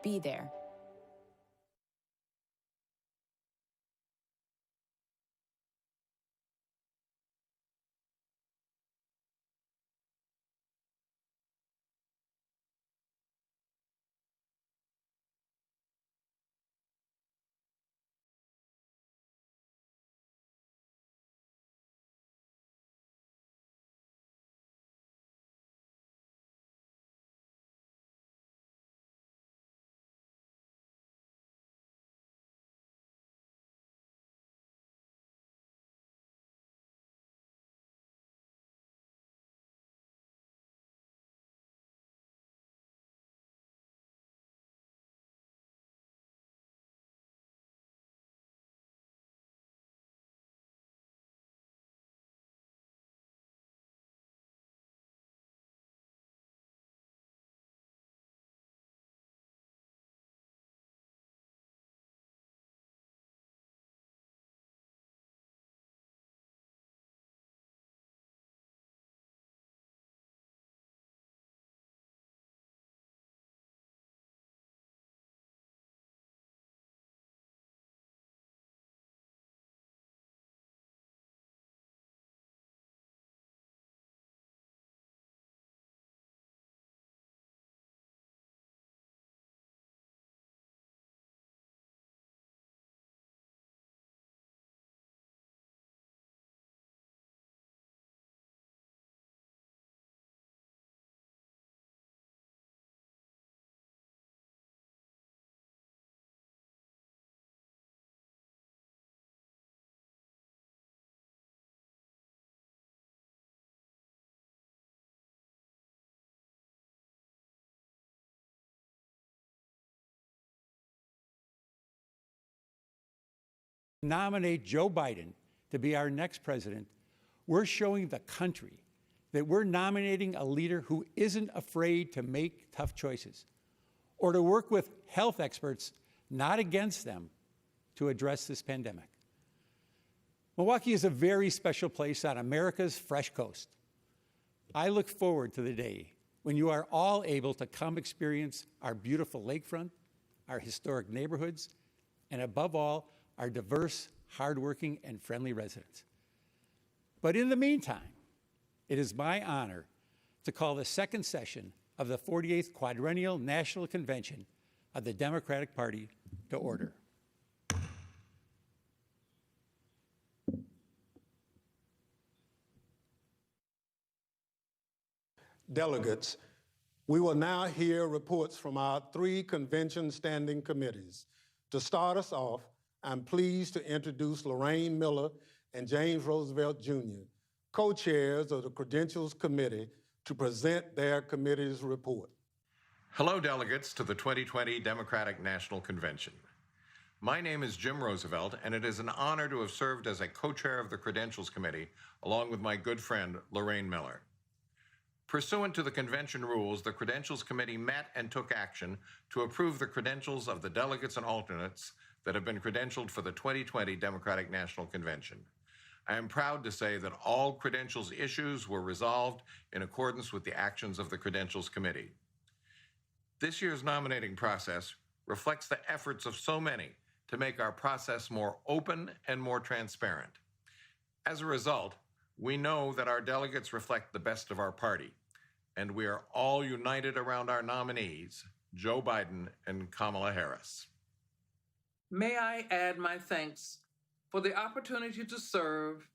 be there. Nominate Joe Biden to be our next president, we're showing the country that we're nominating a leader who isn't afraid to make tough choices or to work with health experts, not against them, to address this pandemic. Milwaukee is a very special place on America's fresh coast. I look forward to the day when you are all able to come experience our beautiful lakefront, our historic neighborhoods, and above all, our diverse, hardworking, and friendly residents. But in the meantime, it is my honor to call the second session of the 48th Quadrennial National Convention of the Democratic Party to order. Delegates, we will now hear reports from our three convention standing committees. To start us off, I'm pleased to introduce Lorraine Miller and James Roosevelt Jr., co-chairs of the Credentials Committee, to present their committee's report. Hello, delegates to the 2020 Democratic National Convention. My name is Jim Roosevelt, and it is an honor to have served as a co-chair of the Credentials Committee, along with my good friend, Lorraine Miller. Pursuant to the convention rules, the Credentials Committee met and took action to approve the credentials of the delegates and alternates that have been credentialed for the 2020 Democratic National Convention. I am proud to say that all credentials issues were resolved in accordance with the actions of the Credentials Committee. This year's nominating process reflects the efforts of so many to make our process more open and more transparent. As a result, we know that our delegates reflect the best of our party, and we are all united around our nominees, Joe Biden and Kamala Harris. May I add my thanks for the opportunity to serve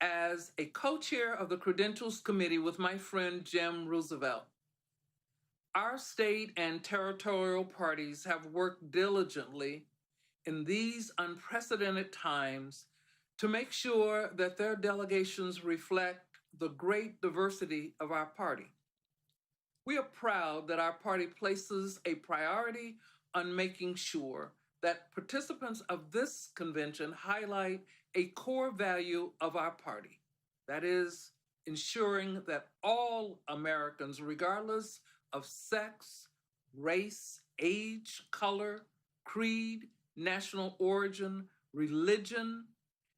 as a co-chair of the Credentials Committee with my friend Jim Roosevelt. Our state and territorial parties have worked diligently in these unprecedented times to make sure that their delegations reflect the great diversity of our party. We are proud that our party places a priority on making sure that participants of this convention highlight a core value of our party. That is, ensuring that all Americans, regardless of sex, race, age, color, creed, national origin, religion,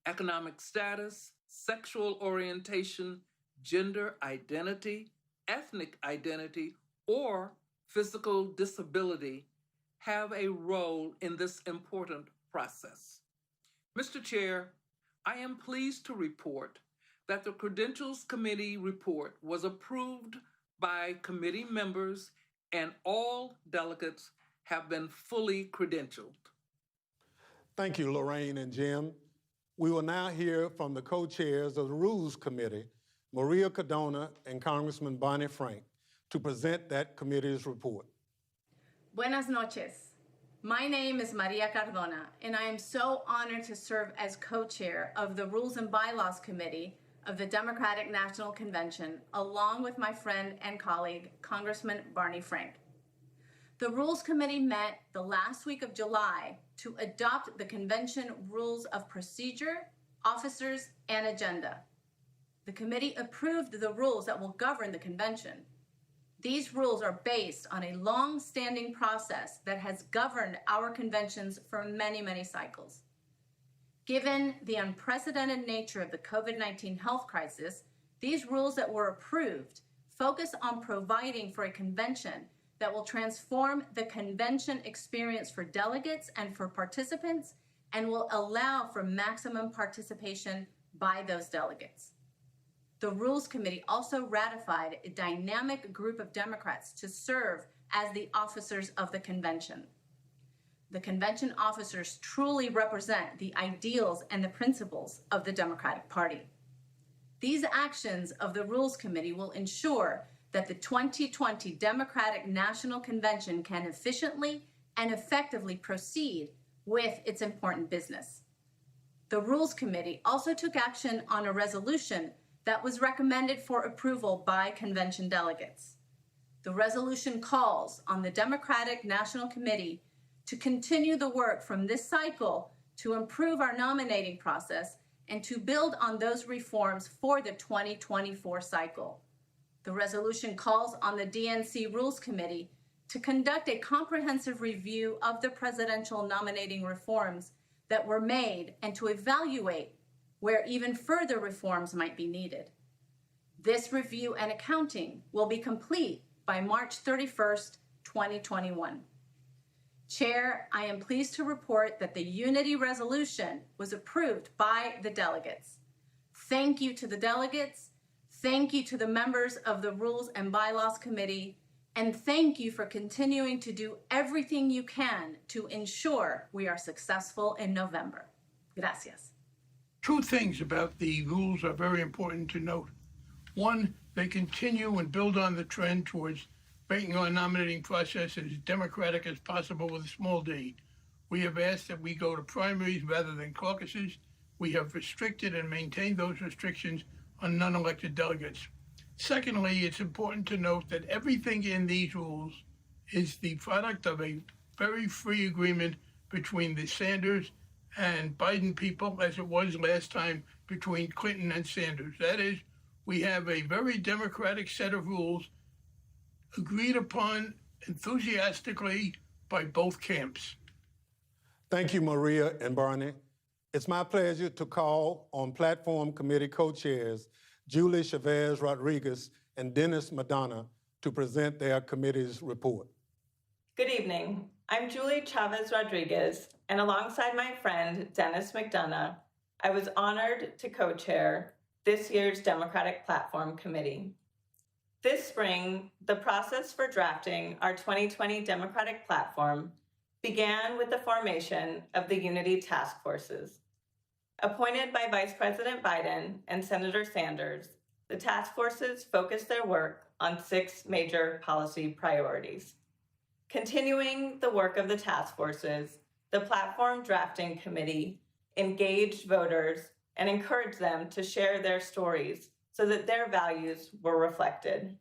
economic status, sexual orientation, gender identity, ethnic identity, or physical disability, have a role in this important process. Mr. Chair, I am pleased to report that the Credentials Committee report was approved by committee members and all delegates have been fully credentialed. Thank you, Lorraine and Jim. We will now hear from the co-chairs of the Rules Committee, Maria Cardona and Congressman Barney Frank, to present that committee's report. Buenas noches. My name is Maria Cardona, and I am so honored to serve as co-chair of the Rules and Bylaws Committee of the Democratic National Convention, along with my friend and colleague, Congressman Barney Frank. The Rules Committee met the last week of July to adopt the convention rules of procedure, officers, and agenda. The committee approved the rules that will govern the convention. These rules are based on a long-standing process that has governed our conventions for many, many cycles. Given the unprecedented nature of the COVID-19 health crisis, these rules that were approved focus on providing for a convention that will transform the convention experience for delegates and for participants and will allow for maximum participation by those delegates. The Rules Committee also ratified a dynamic group of Democrats to serve as the officers of the convention. The convention officers truly represent the ideals and the principles of the Democratic Party. These actions of the Rules Committee will ensure that the 2020 Democratic National Convention can efficiently and effectively proceed with its important business. The Rules Committee also took action on a resolution that was recommended for approval by convention delegates. The resolution calls on the Democratic National Committee to continue the work from this cycle to improve our nominating process and to build on those reforms for the 2024 cycle. The resolution calls on the DNC Rules Committee to conduct a comprehensive review of the presidential nominating reforms that were made and to evaluate where even further reforms might be needed. This review and accounting will be complete by March 31st, 2021. Chair, I am pleased to report that the unity resolution was approved by the delegates. Thank you to the delegates, thank you to the members of the Rules and Bylaws Committee, and thank you for continuing to do everything you can to ensure we are successful in November. Gracias. Two things about the rules are very important to note. One, they continue and build on the trend towards making our nominating process as democratic as possible with a small d. We have asked that we go to primaries rather than caucuses. We have restricted and maintained those restrictions on non-elected delegates. Secondly, it's important to note that everything in these rules is the product of a very free agreement between the Sanders and Biden people, as it was last time between Clinton and Sanders. That is, we have a very democratic set of rules agreed upon enthusiastically by both camps. Thank you, Maria and Barney. It's my pleasure to call on Platform Committee co-chairs Julie Chavez Rodriguez and Dennis Madonna to present their committee's report. Good evening. I'm Julie Chavez Rodriguez, and alongside my friend Dennis McDonough, I was honored to co-chair this year's Democratic Platform Committee. This spring, the process for drafting our 2020 Democratic Platform began with the formation of the Unity Task Forces. Appointed by Vice President Biden and Senator Sanders, the task forces focused their work on 6 major policy priorities. Continuing the work of the task forces, the Platform Drafting Committee engaged voters and encouraged them to share their stories so that their values were reflected.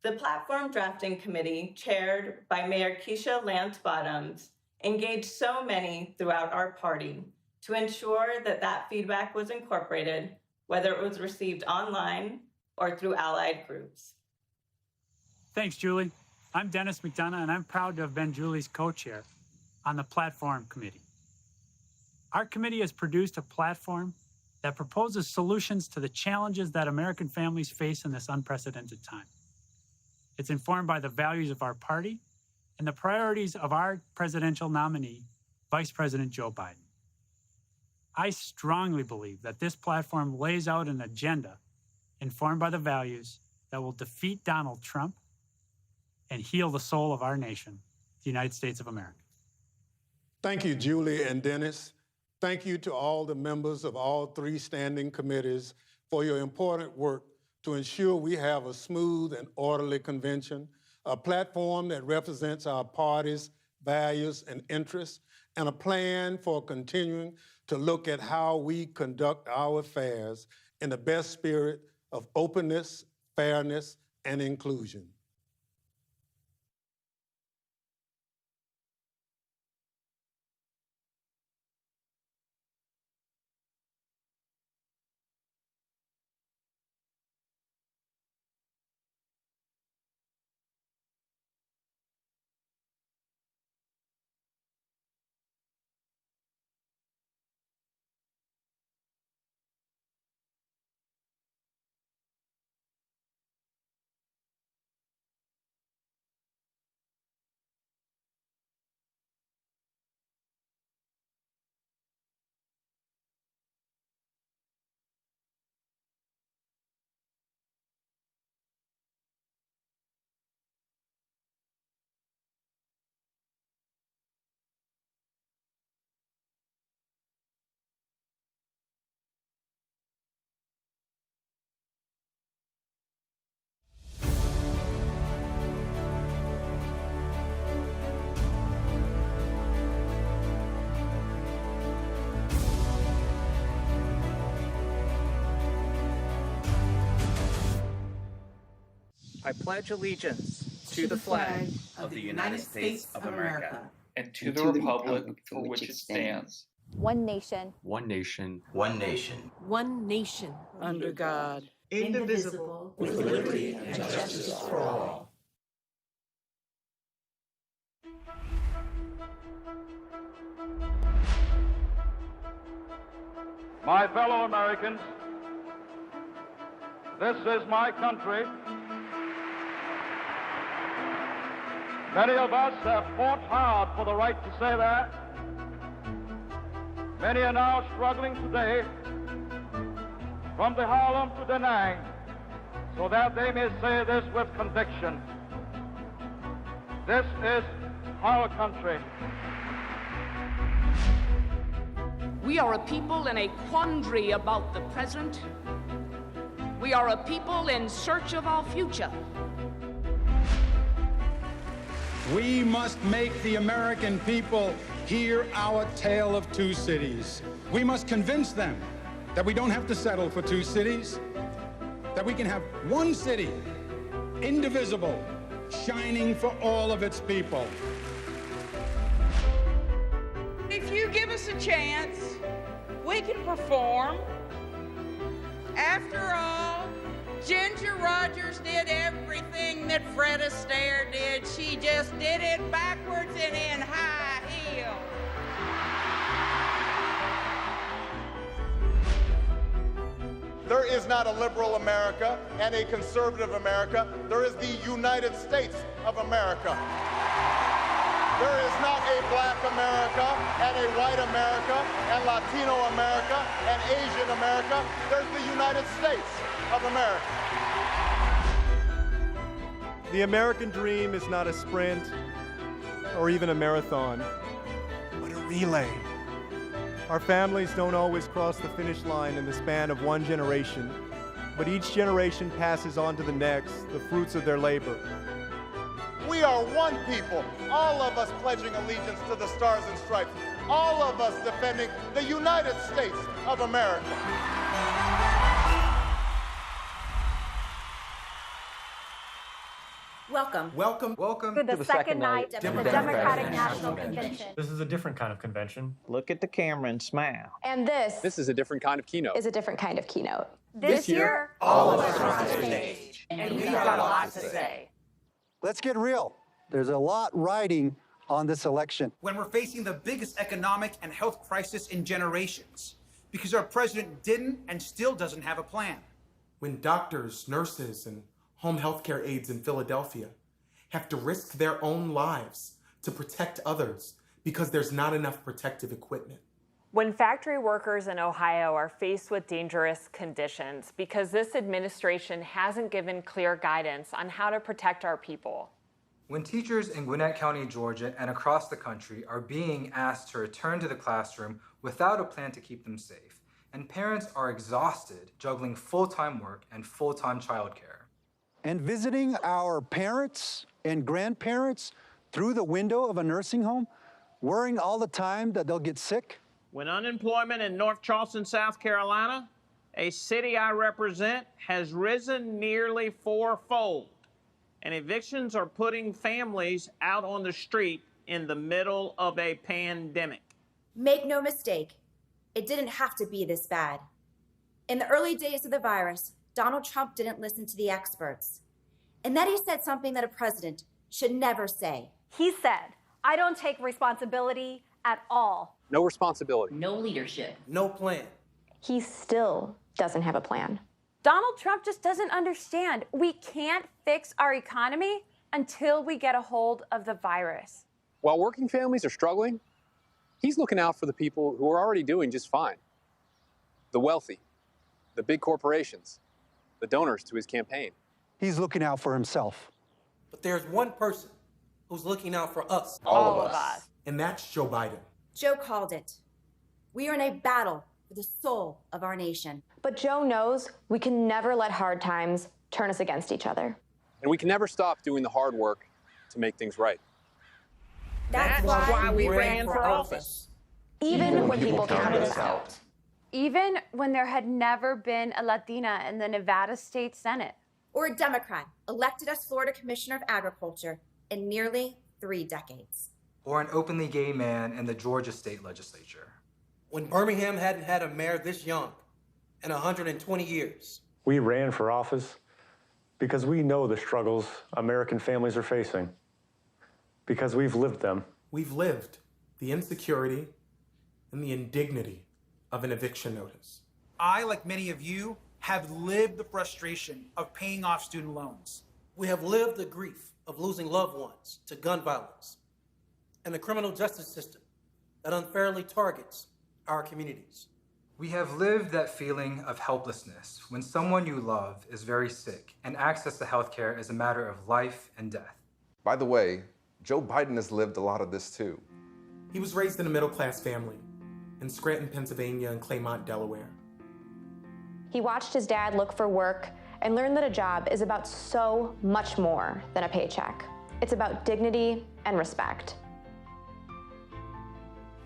The Platform Drafting Committee, chaired by Mayor Keisha Lance Bottoms, engaged so many throughout our party to ensure that that feedback was incorporated, whether it was received online or through allied groups. Thanks, Julie. I'm Dennis McDonough, and I'm proud to have been Julie's co-chair on the Platform Committee. Our committee has produced a platform that proposes solutions to the challenges that American families face in this unprecedented time. It's informed by the values of our party and the priorities of our presidential nominee, Vice President Joe Biden. I strongly believe that this platform lays out an agenda informed by the values that will defeat Donald Trump and heal the soul of our nation, the United States of America. Thank you, Julie and Dennis. Thank you to all the members of all three standing committees for your important work to ensure we have a smooth and orderly convention, a platform that represents our party's values and interests, and a plan for continuing to look at how we conduct our affairs in the best spirit of openness, fairness, and inclusion. I pledge allegiance to the flag of the United States of America and to the republic for which it stands, one nation, one nation, one nation, one nation, under God, indivisible, with liberty and justice for all. My fellow Americans, this is my country. Many of us have fought hard for the right to say that. Many are now struggling today from the Harlem to Da Nang so that they may say this with conviction. This is our country. We are a people in a quandary about the present. We are a people in search of our future. We must make the American people hear our tale of two cities. We must convince them that we don't have to settle for two cities, that we can have one city, indivisible, shining for all of its people. If you give us a chance, we can perform. After all, Ginger Rogers did everything that Fred Astaire did. She just did it backwards and in high heels. There is not a liberal America and a conservative America. There is the United States of America. There is not a black America and a white America and Latino America and Asian America. There's the United States of America. The American dream is not a sprint or even a marathon, but a relay. Our families don't always cross the finish line in the span of one generation, but each generation passes on to the next the fruits of their labor. We are one people, all of us pledging allegiance to the Stars and Stripes, all of us defending the United States of America. Welcome to the second night of the Democratic National Convention. This is a different kind of convention. Look at the camera and smile. And this is a different kind of keynote. is a different kind of keynote. This year, all of us are on stage, and we've got a lot to say. Let's get real. There's a lot riding on this election. When we're facing the biggest economic and health crisis in generations, because our president didn't and still doesn't have a plan. When doctors, nurses, and home health care aides in Philadelphia have to risk their own lives to protect others because there's not enough protective equipment. When factory workers in Ohio are faced with dangerous conditions because this administration hasn't given clear guidance on how to protect our people. When teachers in Gwinnett County, Georgia, and across the country are being asked to return to the classroom without a plan to keep them safe, and parents are exhausted juggling full-time work and full-time childcare. And visiting our parents and grandparents through the window of a nursing home, worrying all the time that they'll get sick. When unemployment in North Charleston, South Carolina, a city I represent, has risen nearly fourfold, and evictions are putting families out on the street in the middle of a pandemic. Make no mistake, it didn't have to be this bad. In the early days of the virus, Donald Trump didn't listen to the experts. And then he said something that a president should never say. He said, "I don't take responsibility at all." No responsibility. No leadership. No plan. He still doesn't have a plan. Donald Trump just doesn't understand. We can't fix our economy until we get a hold of the virus. While working families are struggling, he's looking out for the people who are already doing just fine. The wealthy, the big corporations, the donors to his campaign. He's looking out for himself. But there's one person who's looking out for us. All of us. And that's Joe Biden. Joe called it. We are in a battle for the soul of our nation. But Joe knows we can never let hard times turn us against each other. And we can never stop doing the hard work to make things right. That's why we ran for office. Even when people counted us out. Even when there had never been a Latina in the Nevada State Senate. Or a Democrat elected as Florida Commissioner of Agriculture in nearly 3 decades. Or an openly gay man in the Georgia state legislature. When Birmingham hadn't had a mayor this young in 120 years. We ran for office because we know the struggles American families are facing. Because we've lived them. We've lived the insecurity and the indignity of an eviction notice. I, like many of you, have lived the frustration of paying off student loans. We have lived the grief of losing loved ones to gun violence and a criminal justice system that unfairly targets our communities. We have lived that feeling of helplessness when someone you love is very sick and access to healthcare is a matter of life and death. By the way, Joe Biden has lived a lot of this too. He was raised in a middle-class family in Scranton, Pennsylvania and Claymont, Delaware. He watched his dad look for work and learned that a job is about so much more than a paycheck. It's about dignity and respect.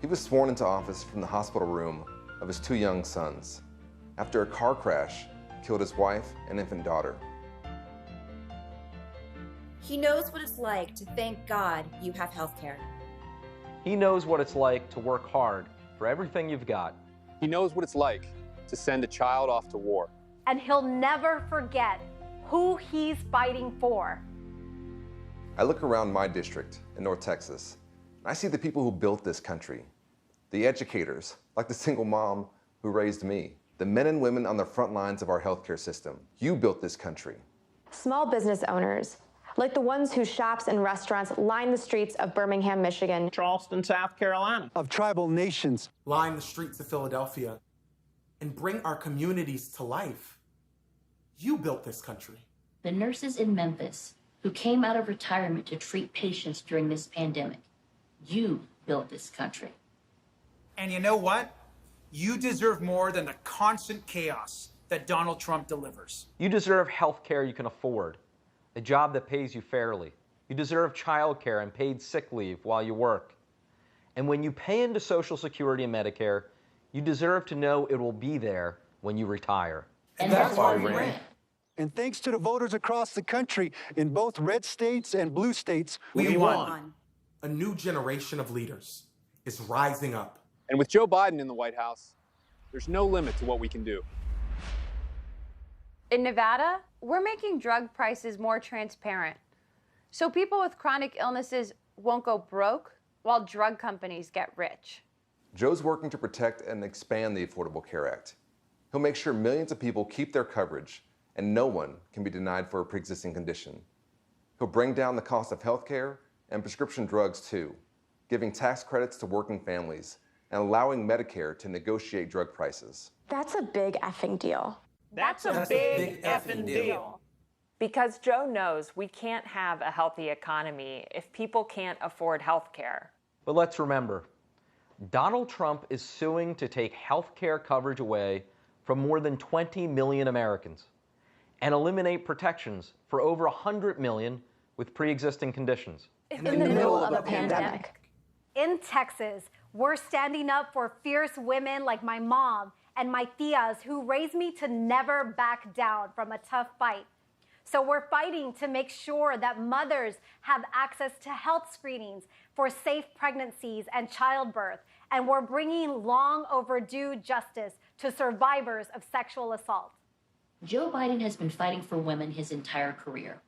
He was sworn into office from the hospital room of his 2 young sons after a car crash killed his wife and infant daughter. He knows what it's like to thank God you have health care. He knows what it's like to work hard for everything you've got. He knows what it's like to send a child off to war. And he'll never forget who he's fighting for. I look around my district in North Texas, and I see the people who built this country. The educators, like the single mom who raised me. The men and women on the front lines of our healthcare system. You built this country. Small business owners, like the ones whose shops and restaurants line the streets of Birmingham, Michigan. Charleston, South Carolina. Of tribal nations. Line the streets of Philadelphia and bring our communities to life. You built this country. The nurses in Memphis who came out of retirement to treat patients during this pandemic. You built this country. And you know what? You deserve more than the constant chaos that Donald Trump delivers. You deserve health care you can afford, a job that pays you fairly. You deserve child care and paid sick leave while you work. And when you pay into Social Security and Medicare, you deserve to know it will be there when you retire. And that's why we ran. And thanks to the voters across the country in both red states and blue states, we won. A new generation of leaders is rising up. And with Joe Biden in the White House, there's no limit to what we can do. In Nevada, we're making drug prices more transparent, so people with chronic illnesses won't go broke while drug companies get rich. Joe's working to protect and expand the Affordable Care Act. He'll make sure millions of people keep their coverage and no one can be denied for a pre-existing condition. He'll bring down the cost of healthcare and prescription drugs too, giving tax credits to working families and allowing Medicare to negotiate drug prices. That's a big effing deal. That's a big effing deal. Because Joe knows we can't have a healthy economy if people can't afford health care. But let's remember, Donald Trump is suing to take health care coverage away from more than 20 million Americans and eliminate protections for over 100 million with pre-existing conditions. In the middle of a pandemic. In Texas, we're standing up for fierce women like my mom and my tias who raised me to never back down from a tough fight. So we're fighting to make sure that mothers have access to health screenings for safe pregnancies and childbirth. And we're bringing long overdue justice to survivors of sexual assault. Joe Biden has been fighting for women his entire career.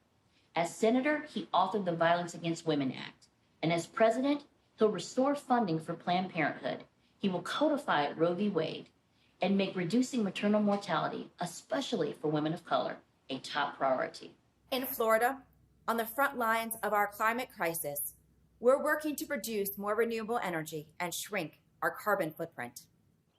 As senator, he authored the Violence Against Women Act. And as president, he'll restore funding for Planned Parenthood. He will codify Roe v. Wade and make reducing maternal mortality, especially for women of color, a top priority. In Florida, on the front lines of our climate crisis, we're working to produce more renewable energy and shrink our carbon footprint.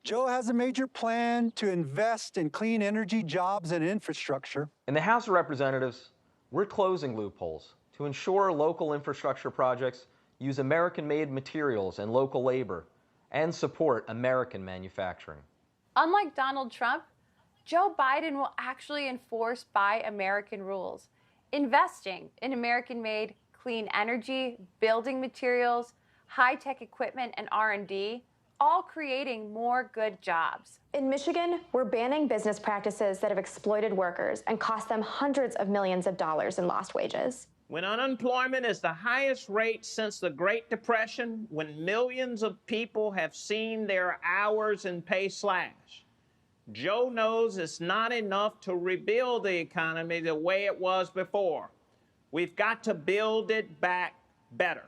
Joe has a major plan to invest in clean energy, jobs, and infrastructure. In the House of Representatives, we're closing loopholes to ensure local infrastructure projects use American-made materials and local labor and support American manufacturing. Unlike Donald Trump, Joe Biden will actually enforce Buy American rules, investing in American-made clean energy, building materials, high-tech equipment, and R&D, all creating more good jobs. In Michigan, we're banning business practices that have exploited workers and cost them hundreds of millions of dollars in lost wages. When unemployment is the highest rate since the Great Depression, when millions of people have seen their hours and pay slash, Joe knows it's not enough to rebuild the economy the way it was before. We've got to build it back better.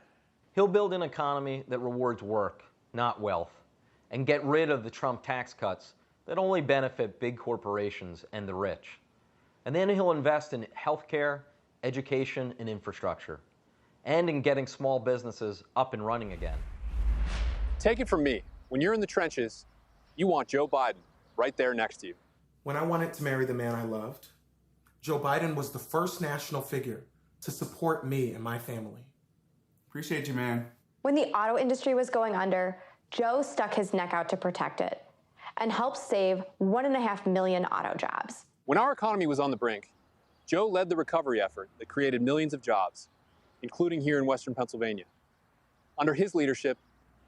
He'll build an economy that rewards work, not wealth, and get rid of the Trump tax cuts that only benefit big corporations and the rich. And then he'll invest in healthcare, education, and infrastructure, and in getting small businesses up and running again. Take it from me, when you're in the trenches, you want Joe Biden right there next to you. When I wanted to marry the man I loved, Joe Biden was the first national figure to support me and my family. Appreciate you, man. When the auto industry was going under, Joe stuck his neck out to protect it and helped save 1.5 million auto jobs. When our economy was on the brink, Joe led the recovery effort that created millions of jobs, including here in Western Pennsylvania. Under his leadership,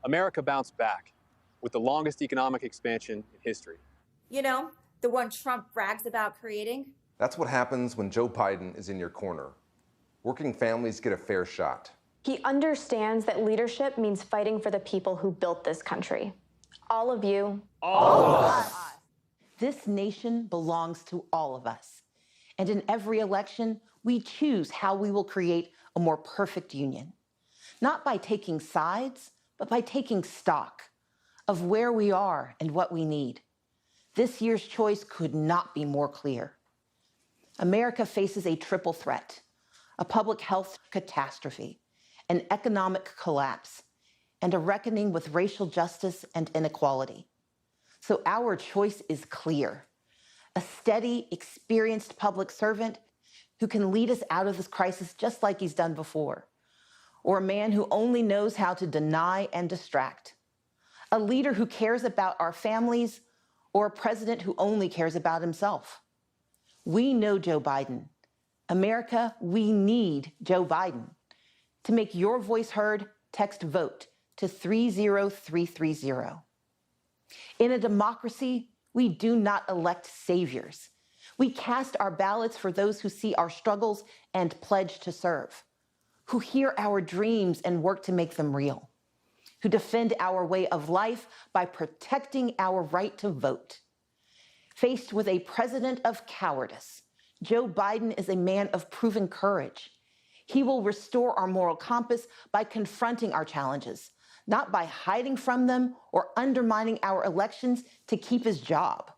America bounced back with the longest economic expansion in history. You know, the one Trump brags about creating? That's what happens when Joe Biden is in your corner. Working families get a fair shot. He understands that leadership means fighting for the people who built this country. All of you. All of us. This nation belongs to all of us. And in every election, we choose how we will create a more perfect union. Not by taking sides, but by taking stock of where we are and what we need. This year's choice could not be more clear. America faces a triple threat: a public health catastrophe, an economic collapse, and a reckoning with racial justice and inequality. So our choice is clear: a steady, experienced public servant who can lead us out of this crisis just like he's done before, or a man who only knows how to deny and distract, a leader who cares about our families, or a president who only cares about himself. We know Joe Biden. America, we need Joe Biden. To make your voice heard, text VOTE to 30330. In a democracy, we do not elect saviors. We cast our ballots for those who see our struggles and pledge to serve, who hear our dreams and work to make them real, who defend our way of life by protecting our right to vote. Faced with a president of cowardice, Joe Biden is a man of proven courage. He will restore our moral compass by confronting our challenges, not by hiding from them or undermining our elections to keep his job.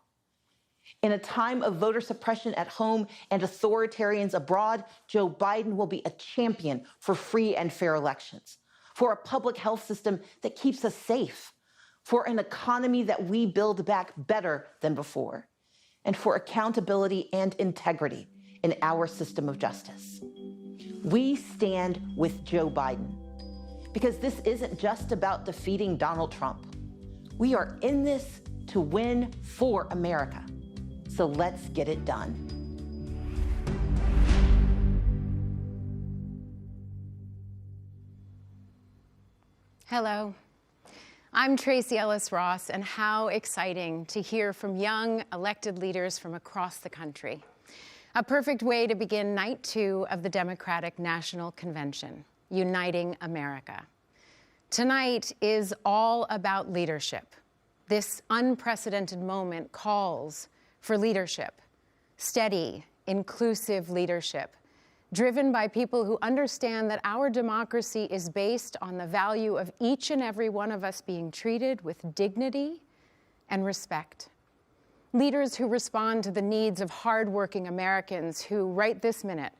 In a time of voter suppression at home and authoritarians abroad, Joe Biden will be a champion for free and fair elections, for a public health system that keeps us safe, for an economy that we build back better than before, and for accountability and integrity in our system of justice. We stand with Joe Biden because this isn't just about defeating Donald Trump. We are in this to win for America. So let's get it done. Hello, I'm Tracy Ellis Ross, and how exciting to hear from young elected leaders from across the country. A perfect way to begin night 2 of the Democratic National Convention, Uniting America. Tonight is all about leadership. This unprecedented moment calls for leadership, steady, inclusive leadership, driven by people who understand that our democracy is based on the value of each and every one of us being treated with dignity and respect. Leaders who respond to the needs of hardworking Americans who, right this minute,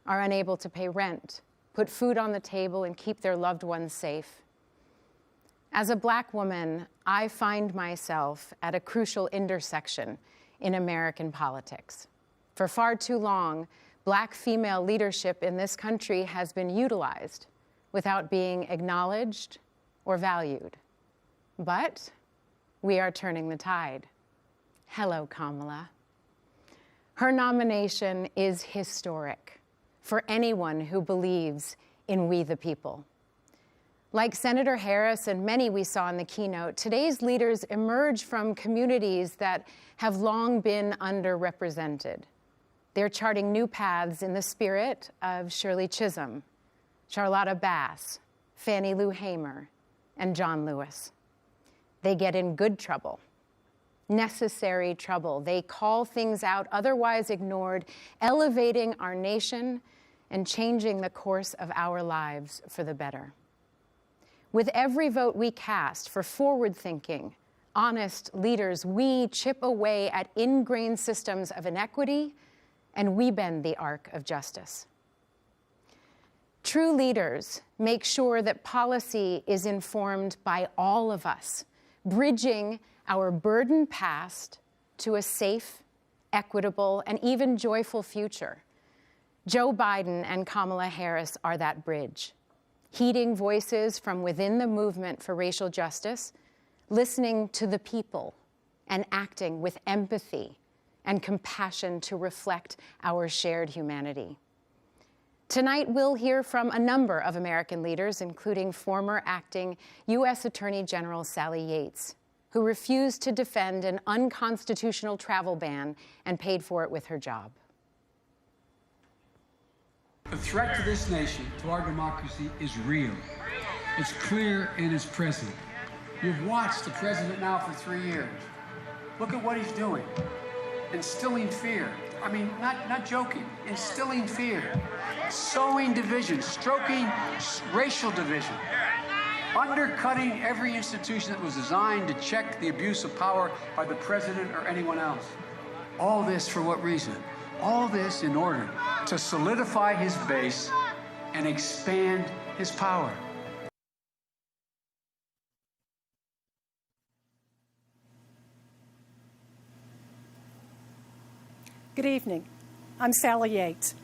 are unable to pay rent, put food on the table, and keep their loved ones safe. As a Black woman, I find myself at a crucial intersection in American politics. For far too long, Black female leadership in this country has been utilized without being acknowledged or valued. But we are turning the tide. Hello, Kamala. Her nomination is historic for anyone who believes in we the people. Like Senator Harris and many we saw in the keynote, today's leaders emerge from communities that have long been underrepresented. They're charting new paths in the spirit of Shirley Chisholm, Charlotta Bass, Fannie Lou Hamer, and John Lewis. They get in good trouble, necessary trouble. They call things out otherwise ignored, elevating our nation and changing the course of our lives for the better. With every vote we cast for forward-thinking, honest leaders, we chip away at ingrained systems of inequity, and we bend the arc of justice. True leaders make sure that policy is informed by all of us, bridging our burdened past to a safe, equitable, and even joyful future. Joe Biden and Kamala Harris are that bridge. Heeding voices from within the movement for racial justice, listening to the people, and acting with empathy and compassion to reflect our shared humanity. Tonight, we'll hear from a number of American leaders, including former acting U.S. Attorney General Sally Yates, who refused to defend an unconstitutional travel ban and paid for it with her job. The threat to this nation, to our democracy, is real. It's clear and it's present. You've watched the president now for 3 years. Look at what he's doing. Instilling fear. I mean, not joking. Instilling fear. Sowing division. Stoking racial division. Undercutting every institution that was designed to check the abuse of power by the president or anyone else. All this for what reason? All this in order to solidify his base and expand his power. Good evening. I'm Sally Yates.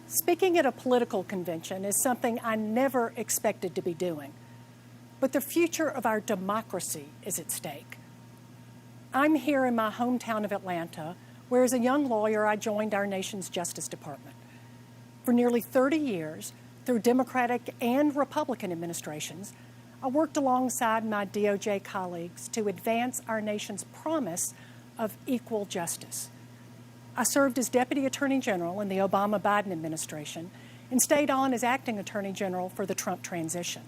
Speaking at a political convention is something I never expected to be doing. But the future of our democracy is at stake. I'm here in my hometown of Atlanta, where as a young lawyer, I joined our nation's Justice Department. For nearly 30 years, through Democratic and Republican administrations, I worked alongside my DOJ colleagues to advance our nation's promise of equal justice. I served as Deputy Attorney General in the Obama-Biden administration and stayed on as Acting Attorney General for the Trump transition.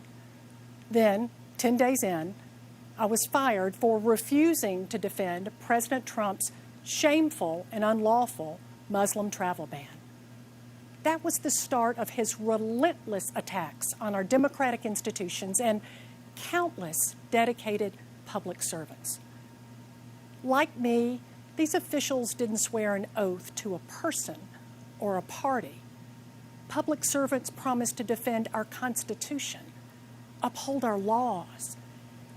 Then, 10 days in, I was fired for refusing to defend President Trump's shameful and unlawful Muslim travel ban. That was the start of his relentless attacks on our democratic institutions and countless dedicated public servants. Like me, These officials didn't swear an oath to a person or a party. Public servants promised to defend our Constitution, uphold our laws,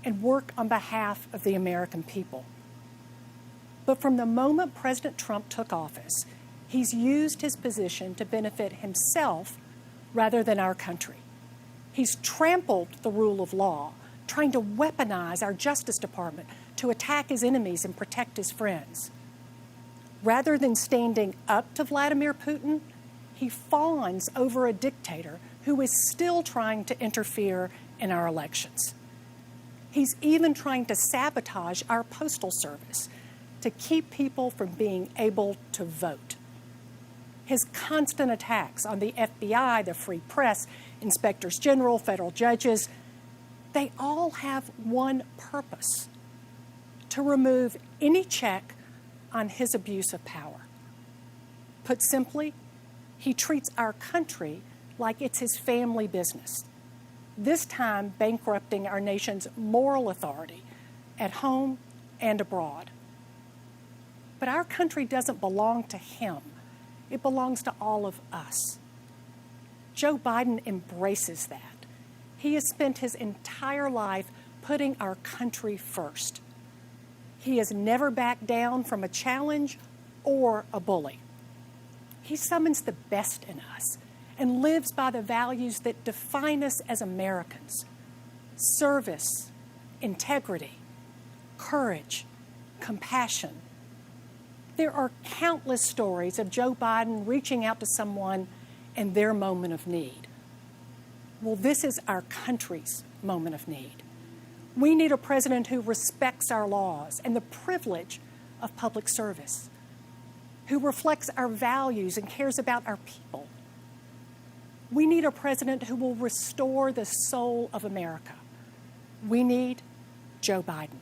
and work on behalf of the American people. But from the moment President Trump took office, he's used his position to benefit himself rather than our country. He's trampled the rule of law, trying to weaponize our Justice Department to attack his enemies and protect his friends. Rather than standing up to Vladimir Putin, he fawns over a dictator who is still trying to interfere in our elections. He's even trying to sabotage our postal service to keep people from being able to vote. His constant attacks on the FBI, the free press, inspectors general, federal judges, they all have one purpose: to remove any check on his abuse of power. Put simply, he treats our country like it's his family business, this time bankrupting our nation's moral authority at home and abroad. But our country doesn't belong to him. It belongs to all of us. Joe Biden embraces that. He has spent his entire life putting our country first. He has never backed down from a challenge or a bully. He summons the best in us and lives by the values that define us as Americans: service, integrity, courage, compassion. There are countless stories of Joe Biden reaching out to someone in their moment of need. Well, this is our country's moment of need. We need a president who respects our laws and the privilege of public service, who reflects our values and cares about our people. We need a president who will restore the soul of America. We need Joe Biden.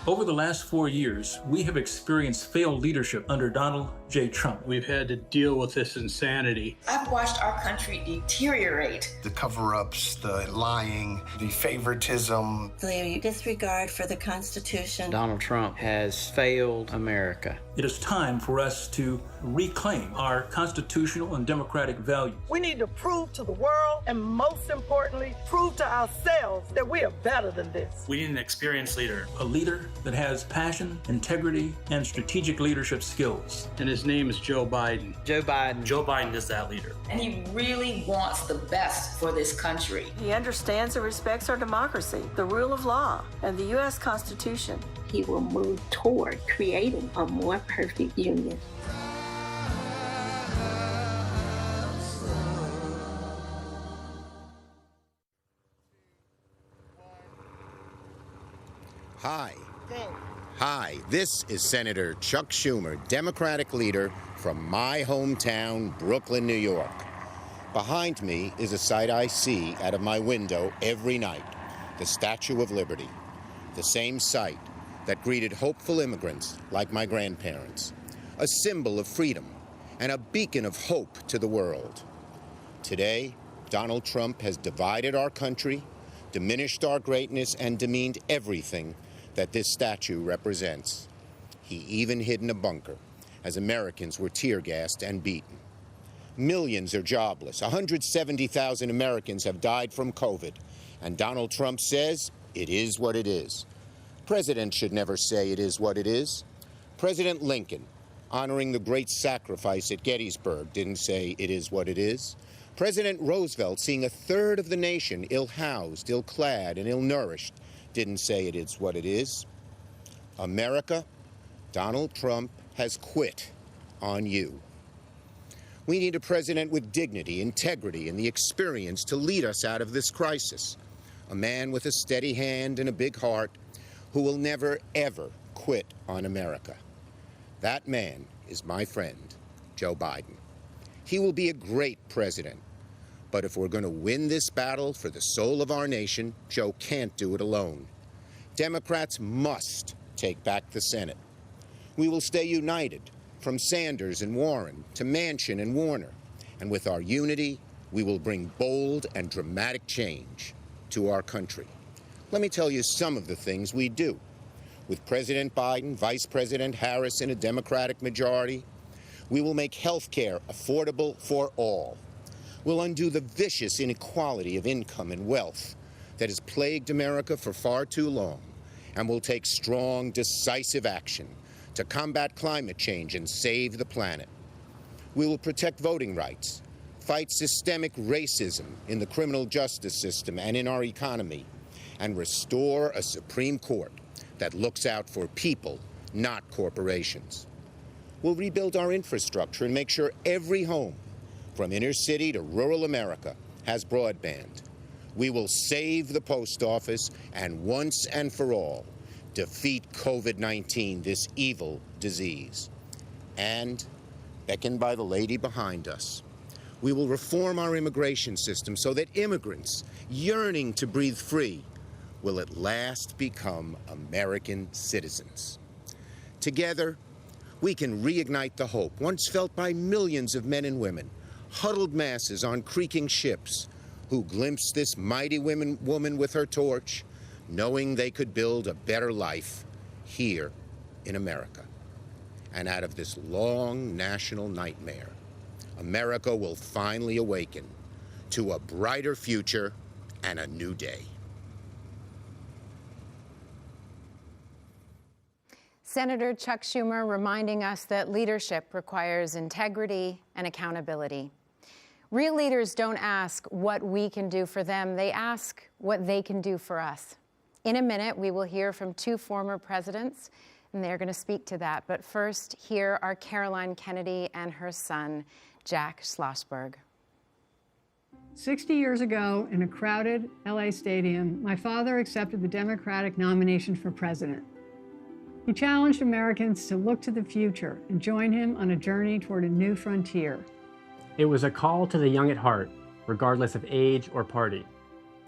Over the last 4 years, we have experienced failed leadership under Donald J. Trump. We've had to deal with this insanity. I've watched our country deteriorate. The cover-ups, the lying, the favoritism. The disregard for the Constitution. Donald Trump has failed America. It is time for us to reclaim our constitutional and democratic values. We need to prove to the world, and most importantly, prove to ourselves that we are better than this. We need an experienced leader. A leader that has passion, integrity, and strategic leadership skills. And his name is Joe Biden. Joe Biden. Joe Biden is that leader. And he really wants the best for this country. He understands and respects our democracy, the rule of law, and the U.S. Constitution. He will move toward creating a more perfect union. Hi, this is Senator Chuck Schumer, Democratic leader from my hometown, Brooklyn, New York. Behind me is a sight I see out of my window every night, the Statue of Liberty, the same sight that greeted hopeful immigrants like my grandparents, a symbol of freedom and a beacon of hope to the world. Today, Donald Trump has divided our country, diminished our greatness, and demeaned everything that this statue represents. He even hid in a bunker as Americans were tear-gassed and beaten. Millions are jobless. 170,000 Americans have died from COVID, and Donald Trump says it is what it is. Presidents should never say it is what it is. President Lincoln, honoring the great sacrifice at Gettysburg, didn't say it is what it is. President Roosevelt, seeing a third of the nation ill-housed, ill-clad, and ill-nourished, didn't say it is what it is. America, Donald Trump has quit on you. We need a president with dignity, integrity, and the experience to lead us out of this crisis. A man with a steady hand and a big heart who will never, ever quit on America. That man is my friend, Joe Biden. He will be a great president. But if we're going to win this battle for the soul of our nation, Joe can't do it alone. Democrats must take back the Senate. We will stay united, from Sanders and Warren to Manchin and Warner. And with our unity, we will bring bold and dramatic change to our country. Let me tell you some of the things we do. With President Biden, Vice President Harris, and a Democratic majority, we will make health care affordable for all. We'll undo the vicious inequality of income and wealth that has plagued America for far too long, and we'll take strong, decisive action to combat climate change and save the planet. We will protect voting rights, fight systemic racism in the criminal justice system and in our economy, and restore a Supreme Court that looks out for people, not corporations. We'll rebuild our infrastructure and make sure every home, from inner city to rural America, has broadband. We will save the post office and once and for all defeat COVID-19, this evil disease. And, beckoned by the lady behind us, we will reform our immigration system so that immigrants yearning to breathe free will at last become American citizens. Together, we can reignite the hope once felt by millions of men and women, huddled masses on creaking ships, who glimpsed this mighty woman with her torch, knowing they could build a better life here in America. And out of this long national nightmare, America will finally awaken to a brighter future and a new day. Senator Chuck Schumer reminding us that leadership requires integrity and accountability. Real leaders don't ask what we can do for them, they ask what they can do for us. In a minute, we will hear from two former presidents, and they're going to speak to that. But first, here are Caroline Kennedy and her son, Jack Schlossberg. 60 years ago, in a crowded LA stadium, my father accepted the Democratic nomination for president. He challenged Americans to look to the future and join him on a journey toward a new frontier. It was a call to the young at heart, regardless of age or party.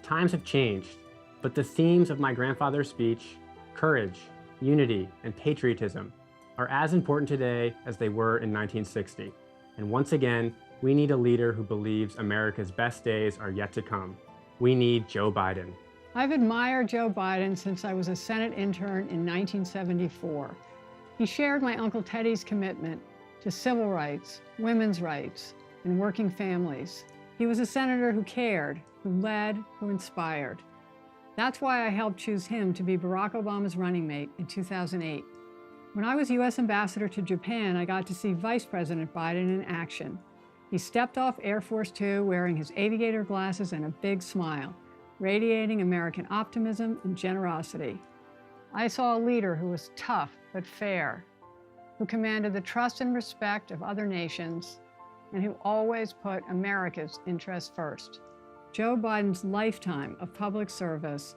Times have changed, but the themes of my grandfather's speech, courage, unity, and patriotism, are as important today as they were in 1960. And once again, we need a leader who believes America's best days are yet to come. We need Joe Biden. I've admired Joe Biden since I was a Senate intern in 1974. He shared my Uncle Teddy's commitment to civil rights, women's rights, and working families. He was a senator who cared, who led, who inspired. That's why I helped choose him to be Barack Obama's running mate in 2008. When I was U.S. Ambassador to Japan, I got to see Vice President Biden in action. He stepped off Air Force Two wearing his aviator glasses and a big smile, radiating American optimism and generosity. I saw a leader who was tough but fair, who commanded the trust and respect of other nations, and who always put America's interests first. Joe Biden's lifetime of public service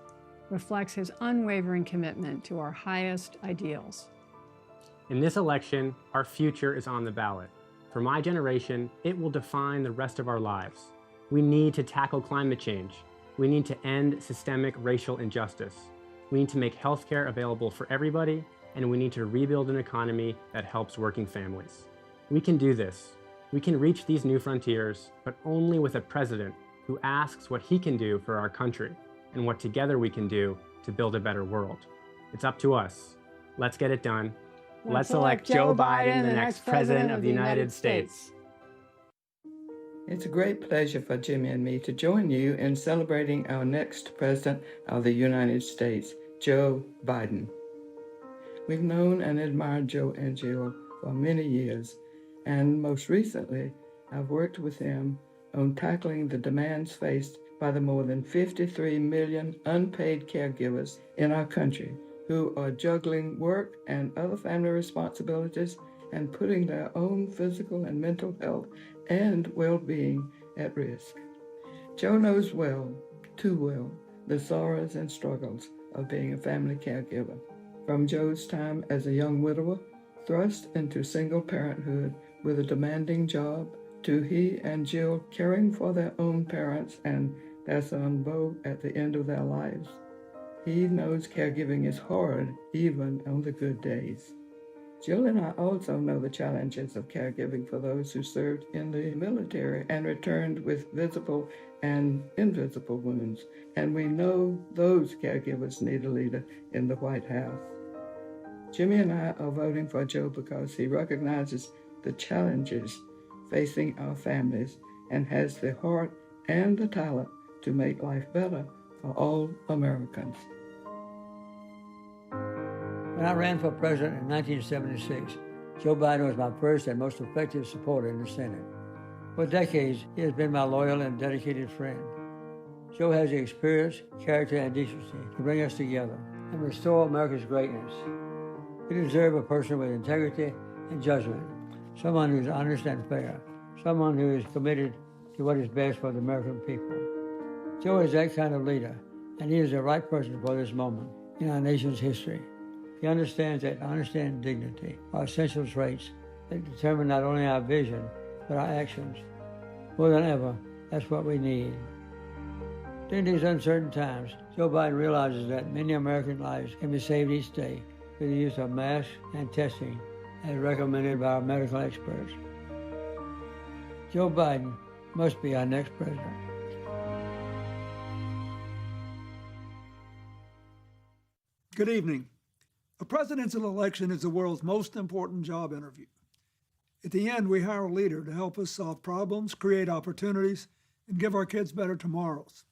reflects his unwavering commitment to our highest ideals. In this election, our future is on the ballot. For my generation, it will define the rest of our lives. We need to tackle climate change. We need to end systemic racial injustice. We need to make healthcare available for everybody, and we need to rebuild an economy that helps working families. We can do this. We can reach these new frontiers, but only with a president who asks what he can do for our country and what together we can do to build a better world. It's up to us. Let's get it done. Let's elect Joe Biden, the next president of the United States. It's a great pleasure for Jimmy and me to join you in celebrating our next President of the United States, Joe Biden. We've known and admired Joe and Jill for many years, and most recently, I've worked with them on tackling the demands faced by the more than 53 million unpaid caregivers in our country who are juggling work and other family responsibilities and putting their own physical and mental health and well-being at risk. Joe knows well, too well, the sorrows and struggles of being a family caregiver. From Joe's time as a young widower, thrust into single parenthood with a demanding job, to he and Jill caring for their own parents and their son Bo at the end of their lives. He knows caregiving is hard, even on the good days. Jill and I also know the challenges of caregiving for those who served in the military and returned with visible and invisible wounds. And we know those caregivers need a leader in the White House. Jimmy and I are voting for Joe because he recognizes the challenges facing our families and has the heart and the talent to make life better for all Americans. When I ran for president in 1976, Joe Biden was my first and most effective supporter in the Senate. For decades, he has been my loyal and dedicated friend. Joe has the experience, character, and decency to bring us together and restore America's greatness. We deserve a person with integrity and judgment, someone who is honest and fair, someone who is committed to what is best for the American people. Joe is that kind of leader, and he is the right person for this moment in our nation's history. He understands that honesty and dignity are essential traits that determine not only our vision, but our actions. More than ever, that's what we need. During these uncertain times, Joe Biden realizes that many American lives can be saved each day through the use of masks and testing as recommended by our medical experts. Joe Biden must be our next president. Good evening. A presidential election is the world's most important job interview. At the end, we hire a leader to help us solve problems, create opportunities, and give our kids better tomorrows.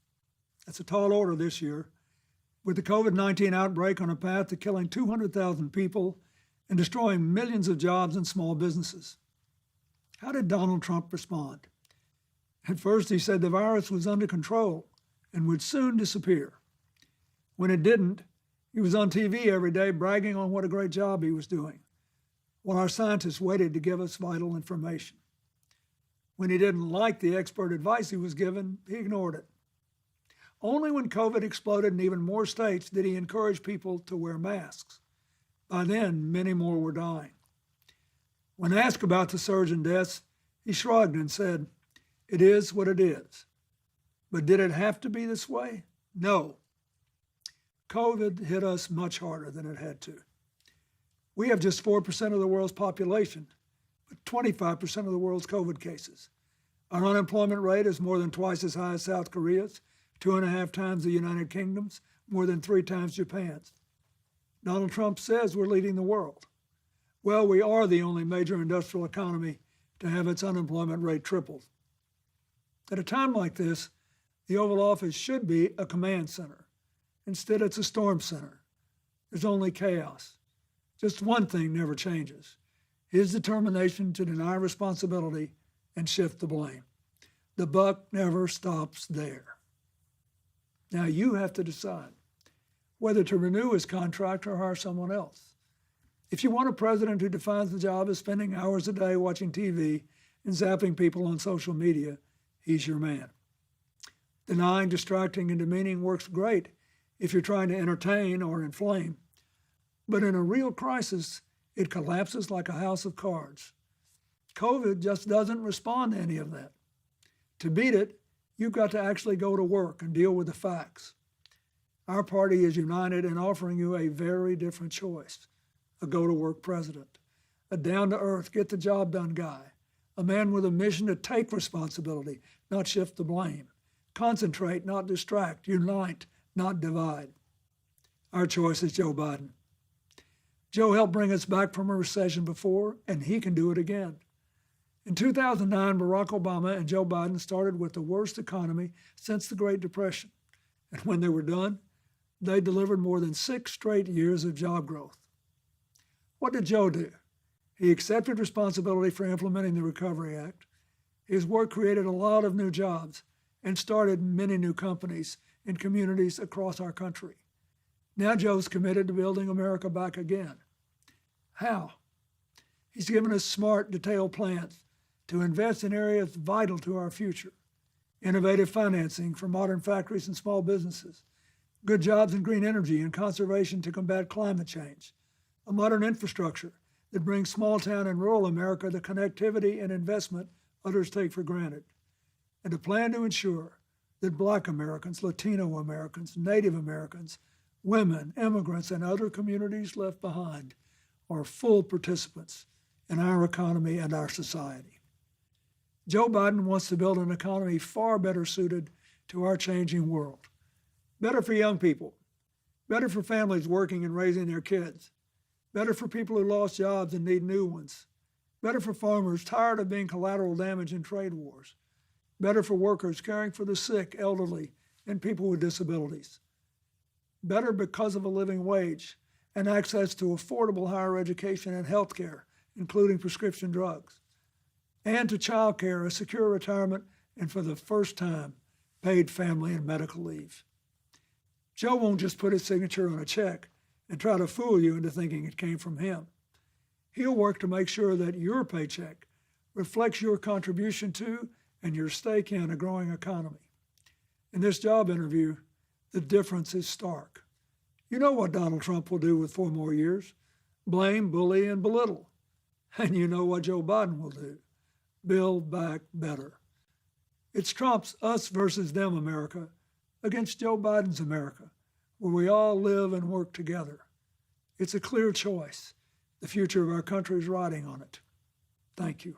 That's a tall order this year, with the COVID-19 outbreak on a path to killing 200,000 people and destroying millions of jobs and small businesses. How did Donald Trump respond? At first, he said the virus was under control and would soon disappear. When it didn't, he was on TV every day bragging on what a great job he was doing, while our scientists waited to give us vital information. When he didn't like the expert advice he was given, he ignored it. Only when COVID exploded in even more states did he encourage people to wear masks. By then, many more were dying. When asked about the surge in deaths, he shrugged and said, "It is what it is." But did it have to be this way? No. COVID hit us much harder than it had to. We have just 4% of the world's population, but 25% of the world's COVID cases. Our unemployment rate is more than twice as high as South Korea's, 2.5 times the United Kingdom's, more than 3 times Japan's. Donald Trump says we're leading the world. Well, we are the only major industrial economy to have its unemployment rate tripled. At a time like this, the Oval Office should be a command center. Instead, it's a storm center. There's only chaos. Just one thing never changes: his determination to deny responsibility and shift the blame. The buck never stops there. Now you have to decide whether to renew his contract or hire someone else. If you want a president who defines the job as spending hours a day watching TV and zapping people on social media, he's your man. Denying, distracting, and demeaning works great if you're trying to entertain or inflame. But in a real crisis, it collapses like a house of cards. COVID just doesn't respond to any of that. To beat it, you've got to actually go to work and deal with the facts. Our party is united in offering you a very different choice: a go-to-work president, a down-to-earth, get-the-job-done guy, a man with a mission to take responsibility, not shift the blame, concentrate, not distract, unite, not divide. Our choice is Joe Biden. Joe helped bring us back from a recession before, and he can do it again. In 2009, Barack Obama and Joe Biden started with the worst economy since the Great Depression. And when they were done, they delivered more than 6 straight years of job growth. What did Joe do? He accepted responsibility for implementing the Recovery Act. His work created a lot of new jobs and started many new companies in communities across our country. Now Joe's committed to building America back again. How? He's given us smart, detailed plans to invest in areas vital to our future: innovative financing for modern factories and small businesses, good jobs in green energy and conservation to combat climate change, a modern infrastructure that brings small town and rural America the connectivity and investment others take for granted, and a plan to ensure that Black Americans, Latino Americans, Native Americans, women, immigrants, and other communities left behind are full participants in our economy and our society. Joe Biden wants to build an economy far better suited to our changing world. Better for young people, better for families working and raising their kids, better for people who lost jobs and need new ones, better for farmers tired of being collateral damage in trade wars, better for workers caring for the sick, elderly, and people with disabilities, better because of a living wage and access to affordable higher education and health care, including prescription drugs, and to child care, a secure retirement, and for the first time, paid family and medical leave. Joe won't just put his signature on a check and try to fool you into thinking it came from him. He'll work to make sure that your paycheck reflects your contribution to and your stake in a growing economy. In this job interview, the difference is stark. You know what Donald Trump will do with 4 more years: blame, bully, and belittle. And you know what Joe Biden will do: build back better. It's Trump's us versus them America against Joe Biden's America, where we all live and work together. It's a clear choice. The future of our country is riding on it. Thank you.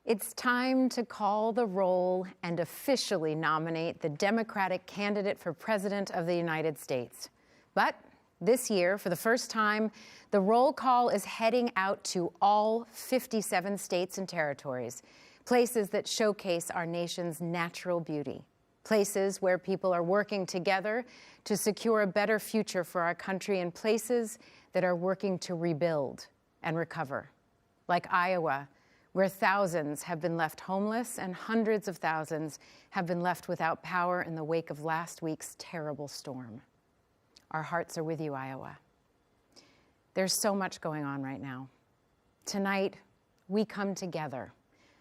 It's time to call the roll and officially nominate the Democratic candidate for President of the United States. But this year, for the first time, the roll call is heading out to all 57 states and territories, places that showcase our nation's natural beauty, places where people are working together to secure a better future for our country, and places that are working to rebuild and recover, like Iowa, where thousands have been left homeless and hundreds of thousands have been left without power in the wake of last week's terrible storm. Our hearts are with you, Iowa. There's so much going on right now. Tonight, we come together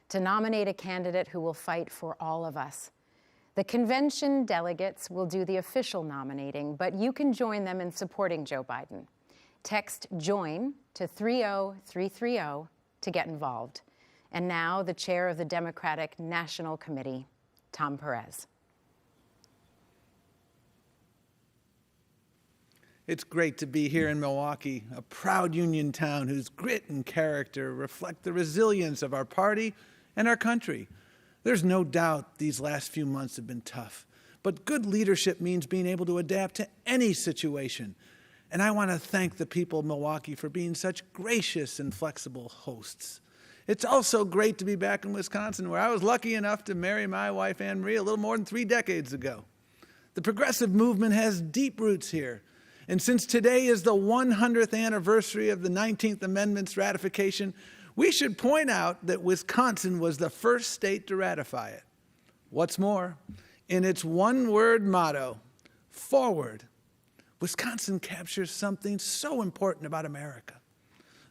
to nominate a candidate who will fight for all of us. The convention delegates will do the official nominating, but you can join them in supporting Joe Biden. Text JOIN to 30330 to get involved. And now, the chair of the Democratic National Committee, Tom Perez. It's great to be here in Milwaukee, a proud union town whose grit and character reflect the resilience of our party and our country. There's no doubt these last few months have been tough, but good leadership means being able to adapt to any situation. And I want to thank the people of Milwaukee for being such gracious and flexible hosts. It's also great to be back in Wisconsin, where I was lucky enough to marry my wife, Anne Marie, a little more than 3 decades ago. The progressive movement has deep roots here. And since today is the 100th anniversary of the 19th Amendment's ratification, we should point out that Wisconsin was the first state to ratify it. What's more, in its one-word motto, forward, Wisconsin captures something so important about America.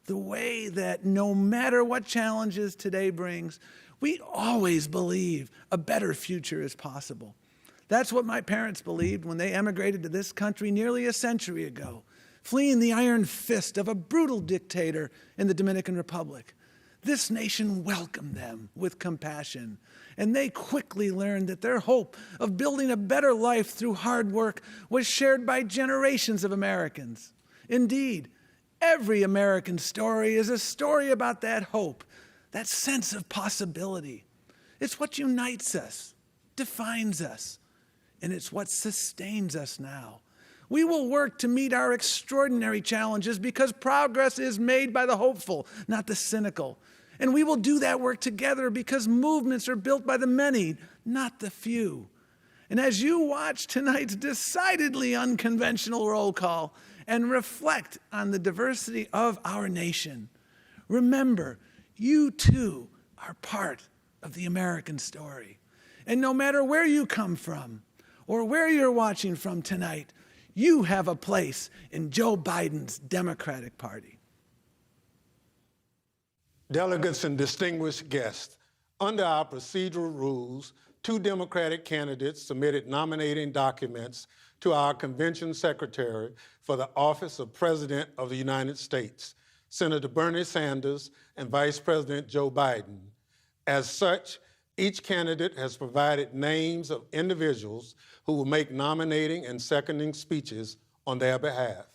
The way that no matter what challenges today brings, we always believe a better future is possible. That's what my parents believed when they emigrated to this country nearly a century ago, fleeing the iron fist of a brutal dictator in the Dominican Republic. This nation welcomed them with compassion, and they quickly learned that their hope of building a better life through hard work was shared by generations of Americans. Indeed, every American story is a story about that hope, that sense of possibility. It's what unites us, defines us, and it's what sustains us now. We will work to meet our extraordinary challenges because progress is made by the hopeful, not the cynical. And we will do that work together because movements are built by the many, not the few. And as you watch tonight's decidedly unconventional roll call and reflect on the diversity of our nation, remember, you too are part of the American story. And no matter where you come from or where you're watching from tonight, you have a place in Joe Biden's Democratic Party. Delegates and distinguished guests, under our procedural rules, 2 Democratic candidates submitted nominating documents to our convention secretary for the office of President of the United States, Senator Bernie Sanders and Vice President Joe Biden. As such, each candidate has provided names of individuals who will make nominating and seconding speeches on their behalf.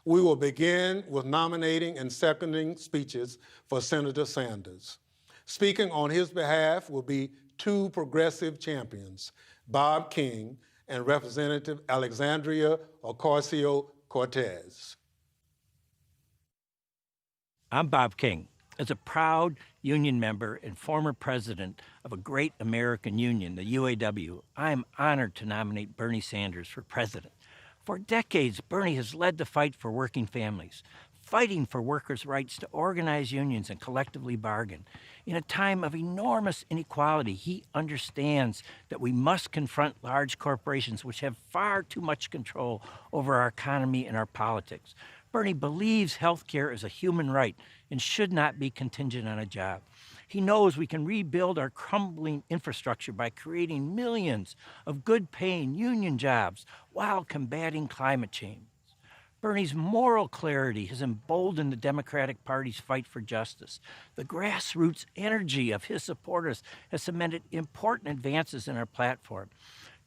We will begin with nominating and seconding speeches for Senator Sanders. Speaking on his behalf will be two progressive champions, Bob King and Representative Alexandria Ocasio-Cortez. I'm Bob King. As a proud union member and former president of a great American union, the UAW, I am honored to nominate Bernie Sanders for president. For decades, Bernie has led the fight for working families, fighting for workers' rights to organize unions and collectively bargain. In a time of enormous inequality, he understands that we must confront large corporations which have far too much control over our economy and our politics. Bernie believes health care is a human right and should not be contingent on a job. He knows we can rebuild our crumbling infrastructure by creating millions of good-paying union jobs while combating climate change. Bernie's moral clarity has emboldened the Democratic Party's fight for justice. The grassroots energy of his supporters has cemented important advances in our platform.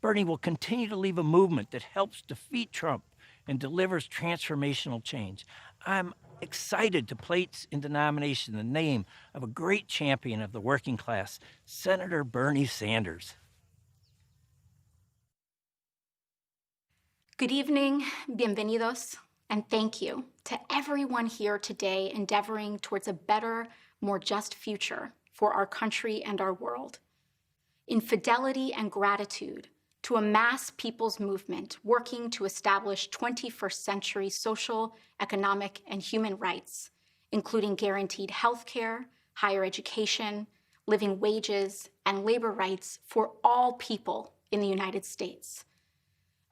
Bernie will continue to lead a movement that helps defeat Trump and delivers transformational change. I'm excited to place into nomination the name of a great champion of the working class, Senator Bernie Sanders. Good evening, bienvenidos, and thank you to everyone here today endeavoring towards a better, more just future for our country and our world. In fidelity and gratitude to a mass people's movement working to establish 21st century social, economic, and human rights, including guaranteed health care, higher education, living wages, and labor rights for all people in the United States.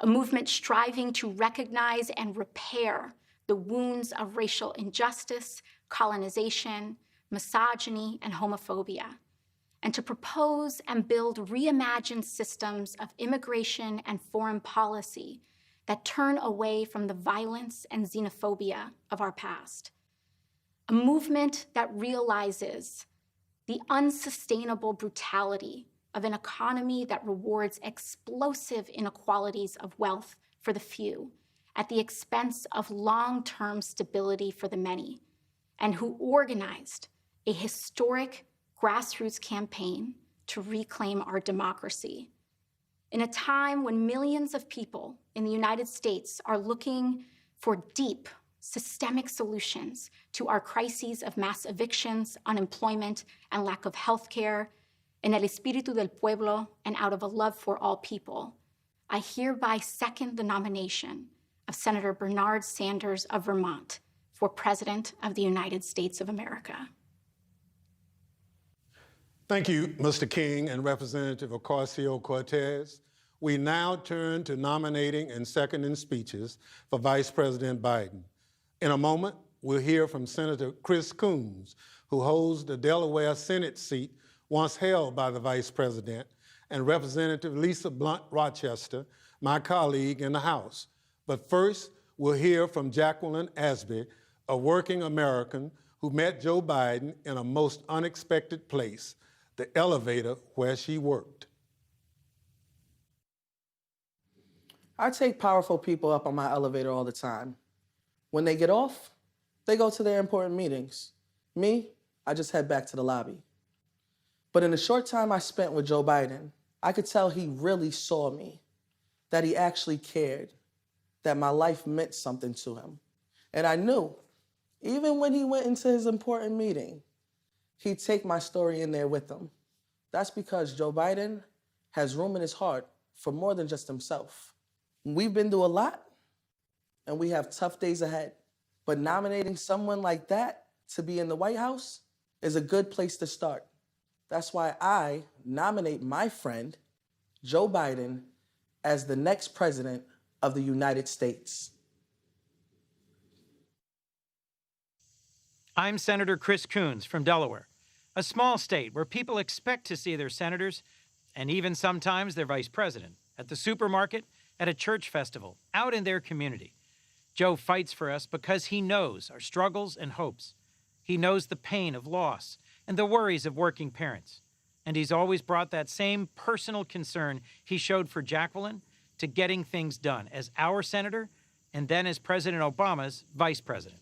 A movement striving to recognize and repair the wounds of racial injustice, colonization, misogyny, and homophobia, and to propose and build reimagined systems of immigration and foreign policy that turn away from the violence and xenophobia of our past. A movement that realizes the unsustainable brutality of an economy that rewards explosive inequalities of wealth for the few at the expense of long-term stability for the many, and who organized a historic grassroots campaign to reclaim our democracy. In a time when millions of people in the United States are looking for deep, systemic solutions to our crises of mass evictions, unemployment, and lack of health care, in el espíritu del pueblo and out of a love for all people, I hereby second the nomination of Senator Bernard Sanders of Vermont for President of the United States of America. Thank you, Mr. King and Representative Ocasio-Cortez. We now turn to nominating and seconding speeches for Vice President Biden. In a moment, we'll hear from Senator Chris Coons, who holds the Delaware Senate seat once held by the Vice President, and Representative Lisa Blunt Rochester, my colleague in the House. But first, we'll hear from Jacqueline Asby, a working American who met Joe Biden in a most unexpected place, the elevator where she worked. I take powerful people up on my elevator all the time. When they get off, they go to their important meetings. Me, I just head back to the lobby. But in the short time I spent with Joe Biden, I could tell he really saw me, that he actually cared, that my life meant something to him. And I knew, even when he went into his important meeting, he'd take my story in there with him. That's because Joe Biden has room in his heart for more than just himself. We've been through a lot, and we have tough days ahead. But nominating someone like that to be in the White House is a good place to start. That's why I nominate my friend, Joe Biden, as the next president of the United States. I'm Senator Chris Coons from Delaware, a small state where people expect to see their senators, and even sometimes their vice president, at the supermarket, at a church festival, out in their community. Joe fights for us because he knows our struggles and hopes. He knows the pain of loss and the worries of working parents. And he's always brought that same personal concern he showed for Jacqueline to getting things done as our senator and then as President Obama's vice president.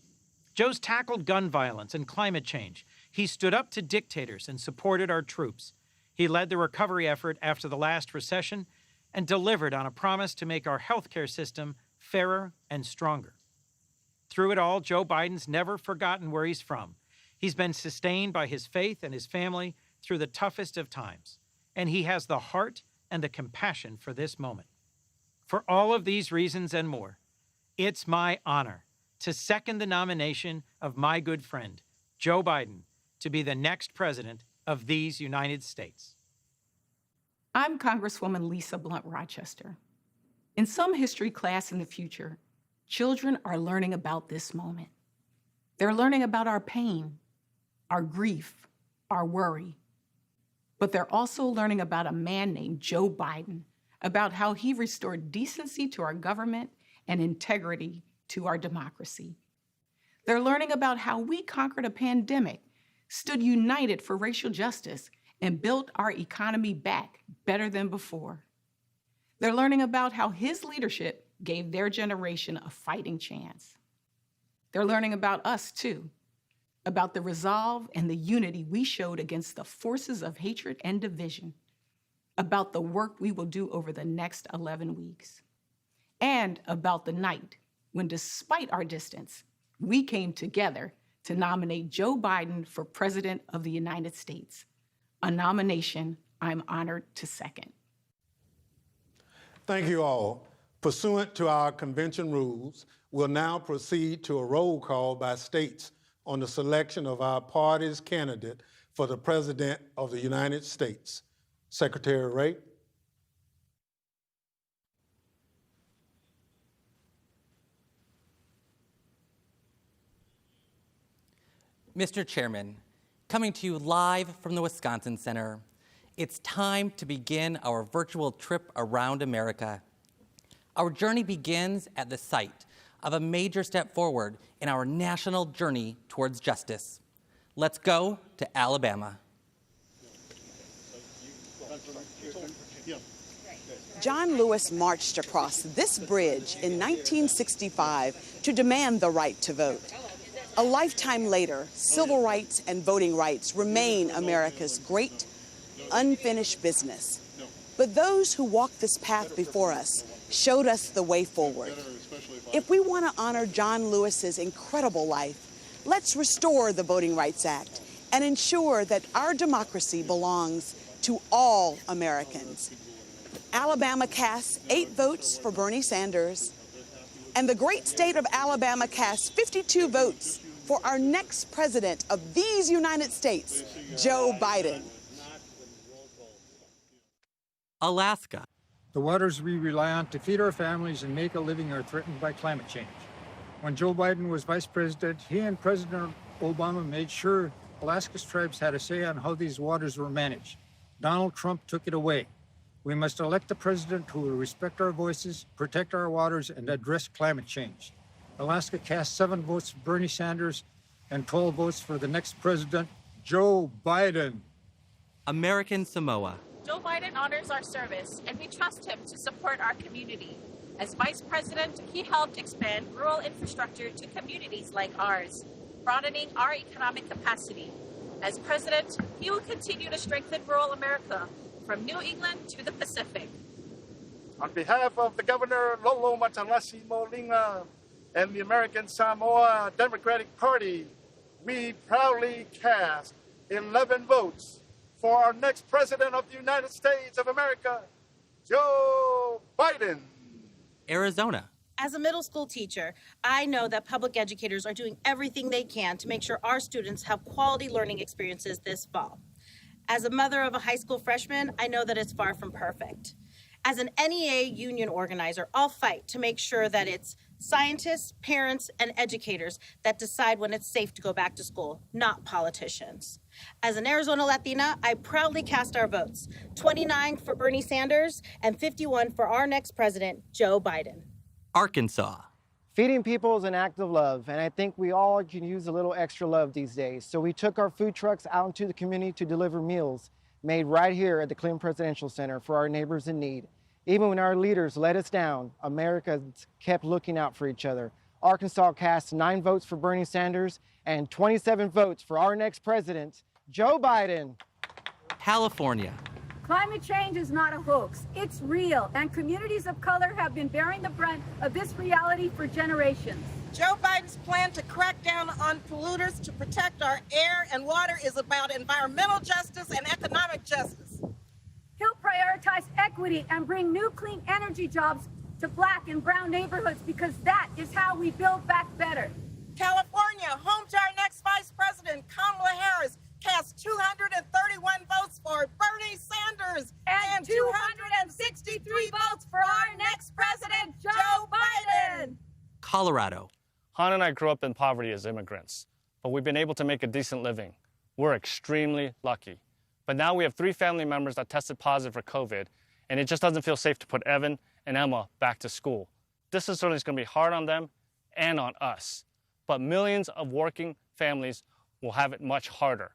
Joe's tackled gun violence and climate change. He stood up to dictators and supported our troops. He led the recovery effort after the last recession and delivered on a promise to make our healthcare system fairer and stronger. Through it all, Joe Biden's never forgotten where he's from. He's been sustained by his faith and his family through the toughest of times, and he has the heart and the compassion for this moment. For all of these reasons and more, it's my honor to second the nomination of my good friend, Joe Biden, to be the next president of these United States. I'm Congresswoman Lisa Blunt Rochester. In some history class in the future, children are learning about this moment. They're learning about our pain, our grief, our worry. But they're also learning about a man named Joe Biden, about how he restored decency to our government and integrity to our democracy. They're learning about how we conquered a pandemic, stood united for racial justice, and built our economy back better than before. They're learning about how his leadership gave their generation a fighting chance. They're learning about us, too, about the resolve and the unity we showed against the forces of hatred and division, about the work we will do over the next 11 weeks, and about the night when, despite our distance, we came together to nominate Joe Biden for President of the United States, a nomination I'm honored to second. Thank you all. Pursuant to our convention rules, we'll now proceed to a roll call by states on the selection of our party's candidate for the President of the United States. Secretary Wray. Mr. Chairman, coming to you live from the Wisconsin Center, it's time to begin our virtual trip around America. Our journey begins at the site of a major step forward in our national journey towards justice. Let's go to Alabama. John Lewis marched across this bridge in 1965 to demand the right to vote. A lifetime later, civil rights and voting rights remain America's great, unfinished business. But those who walked this path before us showed us the way forward. If we want to honor John Lewis's incredible life, let's restore the Voting Rights Act and ensure that our democracy belongs to all Americans. Alabama casts 8 votes for Bernie Sanders, and the great state of Alabama casts 52 votes for our next president of these United States, Joe Biden. Alaska. The waters we rely on to feed our families and make a living are threatened by climate change. When Joe Biden was vice president, he and President Obama made sure Alaska's tribes had a say on how these waters were managed. Donald Trump took it away. We must elect a president who will respect our voices, protect our waters, and address climate change. Alaska cast 7 votes for Bernie Sanders and 12 votes for the next president, Joe Biden. American Samoa. Joe Biden honors our service, and we trust him to support our community. As vice president, he helped expand rural infrastructure to communities like ours, broadening our economic capacity. As president, he will continue to strengthen rural America from New England to the Pacific. On behalf of the Governor Lolo Matalasi Molinga and the American Samoa Democratic Party, we proudly cast 11 votes for our next president of the United States of America, Joe Biden. Arizona. As a middle school teacher, I know that public educators are doing everything they can to make sure our students have quality learning experiences this fall. As a mother of a high school freshman, I know that it's far from perfect. As an NEA union organizer, I'll fight to make sure that it's scientists, parents, and educators that decide when it's safe to go back to school, not politicians. As an Arizona Latina, I proudly cast our votes, 29 for Bernie Sanders and 51 for our next president, Joe Biden. Arkansas. Feeding people is an act of love, and I think we all can use a little extra love these days. So we took our food trucks out into the community to deliver meals made right here at the Clinton Presidential Center for our neighbors in need. Even when our leaders let us down, Americans kept looking out for each other. Arkansas cast 9 votes for Bernie Sanders and 27 votes for our next president, Joe Biden. California. Climate change is not a hoax. It's real, and communities of color have been bearing the brunt of this reality for generations. Joe Biden's plan to crack down on polluters to protect our air and water is about environmental justice and economic justice. He'll prioritize equity and bring new clean energy jobs to Black and brown neighborhoods, because that is how we build back better. California, home to our next Vice President, Kamala Harris, cast 231 votes for Bernie Sanders and 263 votes for our next president, Joe Biden. Colorado. Han and I grew up in poverty as immigrants, but we've been able to make a decent living. We're extremely lucky. But now we have 3 family members that tested positive for COVID, and it just doesn't feel safe to put Evan and Emma back to school. This is certainly going to be hard on them and on us, but millions of working families will have it much harder.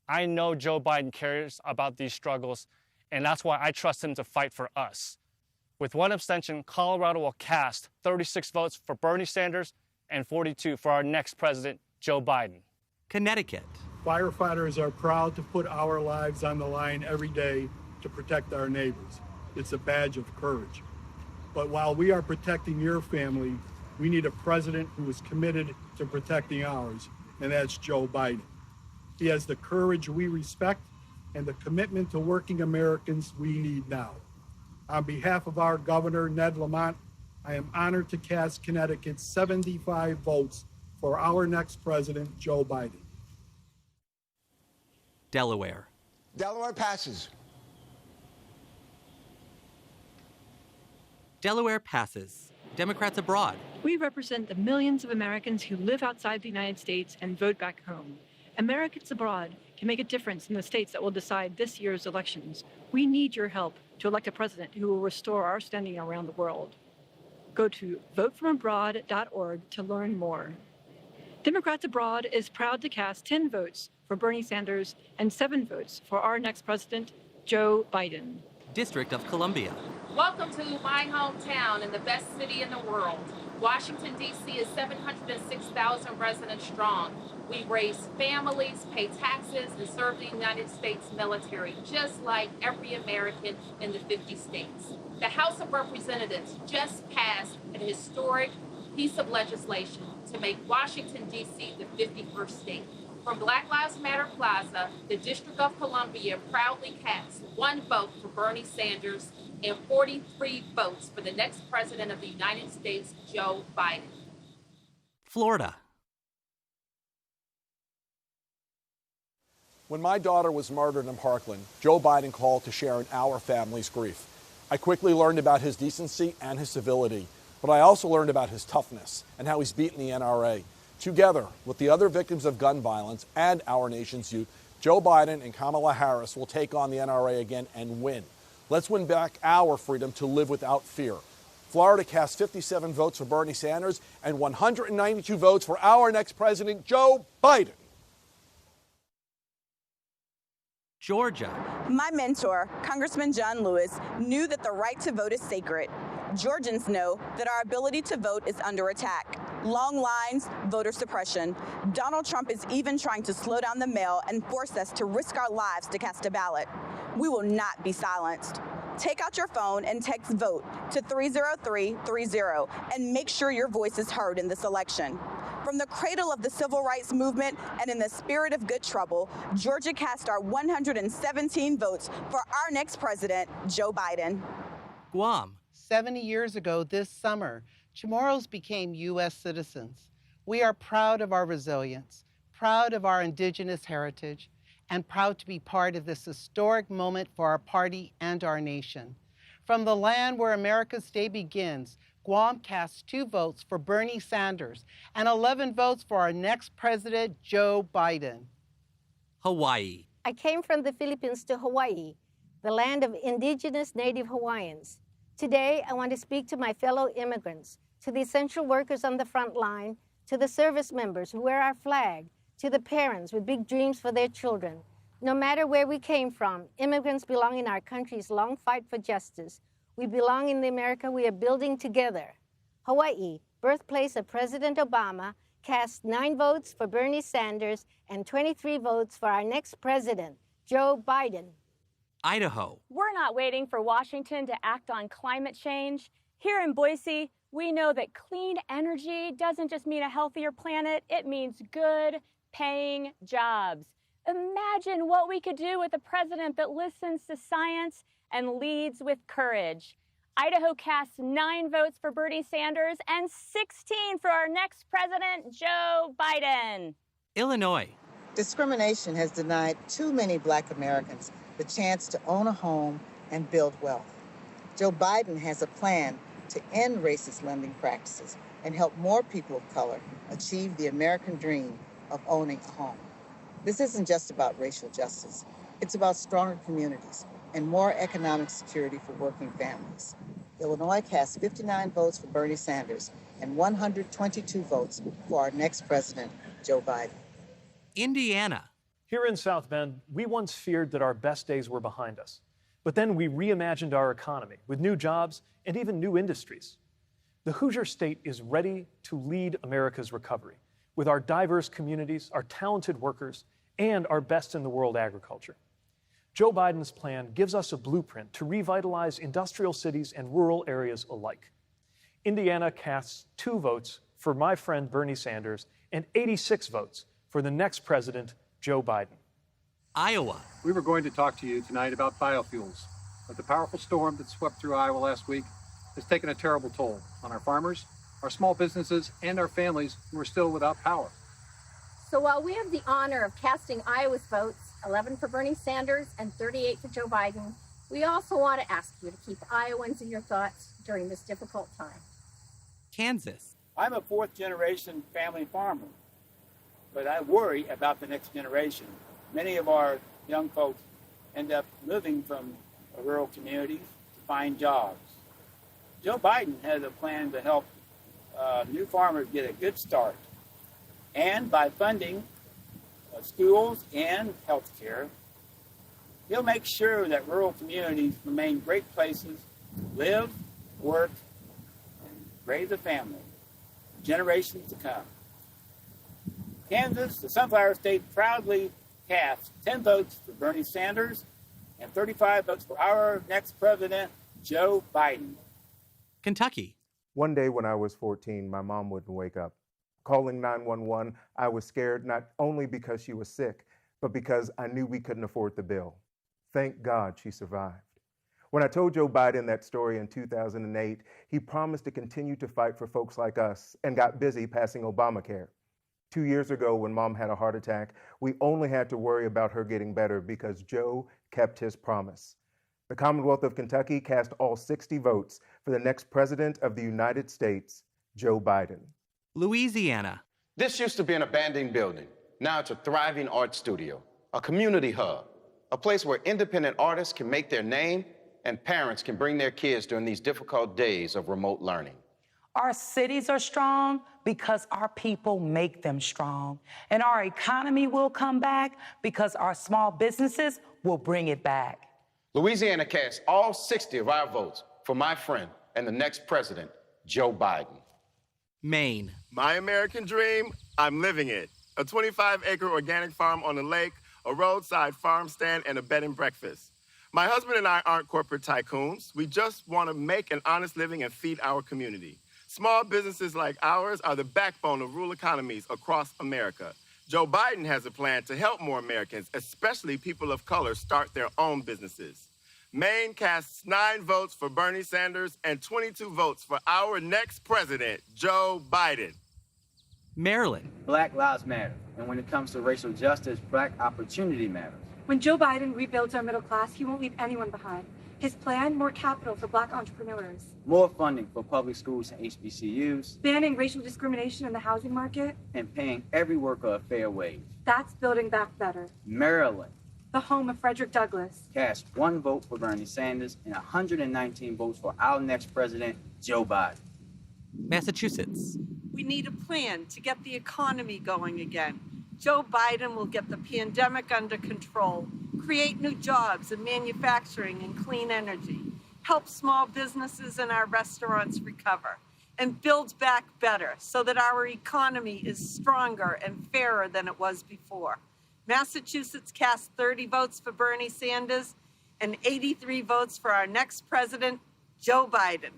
I know Joe Biden cares about these struggles, and that's why I trust him to fight for us. With one abstention, Colorado will cast 36 votes for Bernie Sanders and 42 for our next president, Joe Biden. Connecticut. Firefighters are proud to put our lives on the line every day to protect our neighbors. It's a badge of courage. But while we are protecting your family, we need a president who is committed to protecting ours, and that's Joe Biden. He has the courage we respect and the commitment to working Americans we need now. On behalf of our governor, Ned Lamont, I am honored to cast Connecticut's 75 votes for our next president, Joe Biden. Delaware. Delaware passes. Delaware passes. Democrats abroad. We represent the millions of Americans who live outside the United States and vote back home. Americans abroad can make a difference in the states that will decide this year's elections. We need your help to elect a president who will restore our standing around the world. Go to votefromabroad.org to learn more. Democrats Abroad is proud to cast 10 votes for Bernie Sanders and 7 votes for our next president, Joe Biden. District of Columbia. Welcome to my hometown and the best city in the world. Washington, D.C. is 706,000 residents strong. We raise families, pay taxes, and serve the United States military, just like every American in the 50 states. The House of Representatives just passed an historic piece of legislation to make Washington, D.C. the 51st state. From Black Lives Matter Plaza, the District of Columbia proudly cast 1 vote for Bernie Sanders and 43 votes for the next president of the United States, Joe Biden. Florida. When my daughter was murdered in Parkland, Joe Biden called to share in our family's grief. I quickly learned about his decency and his civility, but I also learned about his toughness and how he's beaten the NRA. Together with the other victims of gun violence and our nation's youth, Joe Biden and Kamala Harris will take on the NRA again and win. Let's win back our freedom to live without fear. Florida cast 57 votes for Bernie Sanders and 192 votes for our next president, Joe Biden. Georgia. My mentor, Congressman John Lewis, knew that the right to vote is sacred. Georgians know that our ability to vote is under attack. Long lines, voter suppression. Donald Trump is even trying to slow down the mail and force us to risk our lives to cast a ballot. We will not be silenced. Take out your phone and text VOTE to 30330 and make sure your voice is heard in this election. From the cradle of the civil rights movement and in the spirit of good trouble, Georgia cast our 117 votes for our next president, Joe Biden. Guam. 70 years ago this summer, Chamorros became U.S. citizens. We are proud of our resilience, proud of our indigenous heritage, and proud to be part of this historic moment for our party and our nation. From the land where America's day begins, Guam cast 2 votes for Bernie Sanders and 11 votes for our next president, Joe Biden. Hawaii. I came from the Philippines to Hawaii, the land of indigenous Native Hawaiians. Today, I want to speak to my fellow immigrants, to the essential workers on the front line, to the service members who wear our flag, to the parents with big dreams for their children. No matter where we came from, immigrants belong in our country's long fight for justice. We belong in the America we are building together. Hawaii, birthplace of President Obama, cast 9 votes for Bernie Sanders and 23 votes for our next president, Joe Biden. Idaho. We're not waiting for Washington to act on climate change. Here in Boise, we know that clean energy doesn't just mean a healthier planet, it means good, paying jobs. Imagine what we could do with a president that listens to science and leads with courage. Idaho casts 9 votes for Bernie Sanders and 16 for our next president, Joe Biden. Illinois. Discrimination has denied too many Black Americans the chance to own a home and build wealth. Joe Biden has a plan to end racist lending practices and help more people of color achieve the American dream of owning a home. This isn't just about racial justice. It's about stronger communities and more economic security for working families. Illinois cast 59 votes for Bernie Sanders and 122 votes for our next president, Joe Biden. Indiana. Here in South Bend, we once feared that our best days were behind us. But then we reimagined our economy with new jobs and even new industries. The Hoosier State is ready to lead America's recovery with our diverse communities, our talented workers, and our best-in-the-world agriculture. Joe Biden's plan gives us a blueprint to revitalize industrial cities and rural areas alike. Indiana casts 2 votes for my friend Bernie Sanders and 86 votes for the next president, Joe Biden. Iowa. We were going to talk to you tonight about biofuels, but the powerful storm that swept through Iowa last week has taken a terrible toll on our farmers, our small businesses, and our families who are still without power. So while we have the honor of casting Iowa's votes, 11 for Bernie Sanders and 38 for Joe Biden, we also want to ask you to keep Iowans in your thoughts during this difficult time. Kansas. I'm a 4th-generation family farmer, but I worry about the next generation. Many of our young folks end up moving from rural communities to find jobs. Joe Biden has a plan to help new farmers get a good start. And by funding schools and health care, he'll make sure that rural communities remain great places to live, work, and raise a family for generations to come. Kansas, the Sunflower State, proudly cast 10 votes for Bernie Sanders and 35 votes for our next president, Joe Biden. Kentucky. One day when I was 14, my mom wouldn't wake up. Calling 911, I was scared not only because she was sick, but because I knew we couldn't afford the bill. Thank God she survived. When I told Joe Biden that story in 2008, he promised to continue to fight for folks like us and got busy passing Obamacare. 2 years ago, when Mom had a heart attack, we only had to worry about her getting better because Joe kept his promise. The Commonwealth of Kentucky cast all 60 votes for the next president of the United States, Joe Biden. Louisiana. This used to be an abandoned building. Now it's a thriving art studio, a community hub, a place where independent artists can make their name and parents can bring their kids during these difficult days of remote learning. Our cities are strong because our people make them strong. And our economy will come back because our small businesses will bring it back. Louisiana cast all 60 of our votes for my friend and the next president, Joe Biden. Maine. My American dream, I'm living it. A 25-acre organic farm on the lake, a roadside farm stand, and a bed and breakfast. My husband and I aren't corporate tycoons. We just want to make an honest living and feed our community. Small businesses like ours are the backbone of rural economies across America. Joe Biden has a plan to help more Americans, especially people of color, start their own businesses. Maine casts 9 votes for Bernie Sanders and 22 votes for our next president, Joe Biden. Maryland. Black lives matter. And when it comes to racial justice, Black opportunity matters. When Joe Biden rebuilds our middle class, he won't leave anyone behind. His plan, more capital for Black entrepreneurs. More funding for public schools and HBCUs. Banning racial discrimination in the housing market. And paying every worker a fair wage. That's building back better. Maryland. The home of Frederick Douglass. Cast 1 vote for Bernie Sanders and 119 votes for our next president, Joe Biden. Massachusetts. We need a plan to get the economy going again. Joe Biden will get the pandemic under control, create new jobs in manufacturing and clean energy, help small businesses and our restaurants recover, and build back better so that our economy is stronger and fairer than it was before. Massachusetts cast 30 votes for Bernie Sanders and 83 votes for our next president, Joe Biden.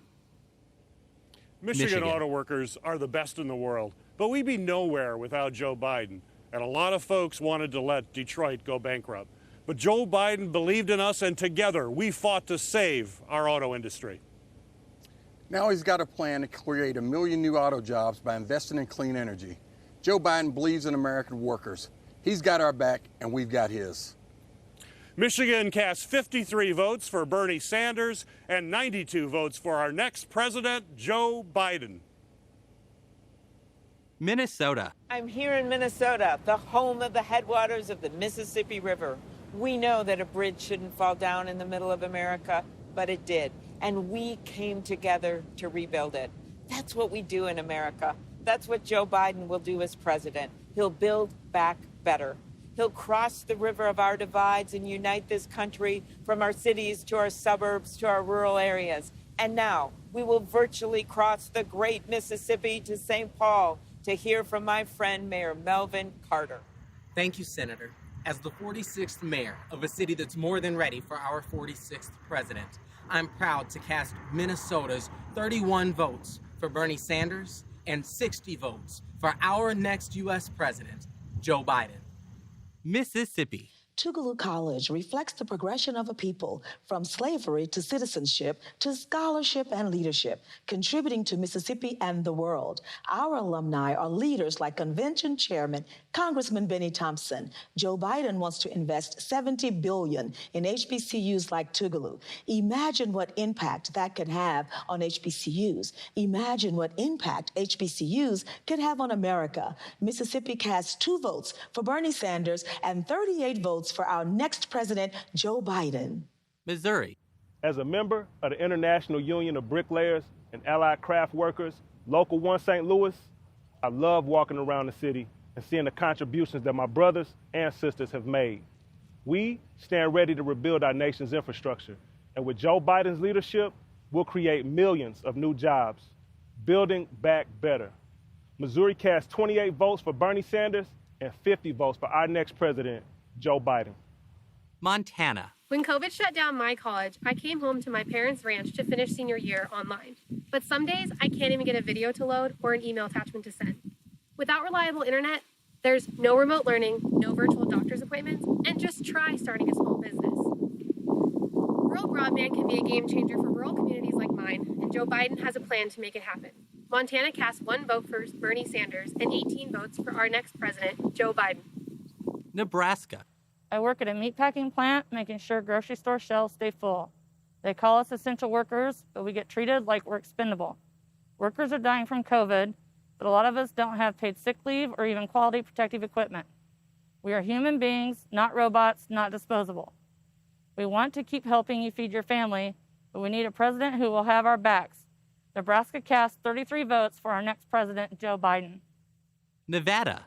Michigan auto workers are the best in the world, but we'd be nowhere without Joe Biden. And a lot of folks wanted to let Detroit go bankrupt. But Joe Biden believed in us, and together we fought to save our auto industry. Now he's got a plan to create 1 million new auto jobs by investing in clean energy. Joe Biden believes in American workers. He's got our back, and we've got his. Michigan cast 53 votes for Bernie Sanders and 92 votes for our next president, Joe Biden. Minnesota. I'm here in Minnesota, the home of the headwaters of the Mississippi River. We know that a bridge shouldn't fall down in the middle of America, but it did. And we came together to rebuild it. That's what we do in America. That's what Joe Biden will do as president. He'll build back better. He'll cross the river of our divides and unite this country from our cities to our suburbs to our rural areas. And now we will virtually cross the great Mississippi to St. Paul to hear from my friend, Mayor Melvin Carter. Thank you, Senator. As the 46th mayor of a city that's more than ready for our 46th president, I'm proud to cast Minnesota's 31 votes for Bernie Sanders and 60 votes for our next U.S. president, Joe Biden. Mississippi. Tougaloo College reflects the progression of a people from slavery to citizenship to scholarship and leadership, contributing to Mississippi and the world. Our alumni are leaders like Convention Chairman Congressman Benny Thompson. Joe Biden wants to invest $70 billion in HBCUs like Tougaloo. Imagine what impact that could have on HBCUs. Imagine what impact HBCUs could have on America. Mississippi cast 2 votes for Bernie Sanders and 38 votes for our next president, Joe Biden. Missouri. As a member of the International Union of Bricklayers and Allied Craft Workers, Local 1 St. Louis, I love walking around the city and seeing the contributions that my brothers and sisters have made. We stand ready to rebuild our nation's infrastructure, and with Joe Biden's leadership, we'll create millions of new jobs, building back better. Missouri cast 28 votes for Bernie Sanders and 50 votes for our next president, Joe Biden. Montana. When COVID shut down my college, I came home to my parents' ranch to finish senior year online. But some days, I can't even get a video to load or an email attachment to send. Without reliable internet, there's no remote learning, no virtual doctor's appointments, and just try starting a small business. Rural broadband can be a game changer for rural communities like mine, and Joe Biden has a plan to make it happen. Montana cast 1 vote for Bernie Sanders and 18 votes for our next president, Joe Biden. Nebraska. I work at a meatpacking plant, making sure grocery store shelves stay full. They call us essential workers, but we get treated like we're expendable. Workers are dying from COVID, but a lot of us don't have paid sick leave or even quality protective equipment. We are human beings, not robots, not disposable. We want to keep helping you feed your family, but we need a president who will have our backs. Nebraska cast 33 votes for our next president, Joe Biden. Nevada.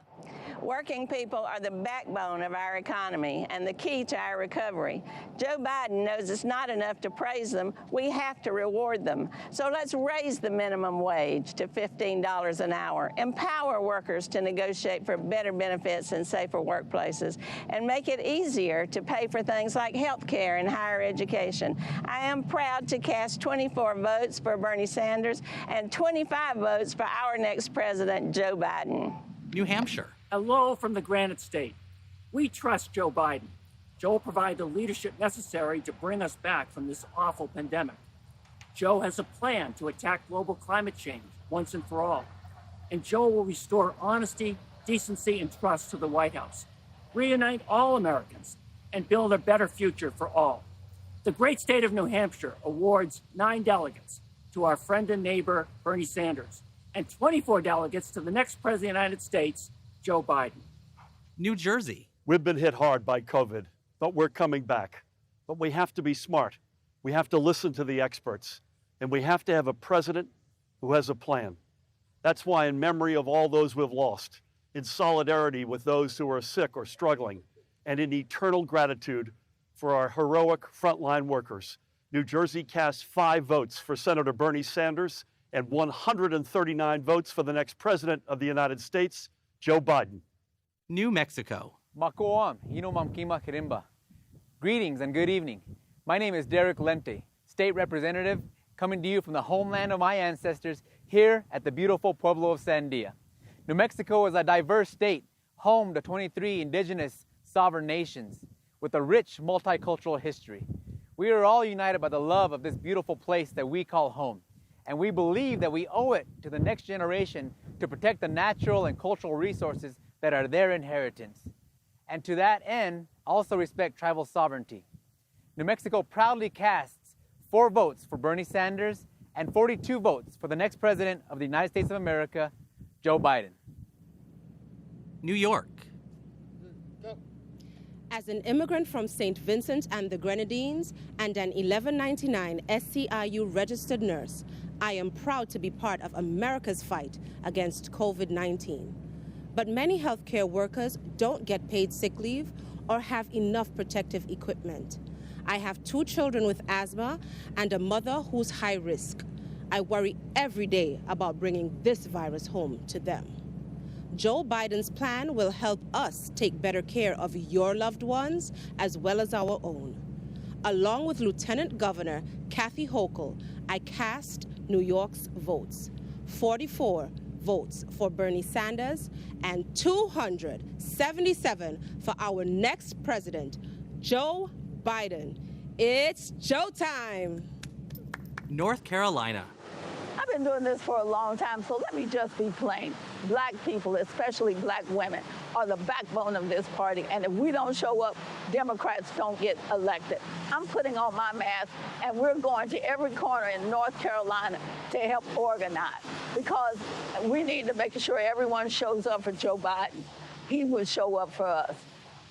Working people are the backbone of our economy and the key to our recovery. Joe Biden knows it's not enough to praise them. We have to reward them. So let's raise the minimum wage to $15 an hour, empower workers to negotiate for better benefits and safer workplaces, and make it easier to pay for things like health care and higher education. I am proud to cast 24 votes for Bernie Sanders and 25 votes for our next president, Joe Biden. New Hampshire. Hello from the Granite State. We trust Joe Biden. Joe will provide the leadership necessary to bring us back from this awful pandemic. Joe has a plan to attack global climate change once and for all. And Joe will restore honesty, decency, and trust to the White House, reunite all Americans, and build a better future for all. The great state of New Hampshire awards 9 delegates to our friend and neighbor, Bernie Sanders, and 24 delegates to the next president of the United States, Joe Biden. New Jersey. We've been hit hard by COVID, but we're coming back. But we have to be smart. We have to listen to the experts, and we have to have a president who has a plan. That's why, in memory of all those we've lost, in solidarity with those who are sick or struggling, and in eternal gratitude for our heroic frontline workers, New Jersey cast 5 votes for Senator Bernie Sanders and 139 votes for the next president of the United States, Joe Biden. New Mexico. Makoam, Mamkima Kirimba. Greetings and good evening. My name is Derek Lente, State Representative, coming to you from the homeland of my ancestors here at the beautiful Pueblo of Sandia. New Mexico is a diverse state, home to 23 indigenous sovereign nations with a rich multicultural history. We are all united by the love of this beautiful place that we call home, and we believe that we owe it to the next generation to protect the natural and cultural resources that are their inheritance. And to that end, also respect tribal sovereignty. New Mexico proudly casts 4 votes for Bernie Sanders and 42 votes for the next president of the United States of America, Joe Biden. New York. As an immigrant from St. Vincent and the Grenadines and an 1199 SCIU registered nurse, I am proud to be part of America's fight against COVID-19. But many healthcare workers don't get paid sick leave or have enough protective equipment. I have 2 children with asthma and a mother who's high risk. I worry every day about bringing this virus home to them. Joe Biden's plan will help us take better care of your loved ones as well as our own. Along with Lieutenant Governor Kathy Hochul, I cast New York's votes. 44 votes for Bernie Sanders and 277 for our next president, Joe Biden. It's Joe time. North Carolina. I've been doing this for a long time, so let me just be plain. Black people, especially black women, are the backbone of this party, and if we don't show up, Democrats don't get elected. I'm putting on my mask, and we're going to every corner in North Carolina to help organize, because we need to make sure everyone shows up for Joe Biden. He will show up for us.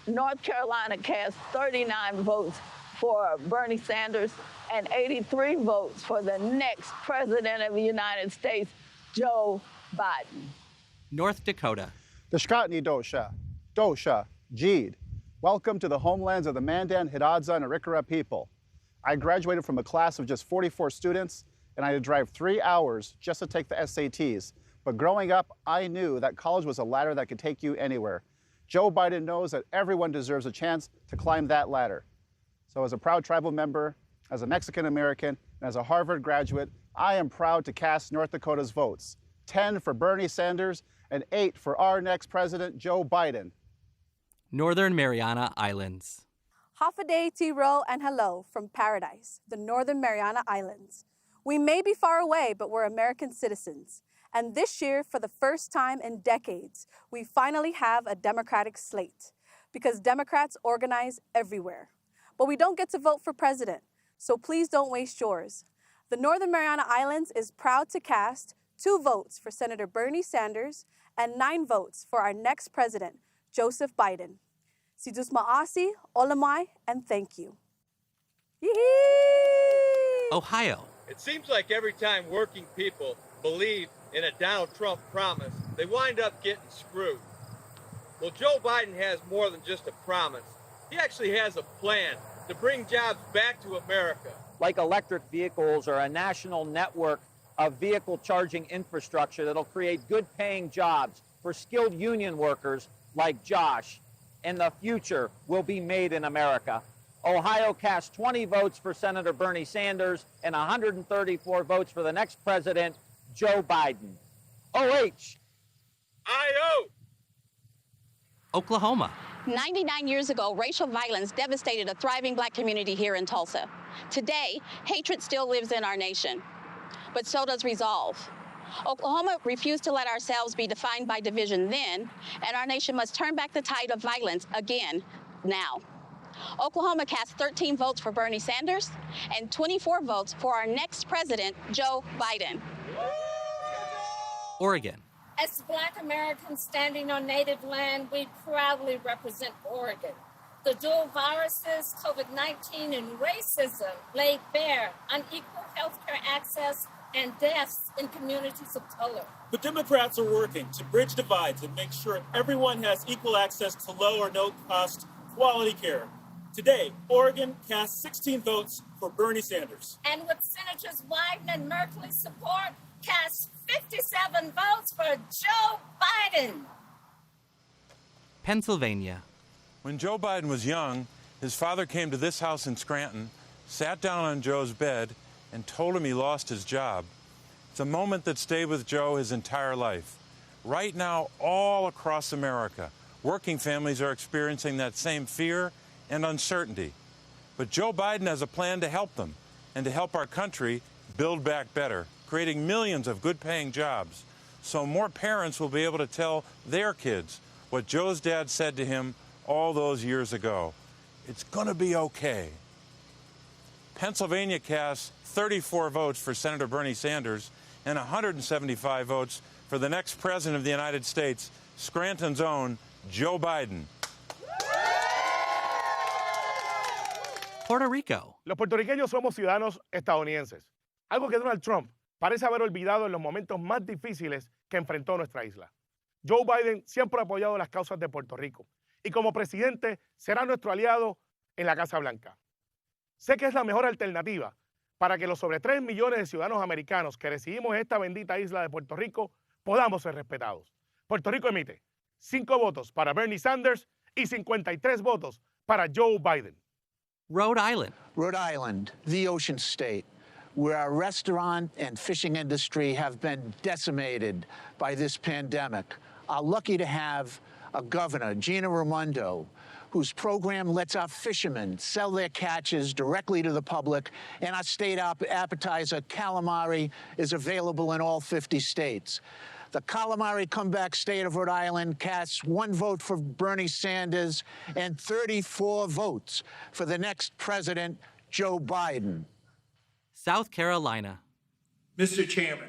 North Carolina cast 39 votes for Bernie Sanders and 83 votes for the next president of the United States, Joe Biden. North Dakota. The Shkatni Dosha, Jeed. Welcome to the homelands of the Mandan, Hidatsa, and Arikara people. I graduated from a class of just 44 students, and I had to drive 3 hours just to take the SATs. But growing up, I knew that college was a ladder that could take you anywhere. Joe Biden knows that everyone deserves a chance to climb that ladder. So as a proud tribal member, as a Mexican American, and as a Harvard graduate, I am proud to cast North Dakota's votes. 10 for Bernie Sanders and 8 for our next president, Joe Biden. Northern Mariana Islands. Hafaday Tiro and hello from paradise, the Northern Mariana Islands. We may be far away, but we're American citizens. And this year, for the first time in decades, we finally have a Democratic slate, because Democrats organize everywhere. But we don't get to vote for president, so please don't waste yours. The Northern Mariana Islands is proud to cast 2 votes for Senator Bernie Sanders and 9 votes for our next president, Joseph Biden. Sidus Ma'asi, Olamai, and thank you. Yee-hee! Ohio. It seems like every time working people believe in a Donald Trump promise, they wind up getting screwed. Well, Joe Biden has more than just a promise. He actually has a plan to bring jobs back to America. Like electric vehicles or a national network of vehicle charging infrastructure that'll create good-paying jobs for skilled union workers like Josh. And the future will be made in America. Ohio cast 20 votes for Senator Bernie Sanders and 134 votes for the next president, Joe Biden. OH. I-O. Oklahoma. 99 years ago, racial violence devastated a thriving black community here in Tulsa. Today, hatred still lives in our nation, but so does resolve. Oklahoma refused to let ourselves be defined by division then, and our nation must turn back the tide of violence again, now. Oklahoma cast 13 votes for Bernie Sanders and 24 votes for our next president, Joe Biden. Oregon. As Black Americans standing on Native land, we proudly represent Oregon. The dual viruses, COVID-19 and racism, laid bare unequal healthcare access and deaths in communities of color. The Democrats are working to bridge divides and make sure everyone has equal access to low or no cost quality care. Today, Oregon cast 16 votes for Bernie Sanders. And with Senators Wyden and Merkley's support, cast 57 votes for Joe Biden. Pennsylvania. When Joe Biden was young, his father came to this house in Scranton, sat down on Joe's bed, and told him he lost his job. It's a moment that stayed with Joe his entire life. Right now, all across America, working families are experiencing that same fear and uncertainty. But Joe Biden has a plan to help them and to help our country build back better, creating millions of good-paying jobs, so more parents will be able to tell their kids what Joe's dad said to him all those years ago. It's gonna be okay. Pennsylvania cast 34 votes for Senator Bernie Sanders and 175 votes for the next president of the United States, Scranton's own Joe Biden. Puerto Rico. Los puertorriqueños somos ciudadanos estadounidenses, algo que Donald Trump parece haber olvidado en los momentos más difíciles que enfrentó nuestra isla. Joe Biden siempre ha apoyado las causas de Puerto Rico y como presidente será nuestro aliado en la Casa Blanca. Sé que es la mejor alternativa para que los sobre 3 millones de ciudadanos americanos que residimos en esta bendita isla de Puerto Rico podamos ser respetados. Puerto Rico emite 5 votos para Bernie Sanders y 53 votos para Joe Biden. Rhode Island. Rhode Island, the ocean state, where our restaurant and fishing industry have been decimated by this pandemic, are lucky to have a governor, Gina Raimondo, whose program lets our fishermen sell their catches directly to the public, and our state appetizer, calamari, is available in all 50 states. The calamari comeback state of Rhode Island casts 1 vote for Bernie Sanders and 34 votes for the next president, Joe Biden. South Carolina. Mr. Chairman,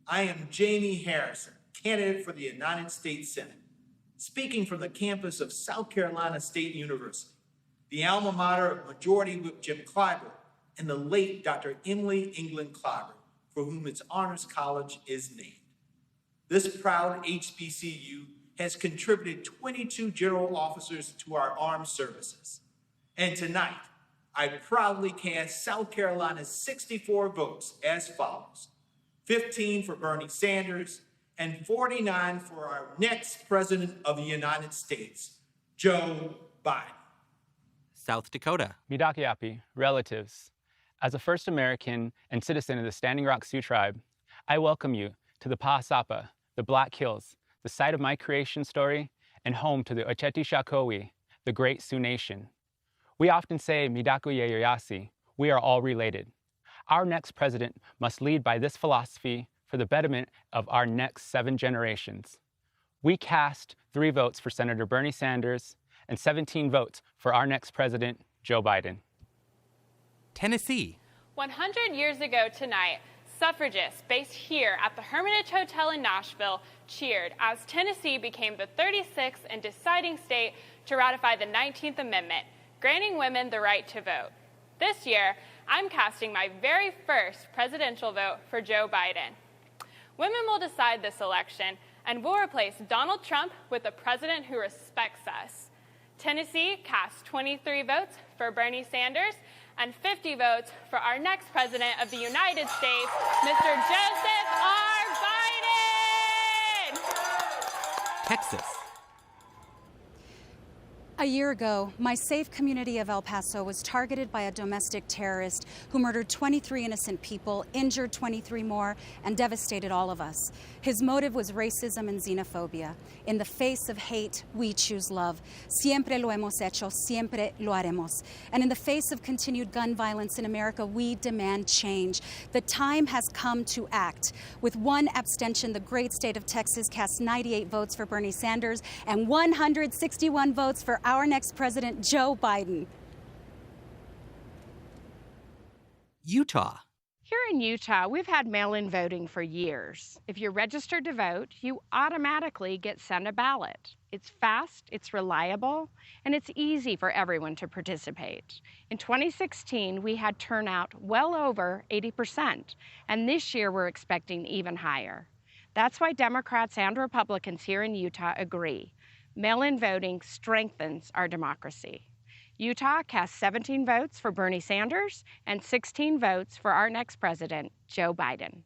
I am Jamie Harrison, candidate for the United States Senate, speaking from the campus of South Carolina State University, the alma mater of Majority Whip Jim Clyburn and the late Dr. Emily England Clyburn, for whom its Honors College is named. This proud HBCU has contributed 22 general officers to our armed services. And tonight, I proudly cast South Carolina's 64 votes as follows: 15 for Bernie Sanders and 49 for our next president of the United States, Joe Biden. South Dakota. Midakiapi, relatives. As a first American and citizen of the Standing Rock Sioux tribe, I welcome you to the Pahasapa, the Black Hills, the site of my creation story and home to the Oceti Shakowi, the great Sioux nation. We often say Midaku Yeyayasi, we are all related. Our next president must lead by this philosophy for the betterment of our next 7 generations. We cast 3 votes for Senator Bernie Sanders and 17 votes for our next president, Joe Biden. Tennessee. 100 years ago tonight, suffragists based here at the Hermitage Hotel in Nashville cheered as Tennessee became the 36th and deciding state to ratify the 19th Amendment, granting women the right to vote. This year, I'm casting my very first presidential vote for Joe Biden. Women will decide this election, and we'll replace Donald Trump with a president who respects us. Tennessee cast 23 votes for Bernie Sanders and 50 votes for our next president of the United States, Mr. Joseph R. Biden! Texas. A year ago, my safe community of El Paso was targeted by a domestic terrorist who murdered 23 innocent people, injured 23 more, and devastated all of us. His motive was racism and xenophobia. In the face of hate, we choose love. Siempre lo hemos hecho, siempre lo haremos. And in the face of continued gun violence in America, we demand change. The time has come to act. With 1 abstention, the great state of Texas cast 98 votes for Bernie Sanders and 161 votes for our next president, Joe Biden. Utah. Here in Utah, we've had mail-in voting for years. If you're registered to vote, you automatically get sent a ballot. It's fast, it's reliable, and it's easy for everyone to participate. In 2016, we had turnout well over 80%, and this year we're expecting even higher. That's why Democrats and Republicans here in Utah agree. Mail-in voting strengthens our democracy. Utah cast 17 votes for Bernie Sanders and 16 votes for our next president, Joe Biden.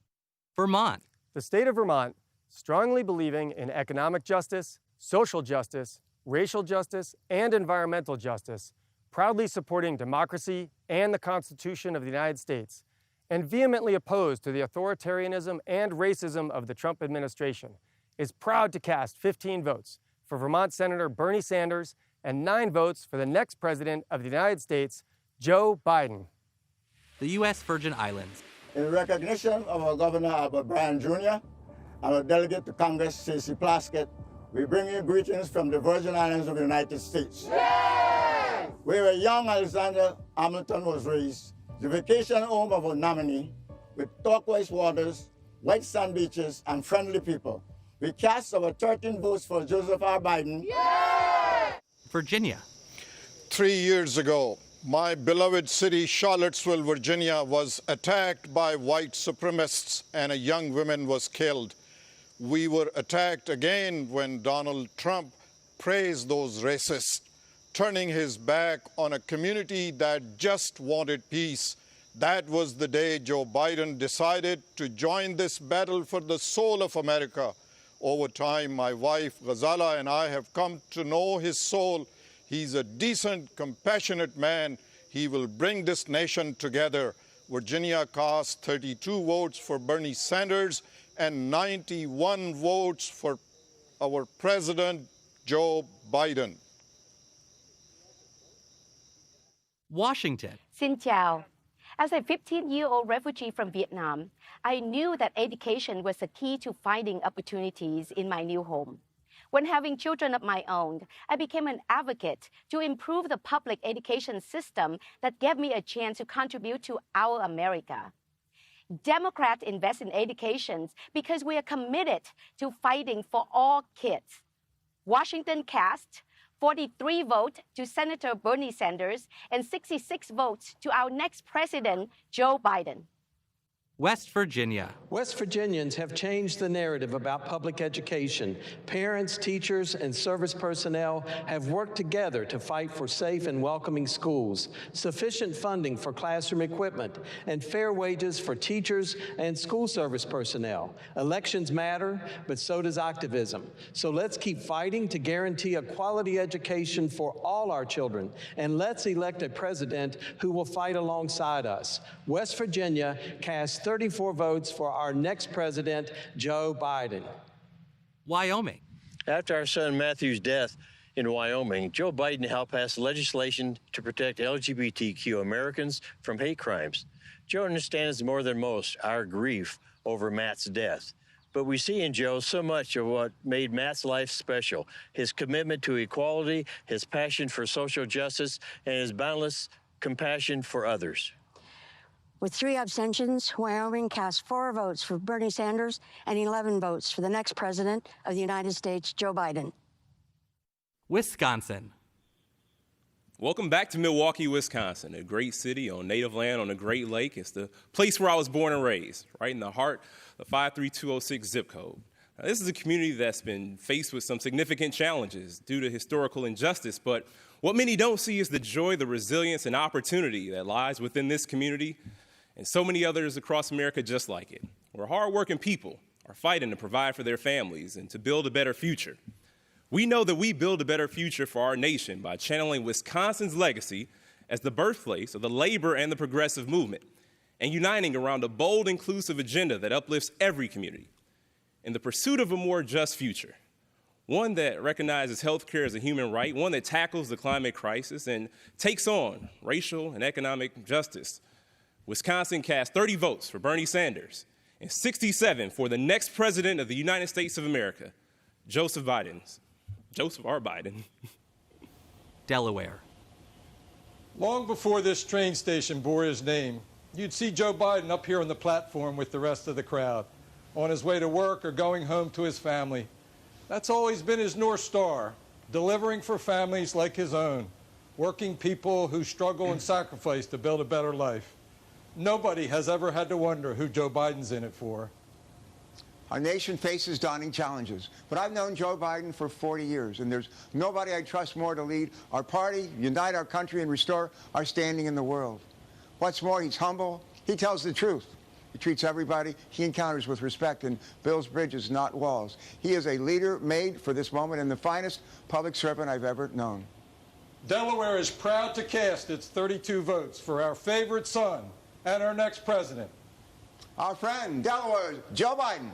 Vermont. The state of Vermont, strongly believing in economic justice, social justice, racial justice, and environmental justice, proudly supporting democracy and the Constitution of the United States, and vehemently opposed to the authoritarianism and racism of the Trump administration, is proud to cast 15 votes for Vermont Senator Bernie Sanders and 9 votes for the next president of the United States, Joe Biden. The U.S. Virgin Islands. In recognition of our Governor Albert Bryan Jr. and our delegate to Congress, Stacey Plaskett, we bring you greetings from the Virgin Islands of the United States. Yay! Where young Alexander Hamilton was raised, the vacation home of our nominee, with turquoise waters, white sand beaches, and friendly people. We cast our 13 votes for Joseph R. Biden. Yay! Virginia. 3 years ago, my beloved city, Charlottesville, Virginia, was attacked by white supremacists and a young woman was killed. We were attacked again when Donald Trump praised those racists, turning his back on a community that just wanted peace. That was the day Joe Biden decided to join this battle for the soul of America. Over time, my wife, Ghazala, and I have come to know his soul. He's a decent, compassionate man. He will bring this nation together. Virginia cast 32 votes for Bernie Sanders and 91 votes for our President, Joe Biden. Washington. Xin chào. As a 15-year-old refugee from Vietnam, I knew that education was the key to finding opportunities in my new home. When having children of my own, I became an advocate to improve the public education system that gave me a chance to contribute to our America. Democrats invest in education because we are committed to fighting for all kids. Washington cast 43 votes to Senator Bernie Sanders and 66 votes to our next president, Joe Biden. West Virginia. West Virginians have changed the narrative about public education. Parents, teachers, and service personnel have worked together to fight for safe and welcoming schools, sufficient funding for classroom equipment, and fair wages for teachers and school service personnel. Elections matter, but so does activism. So let's keep fighting to guarantee a quality education for all our children, and let's elect a president who will fight alongside us. West Virginia cast 34 votes for our next president, Joe Biden. Wyoming. After our son Matthew's death in Wyoming, Joe Biden helped pass legislation to protect LGBTQ Americans from hate crimes. Joe understands more than most our grief over Matt's death. But we see in Joe so much of what made Matt's life special: his commitment to equality, his passion for social justice, and his boundless compassion for others. With 3 abstentions, Wyoming cast 4 votes for Bernie Sanders and 11 votes for the next president of the United States, Joe Biden. Wisconsin. Welcome back to Milwaukee, Wisconsin, a great city on native land on a great lake. It's the place where I was born and raised, right in the heart of 53206 zip code. Now, this is a community that's been faced with some significant challenges due to historical injustice, but what many don't see is the joy, the resilience, and opportunity that lies within this community and so many others across America just like it, where hardworking people are fighting to provide for their families and to build a better future. We know that we build a better future for our nation by channeling Wisconsin's legacy as the birthplace of the labor and the progressive movement, and uniting around a bold, inclusive agenda that uplifts every community in the pursuit of a more just future, one that recognizes healthcare as a human right, one that tackles the climate crisis and takes on racial and economic justice. Wisconsin cast 30 votes for Bernie Sanders and 67 for the next president of the United States of America, Joseph R. Biden. Delaware. Long before this train station bore his name, you'd see Joe Biden up here on the platform with the rest of the crowd, on his way to work or going home to his family. That's always been his North Star, delivering for families like his own, working people who struggle and sacrifice to build a better life. Nobody has ever had to wonder who Joe Biden's in it for. Our nation faces daunting challenges, but I've known Joe Biden for 40 years, and there's nobody I trust more to lead our party, unite our country, and restore our standing in the world. What's more, he's humble. He tells the truth. He treats everybody he encounters with respect and builds bridges, not walls. He is a leader made for this moment and the finest public servant I've ever known. Delaware is proud to cast its 32 votes for our favorite son and our next president. Our friend, Delaware, Joe Biden.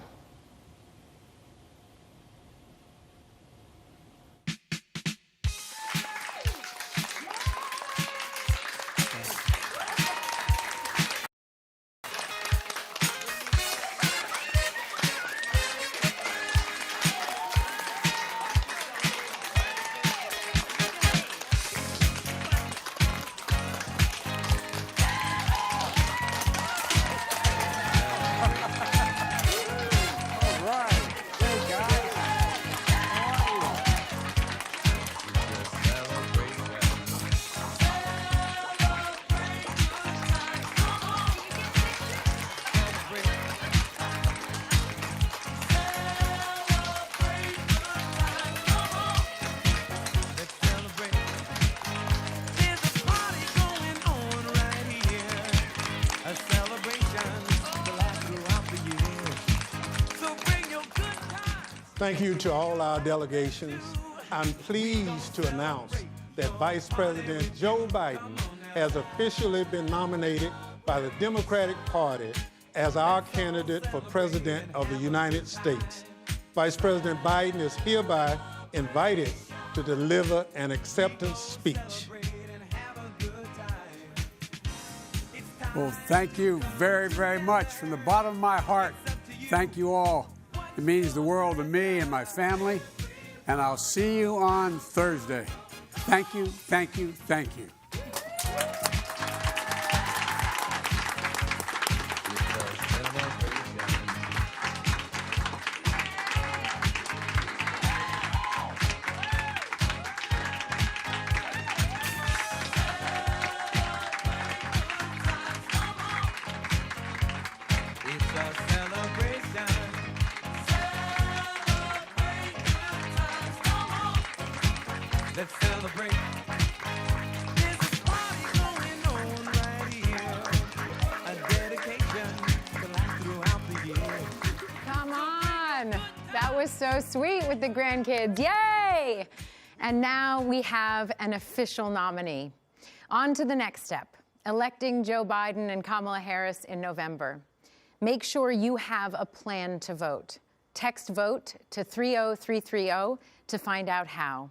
Thank you to all our delegations. I'm pleased to announce that Vice President Joe Biden has officially been nominated by the Democratic Party as our candidate for President of the United States. Vice President Biden is hereby invited to deliver an acceptance speech. Well, thank you very, very much. From the bottom of my heart, thank you all. It means the world to me and my family, and I'll see you on Thursday. Thank you, thank you, thank you. Let's celebrate. There's a party going on right here. A dedication to last throughout the year. Come on. That was so sweet with the grandkids. Yay! And now we have an official nominee. On to the next step, electing Joe Biden and Kamala Harris in November. Make sure you have a plan to vote. Text VOTE to 30330 to find out how.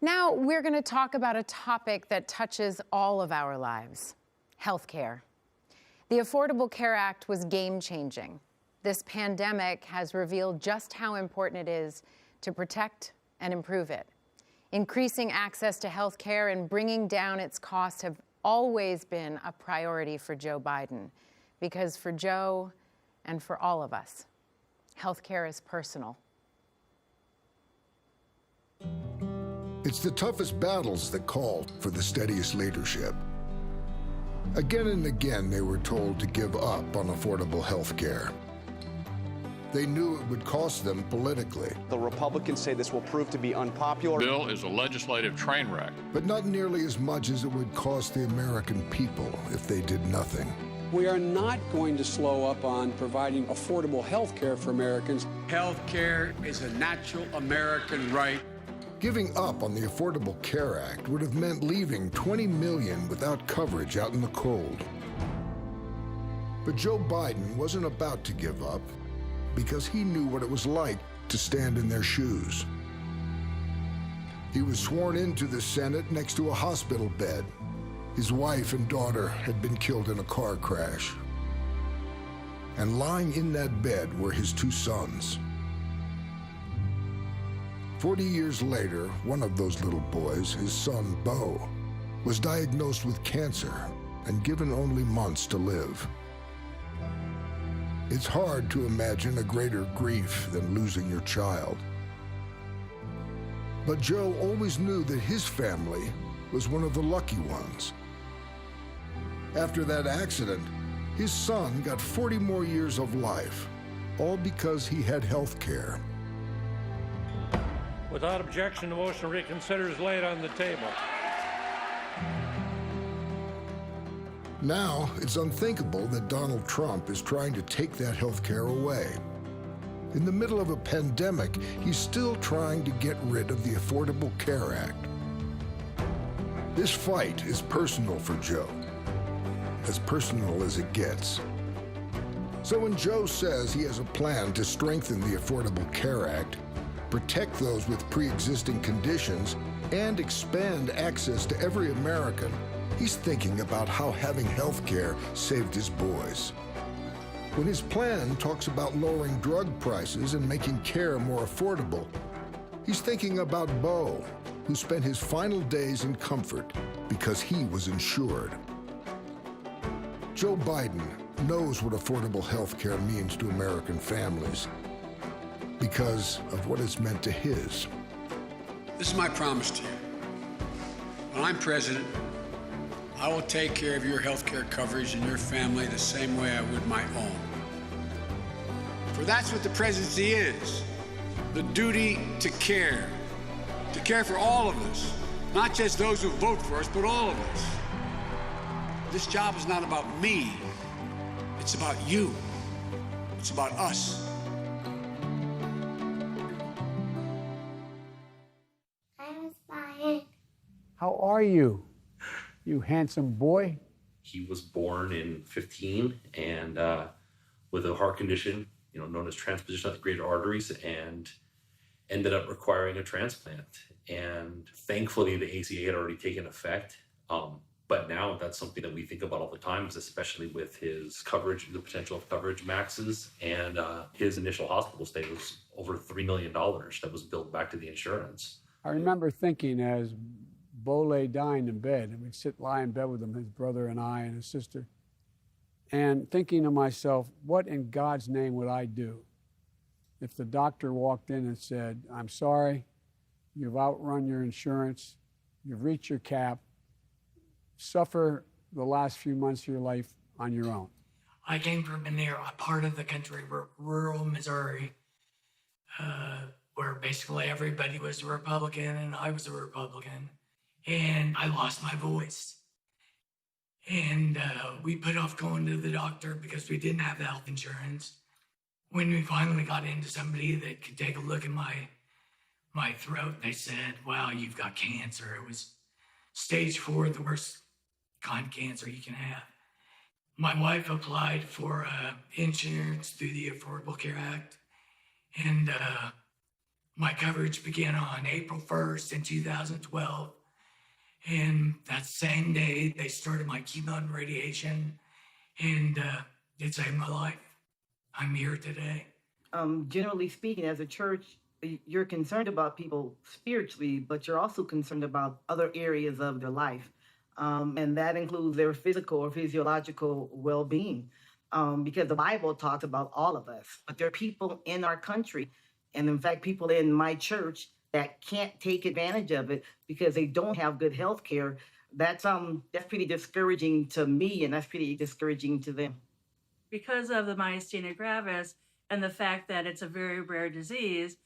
Now we're going to talk about a topic that touches all of our lives, healthcare. The Affordable Care Act was game-changing. This pandemic has revealed just how important it is to protect and improve it. Increasing access to healthcare and bringing down its costs have always been a priority for Joe Biden, because for Joe and for all of us, healthcare is personal. It's the toughest battles that call for the steadiest leadership. Again and again, they were told to give up on affordable health care. They knew it would cost them politically. The Republicans say this will prove to be unpopular. The bill is a legislative train wreck. But not nearly as much as it would cost the American people if they did nothing. We are not going to slow up on providing affordable health care for Americans. Health care is a natural American right. Giving up on the Affordable Care Act would have meant leaving 20 million without coverage out in the cold. But Joe Biden wasn't about to give up because he knew what it was like to stand in their shoes. He was sworn into the Senate next to a hospital bed. His wife and daughter had been killed in a car crash. And lying in that bed were his two sons. 40 years later, one of those little boys, his son, Beau, was diagnosed with cancer and given only months to live. It's hard to imagine a greater grief than losing your child. But Joe always knew that his family was one of the lucky ones. After that accident, his son got 40 more years of life, all because he had health care. Without objection, the motion to reconsider is laid on the table. Now, it's unthinkable that Donald Trump is trying to take that health care away. In the middle of a pandemic, he's still trying to get rid of the Affordable Care Act. This fight is personal for Joe, as personal as it gets. So when Joe says he has a plan to strengthen the Affordable Care Act, protect those with pre-existing conditions, and expand access to every American, he's thinking about how having health care saved his boys. When his plan talks about lowering drug prices and making care more affordable, he's thinking about Bo, who spent his final days in comfort because he was insured. Joe Biden knows what affordable health care means to American families because of what it's meant to his. This is my promise to you. When I'm president, I will take care of your health care coverage and your family the same way I would my own. For that's what the presidency is, the duty to care for all of us, not just those who vote for us, but all of us. This job is not about me, it's about you, it's about us. How are you, you handsome boy? He was born in 15 and with a heart condition, known as transposition of the greater arteries, and ended up requiring a transplant. And thankfully, the ACA had already taken effect. But now that's something that we think about all the time, especially with his coverage, the potential of coverage maxes, and his initial hospital stay was over $3 million that was billed back to the insurance. I remember thinking as Bo lay dying in bed, and we'd lie in bed with him, his brother and I and his sister, and thinking to myself, what in God's name would I do if the doctor walked in and said, I'm sorry, you've outrun your insurance, you've reached your cap, suffer the last few months of your life on your own. I came from a part of the country, rural Missouri, where basically everybody was a Republican and I was a Republican. And I lost my voice. And we put off going to the doctor because we didn't have health insurance. When we finally got into somebody that could take a look at my throat, they said, wow, you've got cancer. It was stage 4, the worst kind of cancer you can have. My wife applied for insurance through the Affordable Care Act. And my coverage began on April 1st in 2012. And that same day, they started my chemo and radiation, and it saved my life. I'm here today. Generally speaking, as a church, you're concerned about people spiritually, but you're also concerned about other areas of their life. And that includes their physical or physiological well-being, because the Bible talks about all of us. But there are people in our country, and in fact, people in my church that can't take advantage of it because they don't have good health care. That's pretty discouraging to me, and that's pretty discouraging to them. Because of the myasthenia gravis and the fact that it's a very rare disease,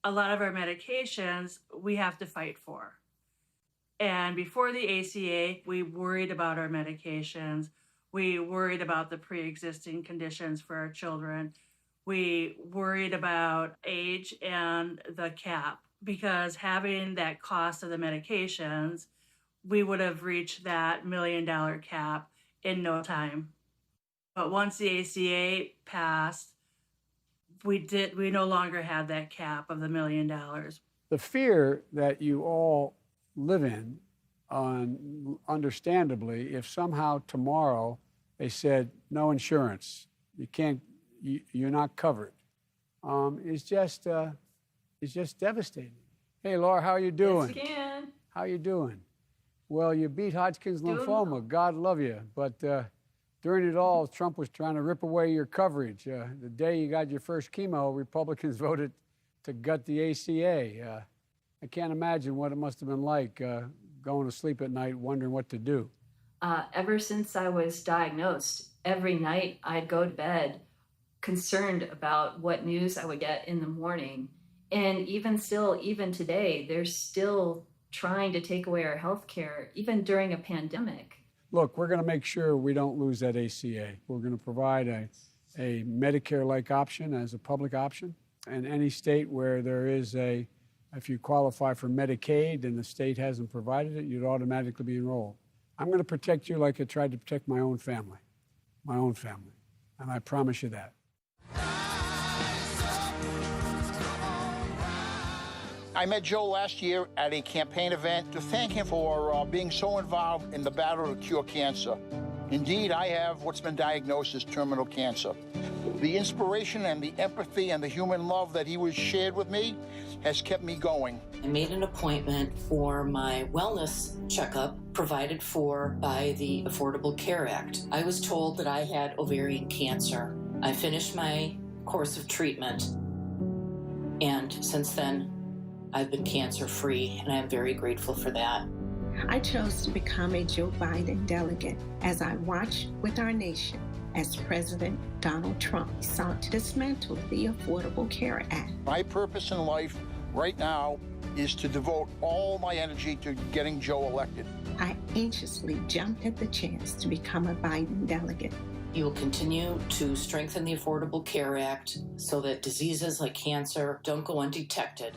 a lot of our medications we have to fight for. And before the ACA, we worried about our medications. We worried about the pre-existing conditions for our children. We worried about age and the cap, because having that cost of the medications, we would have reached that $1 million cap in no time. But once the ACA passed, we no longer had that cap of the $1 million. The fear that you all live in, understandably, if somehow tomorrow they said no insurance, you're not covered, is just devastating. Hey, Laura, how are you doing? Yes, again. How you doing? Well, you beat Hodgkin's lymphoma. God love you. But during it all, Trump was trying to rip away your coverage. The day you got your first chemo, Republicans voted to gut the ACA. I can't imagine what it must have been like going to sleep at night wondering what to do. Ever since I was diagnosed, every night I'd go to bed concerned about what news I would get in the morning. And even still, even today, they're still trying to take away our health care, even during a pandemic. Look, we're going to make sure we don't lose that ACA. We're going to provide a Medicare-like option as a public option. And any state where there is if you qualify for Medicaid and the state hasn't provided it, you'd automatically be enrolled. I'm going to protect you like I tried to protect my own family. And I promise you that. I met Joe last year at a campaign event to thank him for being so involved in the battle to cure cancer. Indeed, I have what's been diagnosed as terminal cancer. The inspiration and the empathy and the human love that he was shared with me has kept me going. I made an appointment for my wellness checkup provided for by the Affordable Care Act. I was told that I had ovarian cancer. I finished my course of treatment, and since then, I've been cancer-free, and I'm very grateful for that. I chose to become a Joe Biden delegate as I watched with our nation as President Donald Trump sought to dismantle the Affordable Care Act. My purpose in life right now is to devote all my energy to getting Joe elected. I anxiously jumped at the chance to become a Biden delegate. You will continue to strengthen the Affordable Care Act so that diseases like cancer don't go undetected.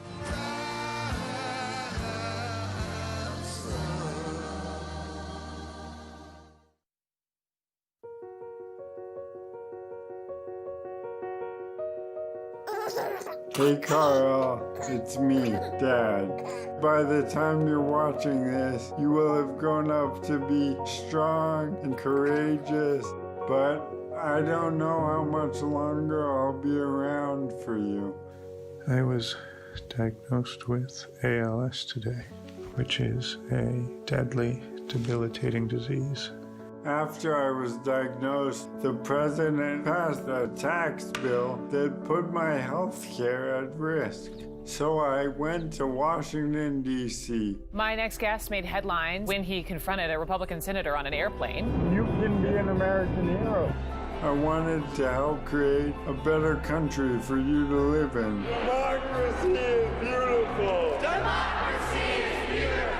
Hey Carl, it's me, Dad. By the time you're watching this, you will have grown up to be strong and courageous, but I don't know how much longer I'll be around for you. I was diagnosed with ALS today, which is a deadly, debilitating disease. After I was diagnosed, the president passed a tax bill that put my health care at risk. So I went to Washington, D.C. My next guest made headlines when he confronted a Republican senator on an airplane. You can be an American hero. I wanted to help create a better country for you to live in. Democracy is beautiful! Democracy is beautiful!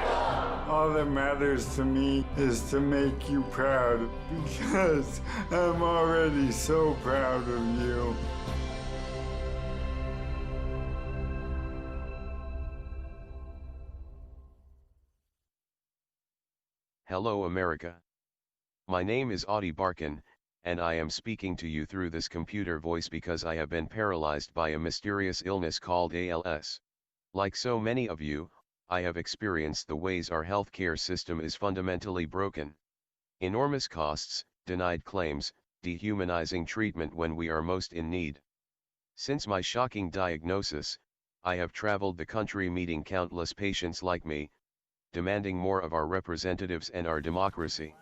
All that matters to me is to make you proud, because I'm already so proud of you. Hello America. My name is Audie Barkin, and I am speaking to you through this computer voice because I have been paralyzed by a mysterious illness called ALS. Like so many of you, I have experienced the ways our healthcare system is fundamentally broken. Enormous costs, denied claims, dehumanizing treatment when we are most in need. Since my shocking diagnosis, I have traveled the country meeting countless patients like me, demanding more of our representatives and our democracy.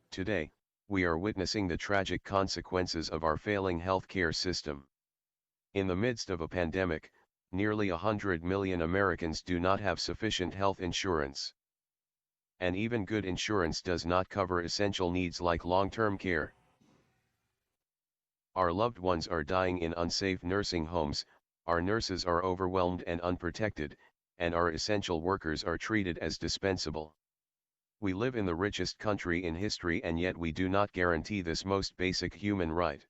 Today, we are witnessing the tragic consequences of our failing healthcare system. In the midst of a pandemic, nearly 100 million Americans do not have sufficient health insurance. And even good insurance does not cover essential needs like long-term care. Our loved ones are dying in unsafe nursing homes, our nurses are overwhelmed and unprotected, and our essential workers are treated as dispensable. We live in the richest country in history, and yet we do not guarantee this most basic human right.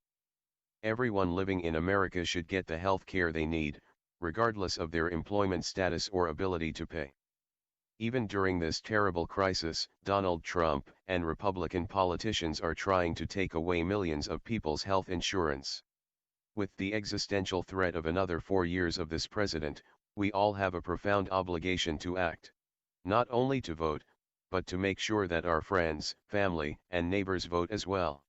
Everyone living in America should get the health care they need, regardless of their employment status or ability to pay. Even during this terrible crisis, Donald Trump and Republican politicians are trying to take away millions of people's health insurance. With the existential threat of another 4 years of this president, we all have a profound obligation to act. Not only to vote, but to make sure that our friends, family, and neighbors vote as well.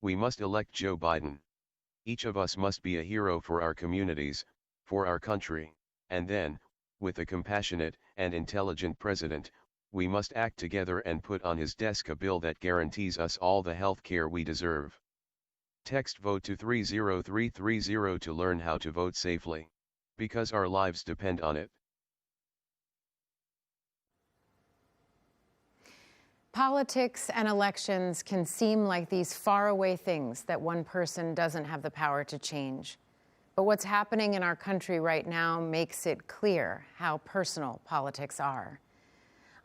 We must elect Joe Biden. Each of us must be a hero for our communities, for our country, and then, with a compassionate and intelligent president, we must act together and put on his desk a bill that guarantees us all the health care we deserve. Text VOTE to 30330 to learn how to vote safely. Because our lives depend on it. Politics and elections can seem like these faraway things that one person doesn't have the power to change. But what's happening in our country right now makes it clear how personal politics are.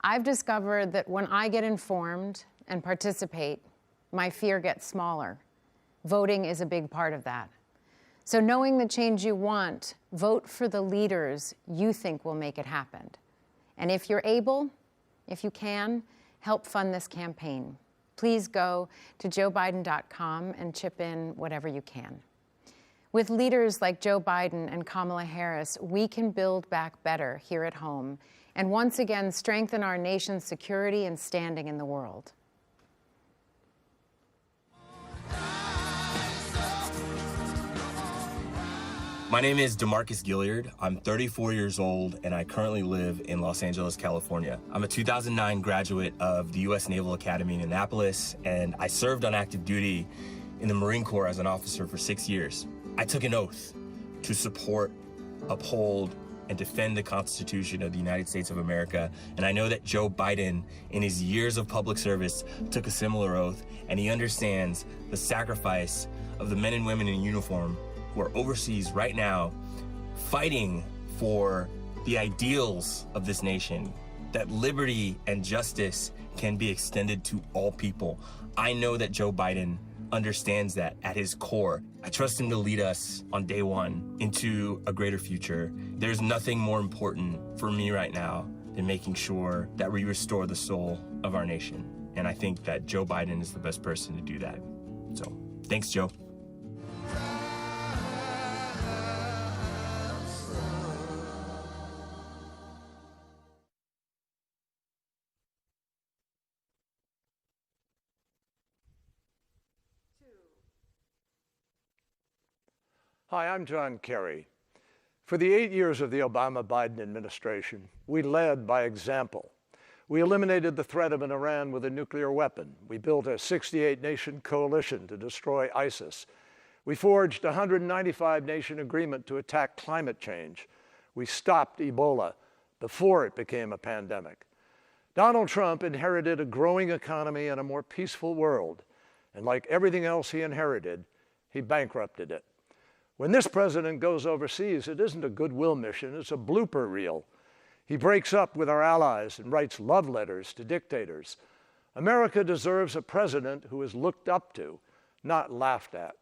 I've discovered that when I get informed and participate, my fear gets smaller. Voting is a big part of that. So knowing the change you want, vote for the leaders you think will make it happen. And if you're able, if you can, help fund this campaign. Please go to joebiden.com and chip in whatever you can. With leaders like Joe Biden and Kamala Harris, we can build back better here at home and once again strengthen our nation's security and standing in the world. My name is DeMarcus Gilliard. I'm 34 years old, and I currently live in Los Angeles, California. I'm a 2009 graduate of the U.S. Naval Academy in Annapolis, and I served on active duty in the Marine Corps as an officer for 6 years. I took an oath to support, uphold, and defend the Constitution of the United States of America, and I know that Joe Biden, in his years of public service, took a similar oath, and he understands the sacrifice of the men and women in uniform who are overseas right now fighting for the ideals of this nation, that liberty and justice can be extended to all people. I know that Joe Biden understands that at his core. I trust him to lead us on day one into a greater future. There's nothing more important for me right now than making sure that we restore the soul of our nation. And I think that Joe Biden is the best person to do that. So, thanks, Joe. Hi, I'm John Kerry. For the 8 years of the Obama-Biden administration, we led by example. We eliminated the threat of an Iran with a nuclear weapon. We built a 68-nation coalition to destroy ISIS. We forged a 195-nation agreement to attack climate change. We stopped Ebola before it became a pandemic. Donald Trump inherited a growing economy and a more peaceful world. And like everything else he inherited, he bankrupted it. When this president goes overseas, it isn't a goodwill mission, it's a blooper reel. He breaks up with our allies and writes love letters to dictators. America deserves a president who is looked up to, not laughed at.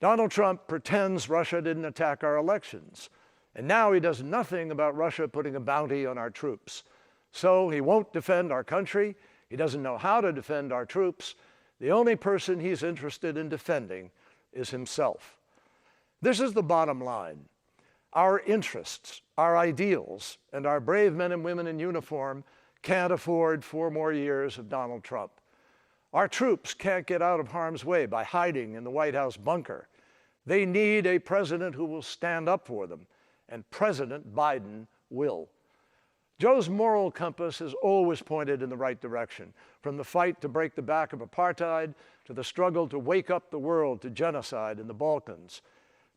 Donald Trump pretends Russia didn't attack our elections, and now he does nothing about Russia putting a bounty on our troops. So he won't defend our country, he doesn't know how to defend our troops. The only person he's interested in defending is himself. This is the bottom line. Our interests, our ideals, and our brave men and women in uniform can't afford 4 more years of Donald Trump. Our troops can't get out of harm's way by hiding in the White House bunker. They need a president who will stand up for them, and President Biden will. Joe's moral compass has always pointed in the right direction, from the fight to break the back of apartheid to the struggle to wake up the world to genocide in the Balkans.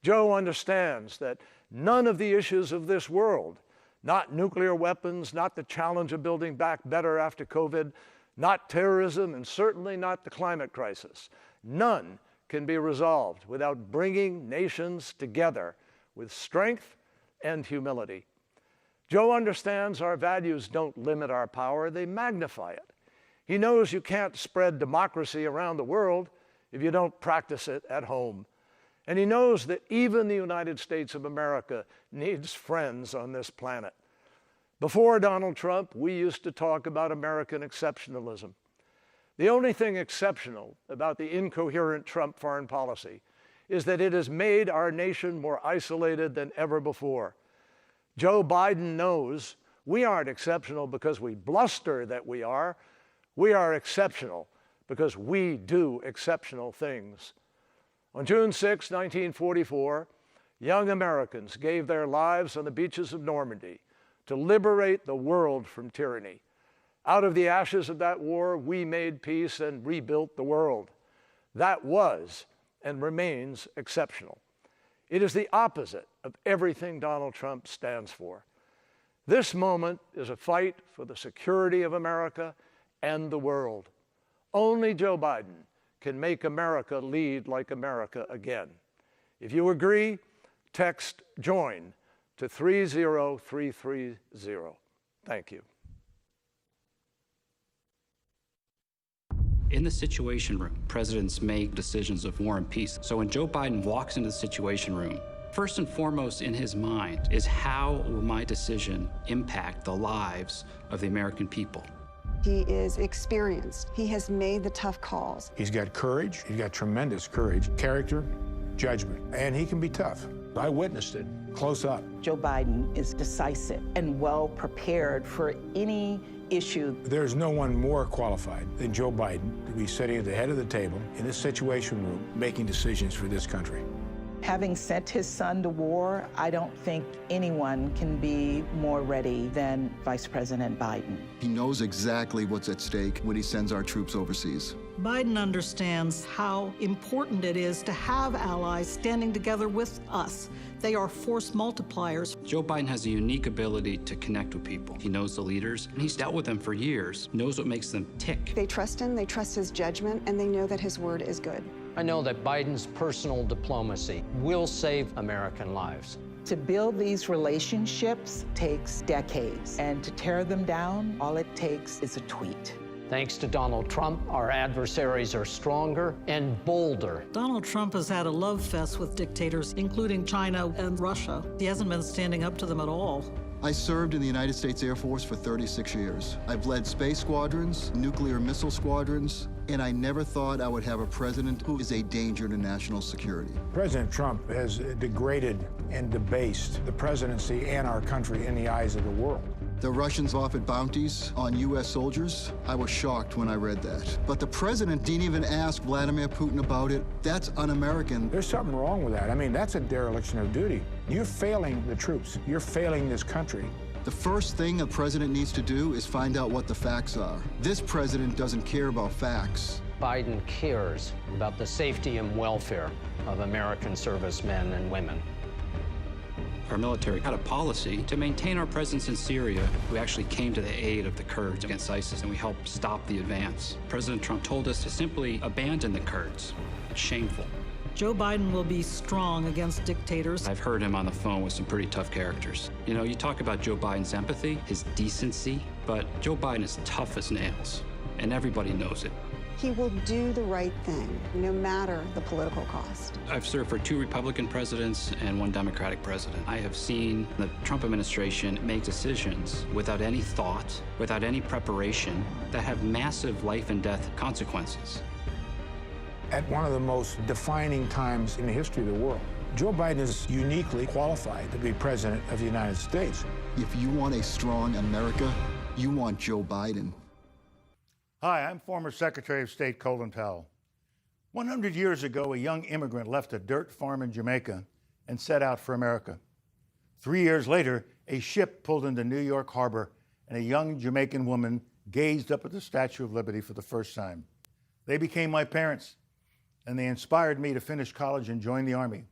Joe understands that none of the issues of this world, not nuclear weapons, not the challenge of building back better after COVID, not terrorism, and certainly not the climate crisis, none can be resolved without bringing nations together with strength and humility. Joe understands our values don't limit our power, they magnify it. He knows you can't spread democracy around the world if you don't practice it at home. And he knows that even the United States of America needs friends on this planet. Before Donald Trump, we used to talk about American exceptionalism. The only thing exceptional about the incoherent Trump foreign policy is that it has made our nation more isolated than ever before. Joe Biden knows we aren't exceptional because we bluster that we are. We are exceptional because we do exceptional things. On June 6, 1944, young Americans gave their lives on the beaches of Normandy to liberate the world from tyranny. Out of the ashes of that war, we made peace and rebuilt the world. That was and remains exceptional. It is the opposite of everything Donald Trump stands for. This moment is a fight for the security of America and the world. Only Joe Biden can make America lead like America again. If you agree, text JOIN to 30330. Thank you. In the Situation Room, presidents make decisions of war and peace. So when Joe Biden walks into the Situation Room, first and foremost in his mind is, how will my decision impact the lives of the American people? He is experienced. He has made the tough calls. He's got courage. He's got tremendous courage, character, judgment, and he can be tough. I witnessed it close up. Joe Biden is decisive and well prepared for any issue. There's no one more qualified than Joe Biden to be sitting at the head of the table in this Situation Room making decisions for this country. Having sent his son to war, I don't think anyone can be more ready than Vice President Biden. He knows exactly what's at stake when he sends our troops overseas. Biden understands how important it is to have allies standing together with us. They are force multipliers. Joe Biden has a unique ability to connect with people. He knows the leaders, and he's dealt with them for years, knows what makes them tick. They trust him, they trust his judgment, and they know that his word is good. I know that Biden's personal diplomacy will save American lives. To build these relationships takes decades, and to tear them down, all it takes is a tweet. Thanks to Donald Trump, our adversaries are stronger and bolder. Donald Trump has had a love fest with dictators, including China and Russia. He hasn't been standing up to them at all. I served in the United States Air Force for 36 years. I've led space squadrons, nuclear missile squadrons, and I never thought I would have a president who is a danger to national security. President Trump has degraded and debased the presidency and our country in the eyes of the world. The Russians offered bounties on U.S. soldiers. I was shocked when I read that. But the president didn't even ask Vladimir Putin about it. That's un-American. There's something wrong with that. I mean, that's a dereliction of duty. You're failing the troops. You're failing this country. The first thing a president needs to do is find out what the facts are. This president doesn't care about facts. Biden cares about the safety and welfare of American servicemen and women. Our military had a policy to maintain our presence in Syria. We actually came to the aid of the Kurds against ISIS, and we helped stop the advance. President Trump told us to simply abandon the Kurds. It's shameful. Joe Biden will be strong against dictators. I've heard him on the phone with some pretty tough characters. You know, you talk about Joe Biden's empathy, his decency, but Joe Biden is tough as nails, and everybody knows it. He will do the right thing, no matter the political cost. I've served for 2 Republican presidents and 1 Democratic president. I have seen the Trump administration make decisions without any thought, without any preparation, that have massive life and death consequences. At one of the most defining times in the history of the world, Joe Biden is uniquely qualified to be president of the United States. If you want a strong America, you want Joe Biden. Hi, I'm former Secretary of State Colin Powell. 100 years ago, a young immigrant left a dirt farm in Jamaica and set out for America. 3 years later, a ship pulled into New York Harbor, and a young Jamaican woman gazed up at the Statue of Liberty for the first time. They became my parents, and they inspired me to finish college and join the Army.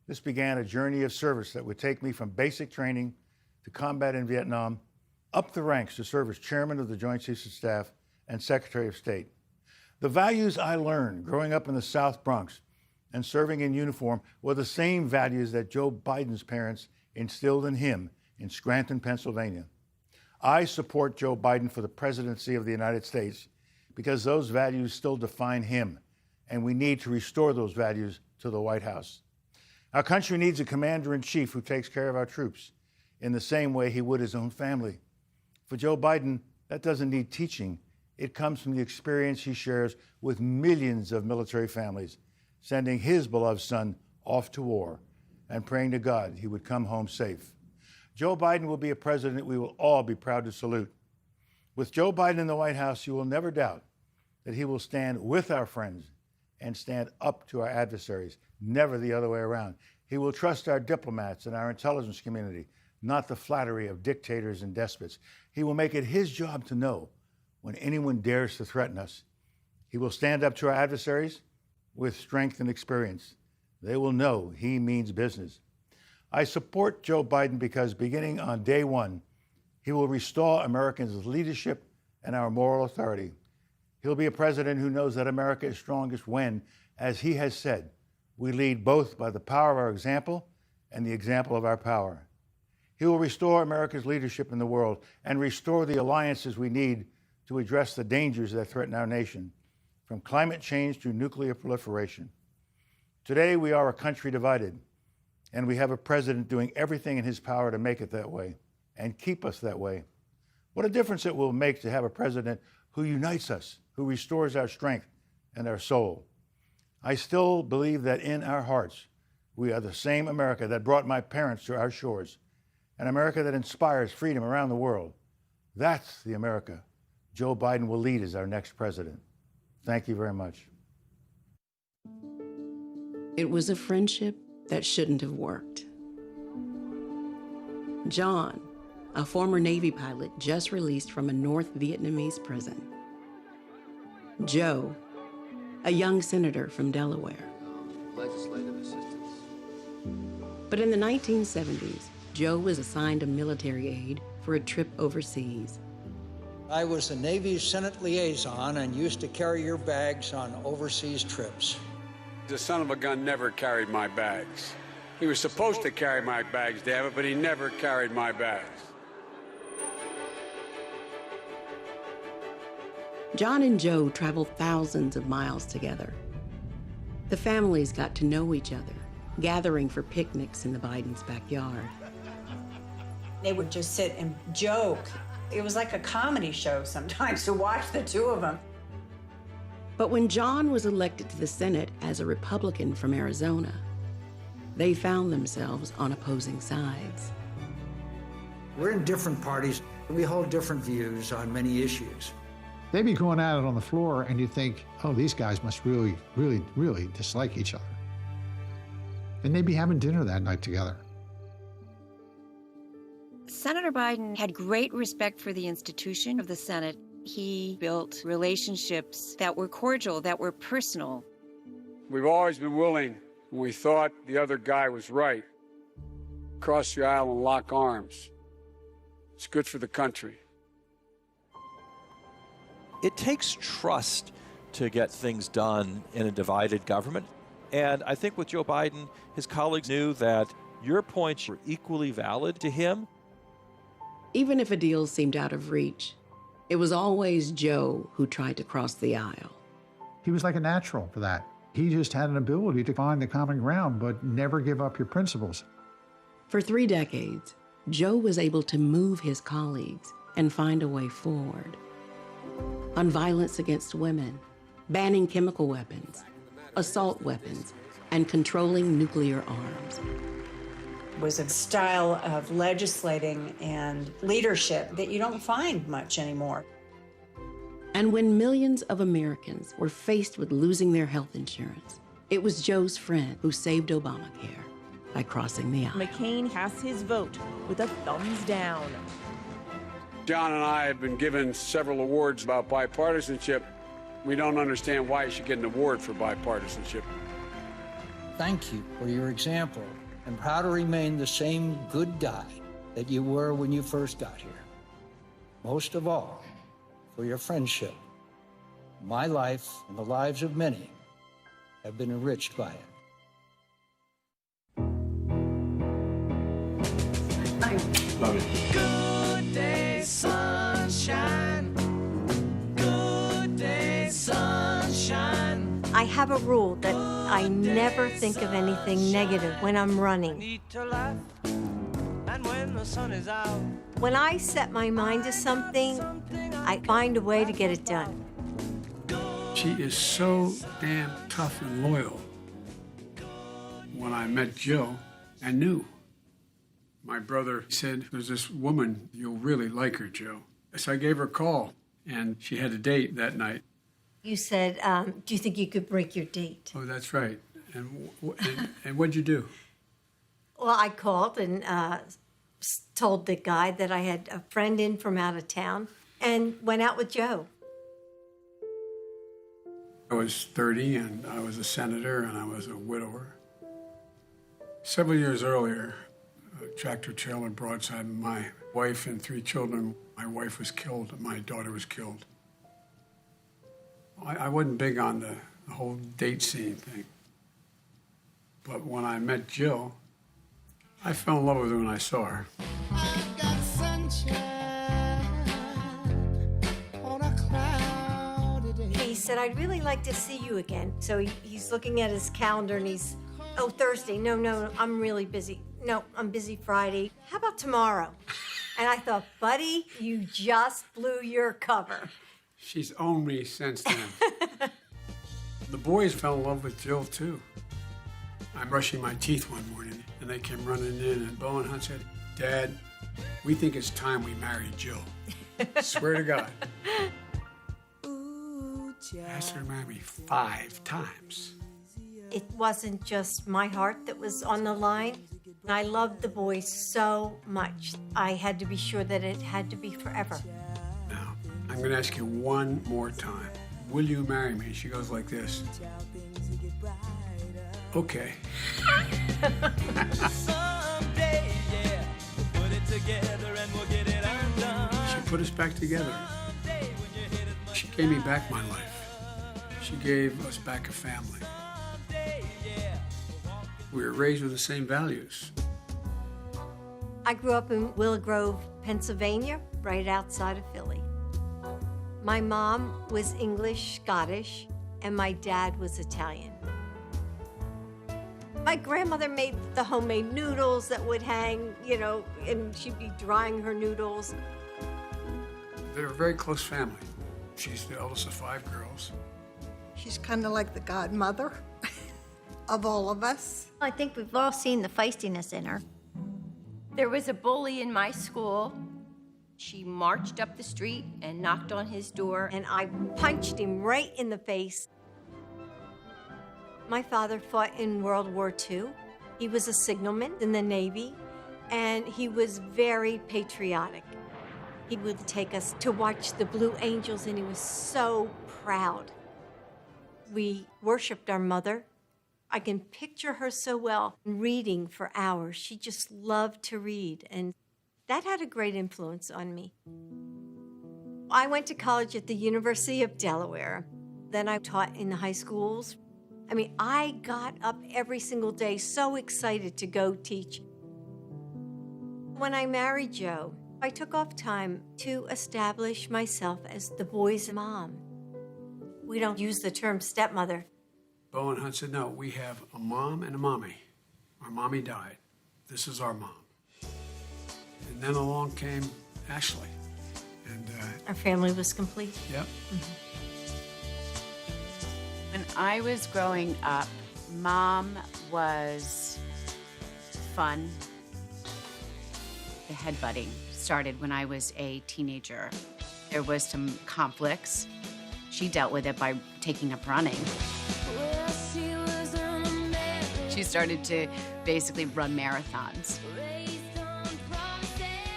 This began a journey of service that would take me from basic training to combat in Vietnam, up the ranks to serve as Chairman of the Joint Chiefs of Staff and Secretary of State. The values I learned growing up in the South Bronx and serving in uniform were the same values that Joe Biden's parents instilled in him in Scranton, Pennsylvania. I support Joe Biden for the presidency of the United States because those values still define him, and we need to restore those values to the White House. Our country needs a commander-in-chief who takes care of our troops in the same way he would his own family. For Joe Biden, that doesn't need teaching. It comes from the experience he shares with millions of military families, sending his beloved son off to war and praying to God he would come home safe. Joe Biden will be a president we will all be proud to salute. With Joe Biden in the White House, you will never doubt that he will stand with our friends and stand up to our adversaries, never the other way around. He will trust our diplomats and our intelligence community, not the flattery of dictators and despots. He will make it his job to know when anyone dares to threaten us. He will stand up to our adversaries with strength and experience. They will know he means business. I support Joe Biden because beginning on day one, he will restore Americans' leadership and our moral authority. He'll be a president who knows that America is strongest when, as he has said, we lead both by the power of our example and the example of our power. He will restore America's leadership in the world and restore the alliances we need to address the dangers that threaten our nation, from climate change to nuclear proliferation. Today, we are a country divided, and we have a president doing everything in his power to make it that way and keep us that way. What a difference it will make to have a president who unites us, who restores our strength and our soul. I still believe that in our hearts, we are the same America that brought my parents to our shores, an America that inspires freedom around the world. That's the America Joe Biden will lead as our next president. Thank you very much. It was a friendship that shouldn't have worked. John, a former Navy pilot just released from a North Vietnamese prison. Joe, a young senator from Delaware. Legislative assistance. But in the 1970s, Joe was assigned a military aide for a trip overseas. I was the Navy's Senate liaison and used to carry your bags on overseas trips. The son of a gun never carried my bags. He was supposed to carry my bags, David, but he never carried my bags. John and Joe traveled thousands of miles together. The families got to know each other, gathering for picnics in the Bidens' backyard. They would just sit and joke. It was like a comedy show sometimes to watch the two of them. But when John was elected to the Senate as a Republican from Arizona, they found themselves on opposing sides. We're in different parties. We hold different views on many issues. They'd be going at it on the floor, and you think, oh, these guys must really, really, really dislike each other. And they'd be having dinner that night together. Senator Biden had great respect for the institution of the Senate. He built relationships that were cordial, that were personal. We've always been willing, when we thought the other guy was right, cross the aisle and lock arms. It's good for the country. It takes trust to get things done in a divided government. And I think with Joe Biden, his colleagues knew that your points were equally valid to him. Even if a deal seemed out of reach, it was always Joe who tried to cross the aisle. He was like a natural for that. He just had an ability to find the common ground, but never give up your principles. For 3 decades, Joe was able to move his colleagues and find a way forward. On violence against women, banning chemical weapons, assault weapons, and controlling nuclear arms. It was a style of legislating and leadership that you don't find much anymore. And when millions of Americans were faced with losing their health insurance, it was Joe's friend who saved Obamacare by crossing the aisle. McCain casts his vote with a thumbs down. John and I have been given several awards about bipartisanship. We don't understand why you should get an award for bipartisanship. Thank you for your example. I'm proud to remain the same good guy that you were when you first got here. Most of all, for your friendship. My life and the lives of many have been enriched by it. Love it. Good day, sunshine. Good day, sunshine. I have a rule that I never think of anything negative when I'm running. When I set my mind to something, I find a way to get it done. She is so damn tough and loyal. When I met Jill, I knew. My brother said, there's this woman, you'll really like her, Joe. So I gave her a call, and she had a date that night. You said, do you think you could break your date? Oh, that's right. And what'd you do? Well, I called and told the guy that I had a friend in from out of town and went out with Joe. I was 30, and I was a senator, and I was a widower. Several years earlier, a tractor trailer broadsided my Wife and 3 children. My wife was killed, my daughter was killed. I wasn't big on the whole date scene thing. But when I met Jill, I fell in love with her when I saw her. He said, I'd really like to see you again. So he's looking at his calendar and he's, oh, Thursday. No, I'm really busy. No, I'm busy Friday. How about tomorrow? And I thought, buddy, you just blew your cover. She's owned me since then. The boys fell in love with Jill, too. I'm brushing my teeth one morning, and they came running in, and Bo and Hunt said, Dad, we think it's time we marry Jill. Swear to God. I asked her to marry me 5 times. It wasn't just my heart that was on the line. I loved the boys so much. I had to be sure that it had to be forever. Now, I'm going to ask you one more time. Will you marry me? She goes like this. Okay. She put us back together. She gave me back my life. She gave us back a family. We were raised with the same values. I grew up in Willow Grove, Pennsylvania, right outside of Philly. My mom was English, Scottish, and my dad was Italian. My grandmother made the homemade noodles that would hang, and she'd be drying her noodles. They were a very close family. She's the eldest of 5 girls. She's kind of like the godmother of all of us. I think we've all seen the feistiness in her. There was a bully in my school. She marched up the street and knocked on his door. And I punched him right in the face. My father fought in World War II. He was a signalman in the Navy, and he was very patriotic. He would take us to watch the Blue Angels, and he was so proud. We worshiped our mother. I can picture her so well, reading for hours. She just loved to read, and that had a great influence on me. I went to college at the University of Delaware. Then I taught in the high schools. I got up every single day so excited to go teach. When I married Joe, I took off time to establish myself as the boys' mom. We don't use the term stepmother. Bo and Hunt said, no, we have a mom and a mommy. Our mommy died. This is our mom. And then along came Ashley. And our family was complete. Yep. Mm-hmm. When I was growing up, Mom was fun. The headbutting started when I was a teenager. There was some conflicts. She dealt with it by taking up running. She started to basically run marathons.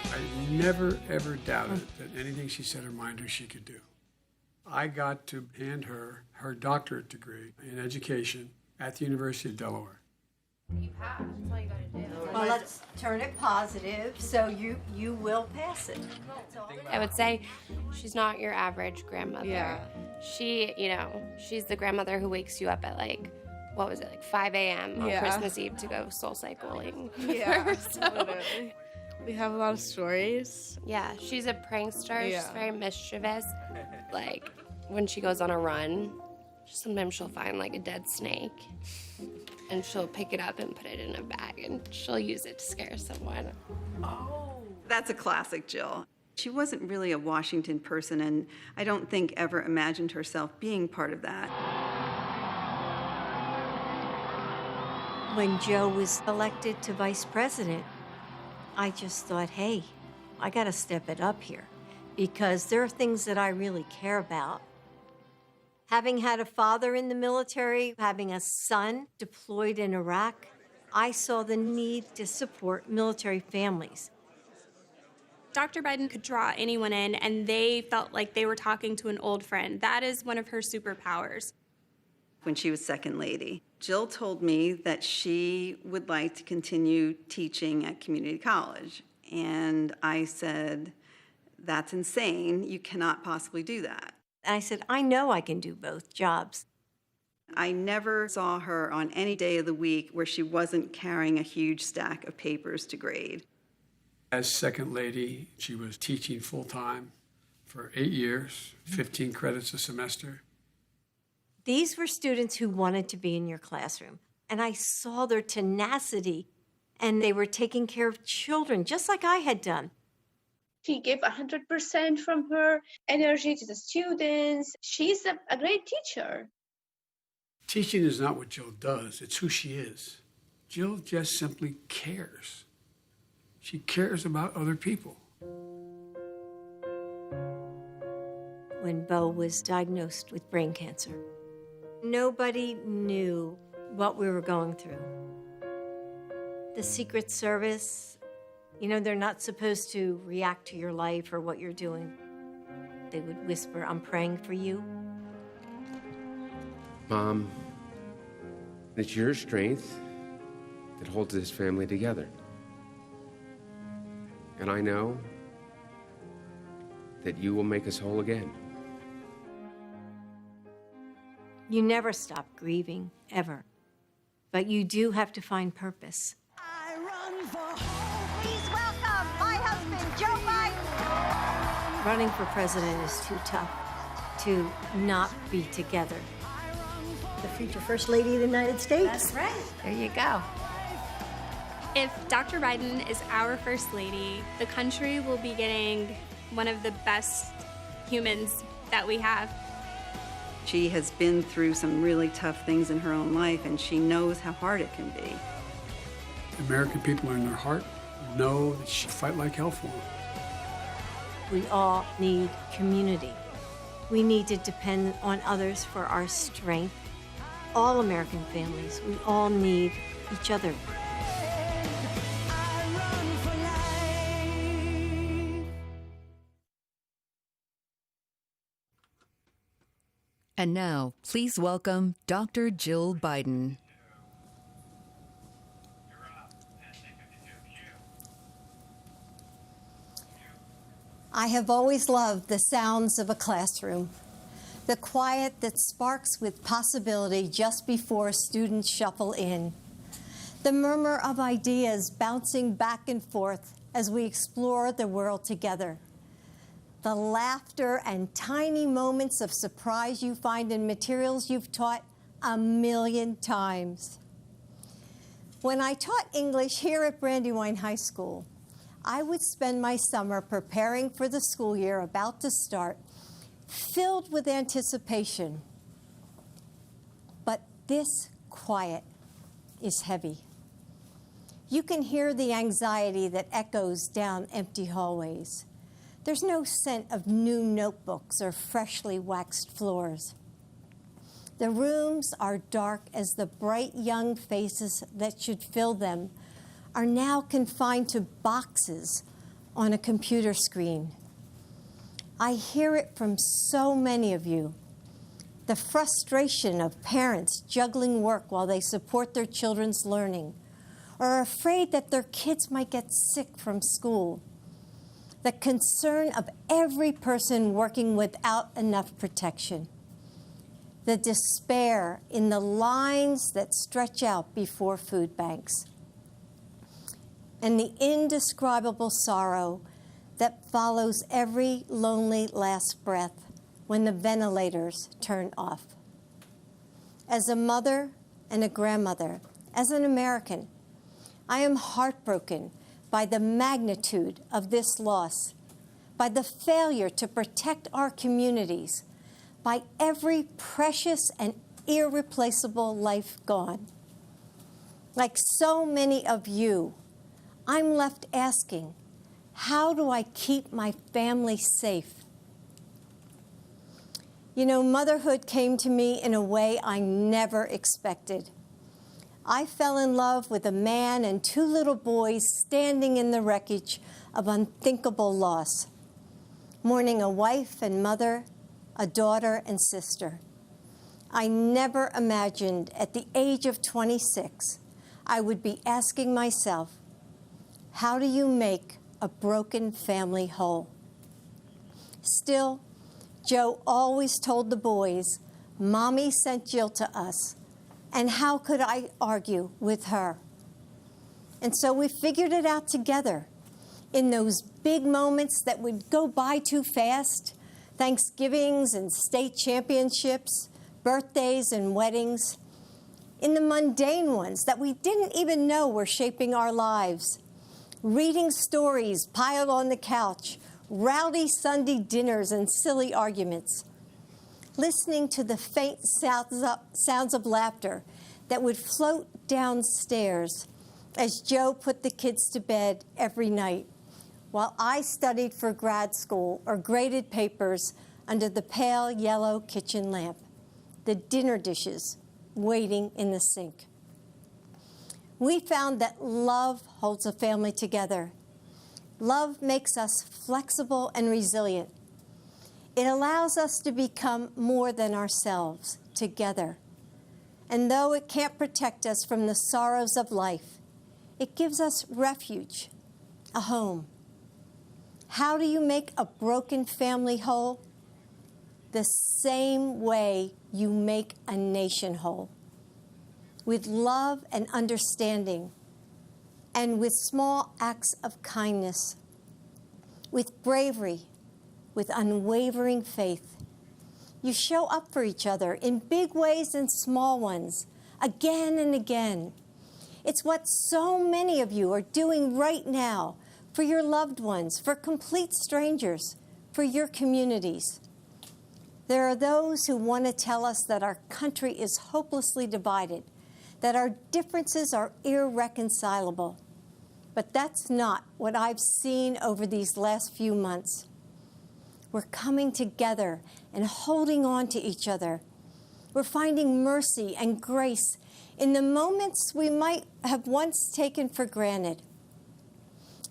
I never, ever doubted that anything she set her mind to, she could do. I got to hand her her doctorate degree in education at the University of Delaware. You passed. That's all you got to do. Well, let's turn it positive, so you will pass it. I would say she's not your average grandmother. Yeah. She, she's the grandmother who wakes you up at 5 a.m. on Christmas Eve to go soul cycling. Yeah, literally. We have a lot of stories. Yeah, she's a prankster. Yeah. She's very mischievous. When she goes on a run, sometimes she'll find a dead snake and she'll pick it up and put it in a bag and she'll use it to scare someone. Oh. That's a classic Jill. She wasn't really a Washington person, and I don't think ever imagined herself being part of that. When Joe was elected to vice president, I just thought, hey, I got to step it up here because there are things that I really care about. Having had a father in the military, having a son deployed in Iraq, I saw the need to support military families. Dr. Biden could draw anyone in, and they felt like they were talking to an old friend. That is one of her superpowers. When she was second lady, Jill told me that she would like to continue teaching at community college. And I said, that's insane. You cannot possibly do that. And I said, I know I can do both jobs. I never saw her on any day of the week where she wasn't carrying a huge stack of papers to grade. As second lady, she was teaching full-time for 8 years, 15 credits a semester. These were students who wanted to be in your classroom. And I saw their tenacity, and they were taking care of children, just like I had done. She gave 100% from her energy to the students. She's a great teacher. Teaching is not what Jill does, it's who she is. Jill just simply cares. She cares about other people. When Bo was diagnosed with brain cancer, nobody knew what we were going through. The Secret Service, you know, they're not supposed to react to your life or what you're doing. They would whisper, I'm praying for you. Mom, it's your strength that holds this family together. And I know that you will make us whole again. You never stop grieving, ever. But you do have to find purpose. Please welcome my husband, Joe Biden. Running for president is too tough to not be together. The future First Lady of the United States. That's right. There you go. If Dr. Biden is our First Lady, the country will be getting one of the best humans that we have. She has been through some really tough things in her own life, and she knows how hard it can be. The American people in their heart know that she fight like hell for them. We all need community. We need to depend on others for our strength. All American families, we all need each other. And now, please welcome Dr. Jill Biden. I have always loved the sounds of a classroom, the quiet that sparks with possibility just before students shuffle in, the murmur of ideas bouncing back and forth as we explore the world together, the laughter and tiny moments of surprise you find in materials you've taught 1,000,000 times. When I taught English here at Brandywine High School, I would spend my summer preparing for the school year about to start, filled with anticipation. But this quiet is heavy. You can hear the anxiety that echoes down empty hallways. There's no scent of new notebooks or freshly waxed floors. The rooms are dark as the bright young faces that should fill them are now confined to boxes on a computer screen. I hear it from so many of you. The frustration of parents juggling work while they support their children's learning, or are afraid that their kids might get sick from school. The concern of every person working without enough protection. The despair in the lines that stretch out before food banks. And the indescribable sorrow that follows every lonely last breath when the ventilators turn off. As a mother and a grandmother, as an American, I am heartbroken by the magnitude of this loss, by the failure to protect our communities, by every precious and irreplaceable life gone. Like so many of you, I'm left asking, how do I keep my family safe? You know, motherhood came to me in a way I never expected. I fell in love with a man and 2 little boys standing in the wreckage of unthinkable loss, mourning a wife and mother, a daughter and sister. I never imagined at the age of 26 I would be asking myself, how do you make a broken family whole. Still, Joe always told the boys, "Mommy sent Jill to us," and how could I argue with her? And so we figured it out together in those big moments that would go by too fast, Thanksgivings and state championships, birthdays and weddings, in the mundane ones that we didn't even know were shaping our lives, reading stories piled on the couch, rowdy Sunday dinners and silly arguments, listening to the faint sounds of laughter that would float downstairs as Joe put the kids to bed every night, while I studied for grad school or graded papers under the pale yellow kitchen lamp, the dinner dishes waiting in the sink. We found that love holds a family together. Love makes us flexible and resilient. It allows us to become more than ourselves together. And though it can't protect us from the sorrows of life, it gives us refuge, a home. How do you make a broken family whole? The same way you make a nation whole. With love and understanding, and with small acts of kindness, with bravery, with unwavering faith. You show up for each other in big ways and small ones, again and again. It's what so many of you are doing right now for your loved ones, for complete strangers, for your communities. There are those who want to tell us that our country is hopelessly divided, that our differences are irreconcilable. But that's not what I've seen over these last few months. We're coming together and holding on to each other. We're finding mercy and grace in the moments we might have once taken for granted.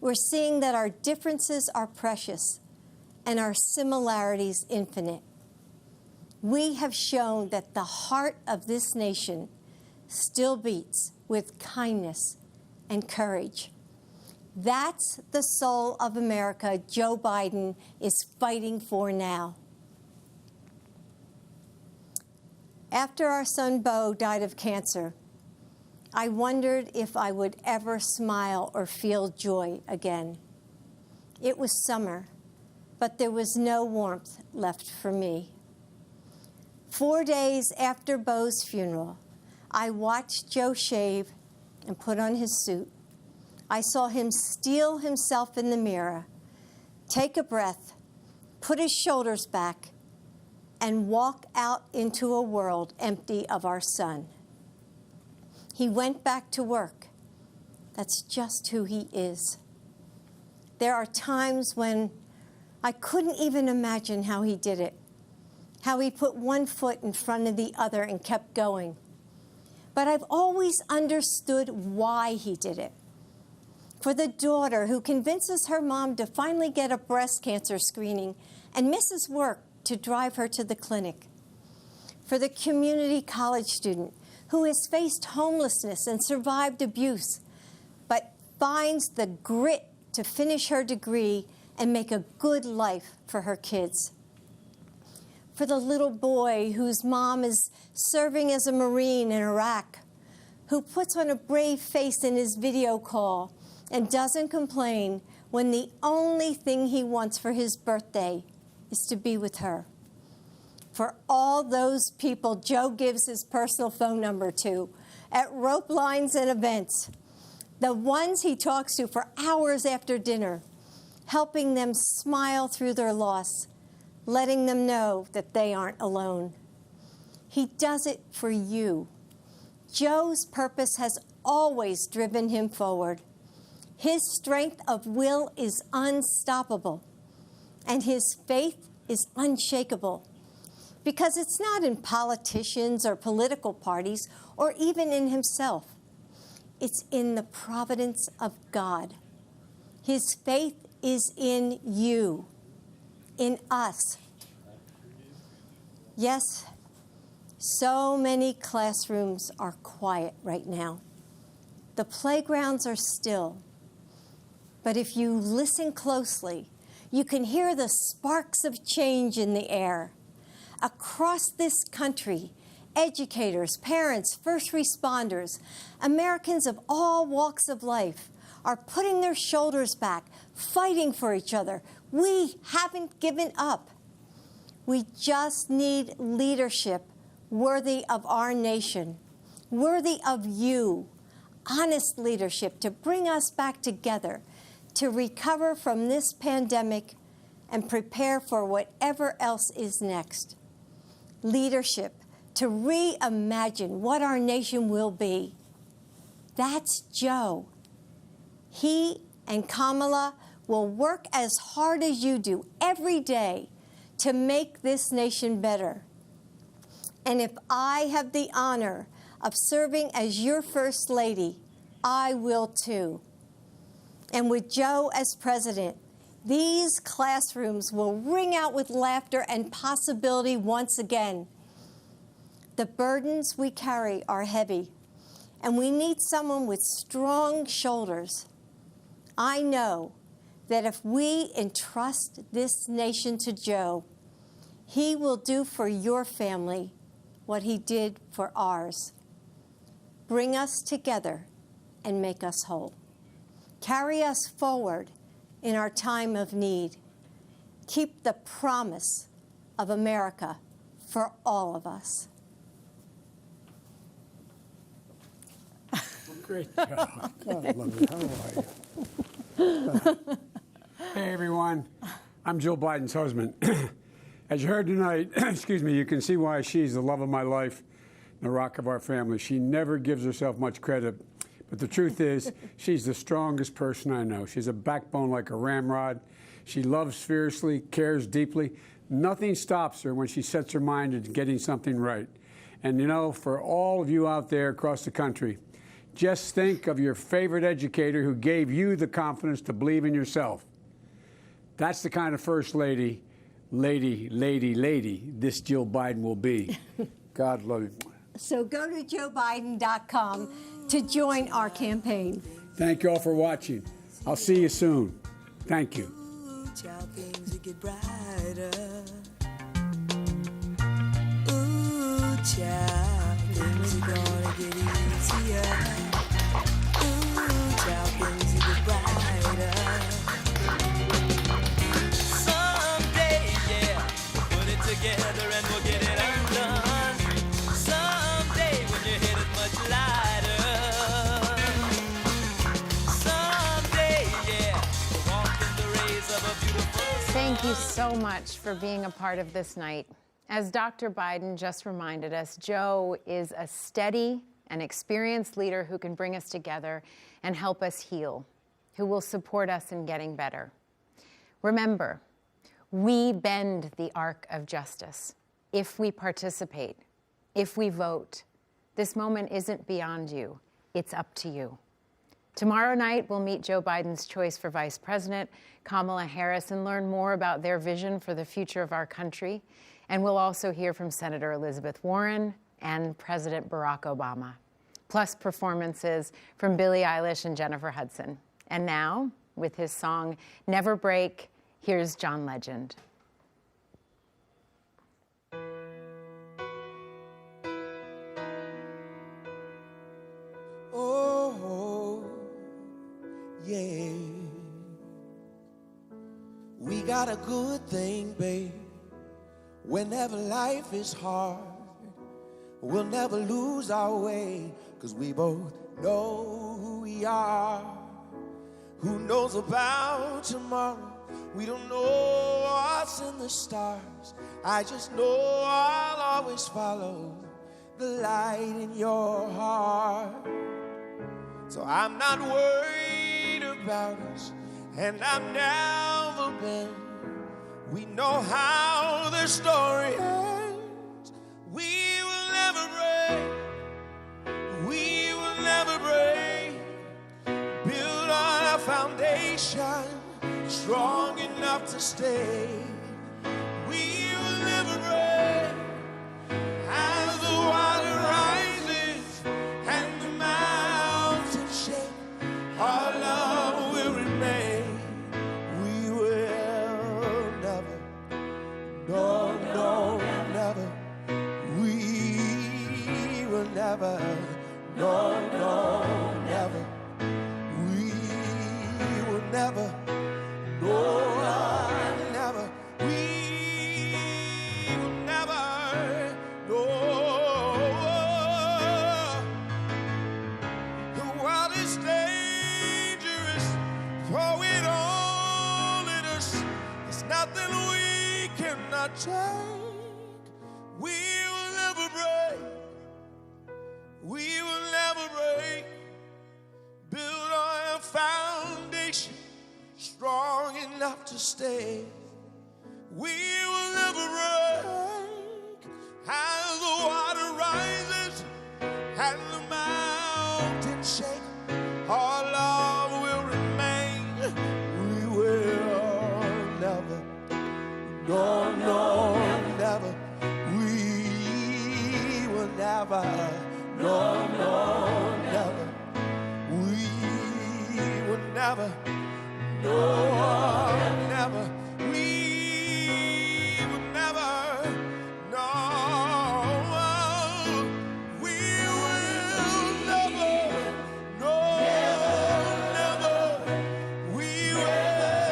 We're seeing that our differences are precious and our similarities infinite. We have shown that the heart of this nation still beats with kindness and courage. That's the soul of America Joe Biden is fighting for now. After our son Beau died of cancer, I wondered if I would ever smile or feel joy again. It was summer, but there was no warmth left for me. 4 days after Beau's funeral, I watched Joe shave and put on his suit. I saw him steel himself in the mirror, take a breath, put his shoulders back, and walk out into a world empty of our son. He went back to work. That's just who he is. There are times when I couldn't even imagine how he did it, how he put one foot in front of the other and kept going. But I've always understood why he did it. For the daughter who convinces her mom to finally get a breast cancer screening and misses work to drive her to the clinic. For the community college student who has faced homelessness and survived abuse, but finds the grit to finish her degree and make a good life for her kids. For the little boy whose mom is serving as a Marine in Iraq, who puts on a brave face in his video call and doesn't complain when the only thing he wants for his birthday is to be with her. For all those people Joe gives his personal phone number to at rope lines and events, the ones he talks to for hours after dinner, helping them smile through their loss, letting them know that they aren't alone. He does it for you. Joe's purpose has always driven him forward. His strength of will is unstoppable, and his faith is unshakable, because it's not in politicians or political parties or even in himself. It's in the providence of God. His faith is in you, in us. Yes, so many classrooms are quiet right now. The playgrounds are still. But if you listen closely, you can hear the sparks of change in the air. Across this country, educators, parents, first responders, Americans of all walks of life are putting their shoulders back, fighting for each other. We haven't given up. We just need leadership worthy of our nation, worthy of you, honest leadership to bring us back together, to recover from this pandemic and prepare for whatever else is next. Leadership to reimagine what our nation will be. That's Joe. He and Kamala will work as hard as you do every day to make this nation better. And if I have the honor of serving as your First Lady, I will too. And with Joe as president, these classrooms will ring out with laughter and possibility once again. The burdens we carry are heavy, and we need someone with strong shoulders. I know that if we entrust this nation to Joe, he will do for your family what he did for ours. Bring us together and make us whole. Carry us forward in our time of need. Keep the promise of America for all of us. Great job. God, I love it. How are you? Hey, everyone. I'm Jill Biden's husband. As you heard tonight, excuse me, you can see why she's the love of my life, the rock of our family. She never gives herself much credit, but the truth is, she's the strongest person I know. She's a backbone like a ramrod. She loves fiercely, cares deeply. Nothing stops her when she sets her mind into getting something right. And you know, for all of you out there across the country, just think of your favorite educator who gave you the confidence to believe in yourself. That's the kind of First Lady this Jill Biden will be. God love you. So go to joebiden.com to join our campaign. Thank you all for watching. I'll see you soon. Thank you. Child, things will get brighter. Ooh, child, things are gonna get easier. Ooh, child, things will get brighter. Someday, yeah, we'll put it together and we'll get it undone. Someday, when your head is much lighter. Someday, yeah, we'll walk in the rays of a beautiful sun. Thank you so much for being a part of this night. As Dr. Biden just reminded us, Joe is a steady and experienced leader who can bring us together and help us heal, who will support us in getting better. Remember, we bend the arc of justice if we participate, if we vote. This moment isn't beyond you, it's up to you. Tomorrow night, we'll meet Joe Biden's choice for Vice President, Kamala Harris, and learn more about their vision for the future of our country. And we'll also hear from Senator Elizabeth Warren and President Barack Obama, plus performances from Billie Eilish and Jennifer Hudson. And now, with his song Never Break, here's John Legend. Oh, yeah. We got a good thing, babe. Whenever life is hard, we'll never lose our way, 'cause we both know who we are. Who knows about tomorrow? We don't know what's in the stars. I just know I'll always follow the light in your heart. So I'm not worried about us, and I've never been. We know how the story ends. We will never break. We will never break. Build on a foundation strong enough to stay. We will never break. As the water rises and the mountains shake, our love will remain. not take. We will never break. We will never break. Build on a foundation strong enough to stay. We will never break. As the water rises and the mountains shake, our love will remain. We will never, no, never. We will never, no, never. We will never, no, never. We will never, no. We will never, no, never. We will never.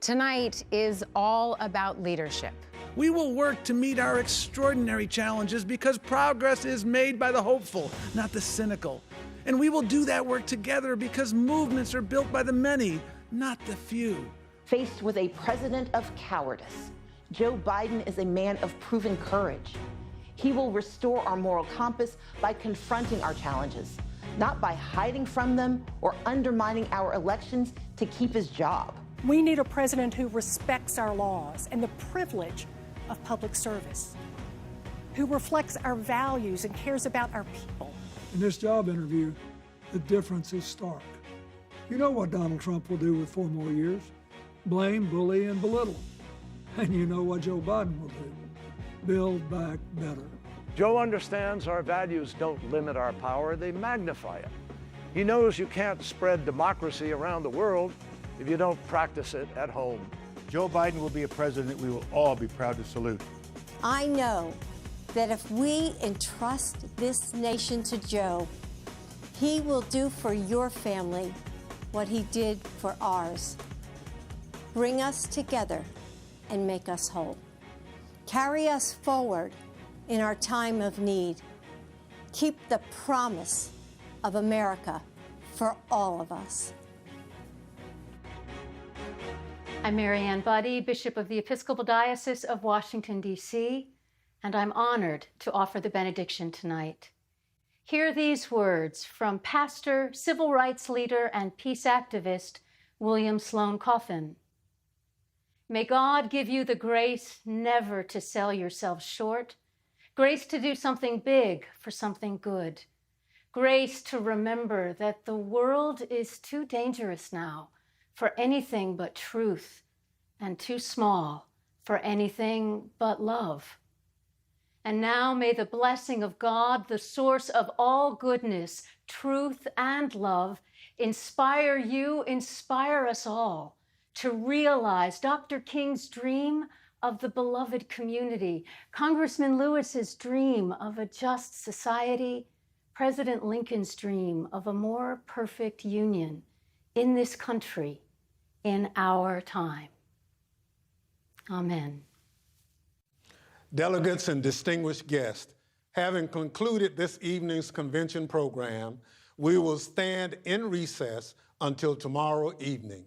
Tonight is all about leadership. We will work to meet our extraordinary challenges because progress is made by the hopeful, not the cynical. And we will do that work together because movements are built by the many, not the few. Faced with a president of cowardice, Joe Biden is a man of proven courage. He will restore our moral compass by confronting our challenges, not by hiding from them or undermining our elections to keep his job. We need a president who respects our laws and the privilege of public service, who reflects our values and cares about our people. In this job interview, the difference is stark. You know what Donald Trump will do with 4 more years. Blame, bully, and belittle. And you know what Joe Biden will do. Build back better. Joe understands our values don't limit our power, they magnify it. He knows you can't spread democracy around the world if you don't practice it at home. Joe Biden will be a president we will all be proud to salute. I know that if we entrust this nation to Joe, he will do for your family what he did for ours. Bring us together and make us whole. Carry us forward in our time of need. Keep the promise of America for all of us. I'm Mary Ann Buddy, Bishop of the Episcopal Diocese of Washington, D.C., and I'm honored to offer the benediction tonight. Hear these words from pastor, civil rights leader, and peace activist William Sloane Coffin. May God give you the grace never to sell yourselves short, grace to do something big for something good, grace to remember that the world is too dangerous now for anything but truth, and too small for anything but love. And now may the blessing of God, the source of all goodness, truth, and love, inspire you, inspire us all to realize Dr. King's dream of the beloved community, Congressman Lewis's dream of a just society, President Lincoln's dream of a more perfect union in this country, in our time. Amen. Delegates and distinguished guests, having concluded this evening's convention program, we will stand in recess until tomorrow evening.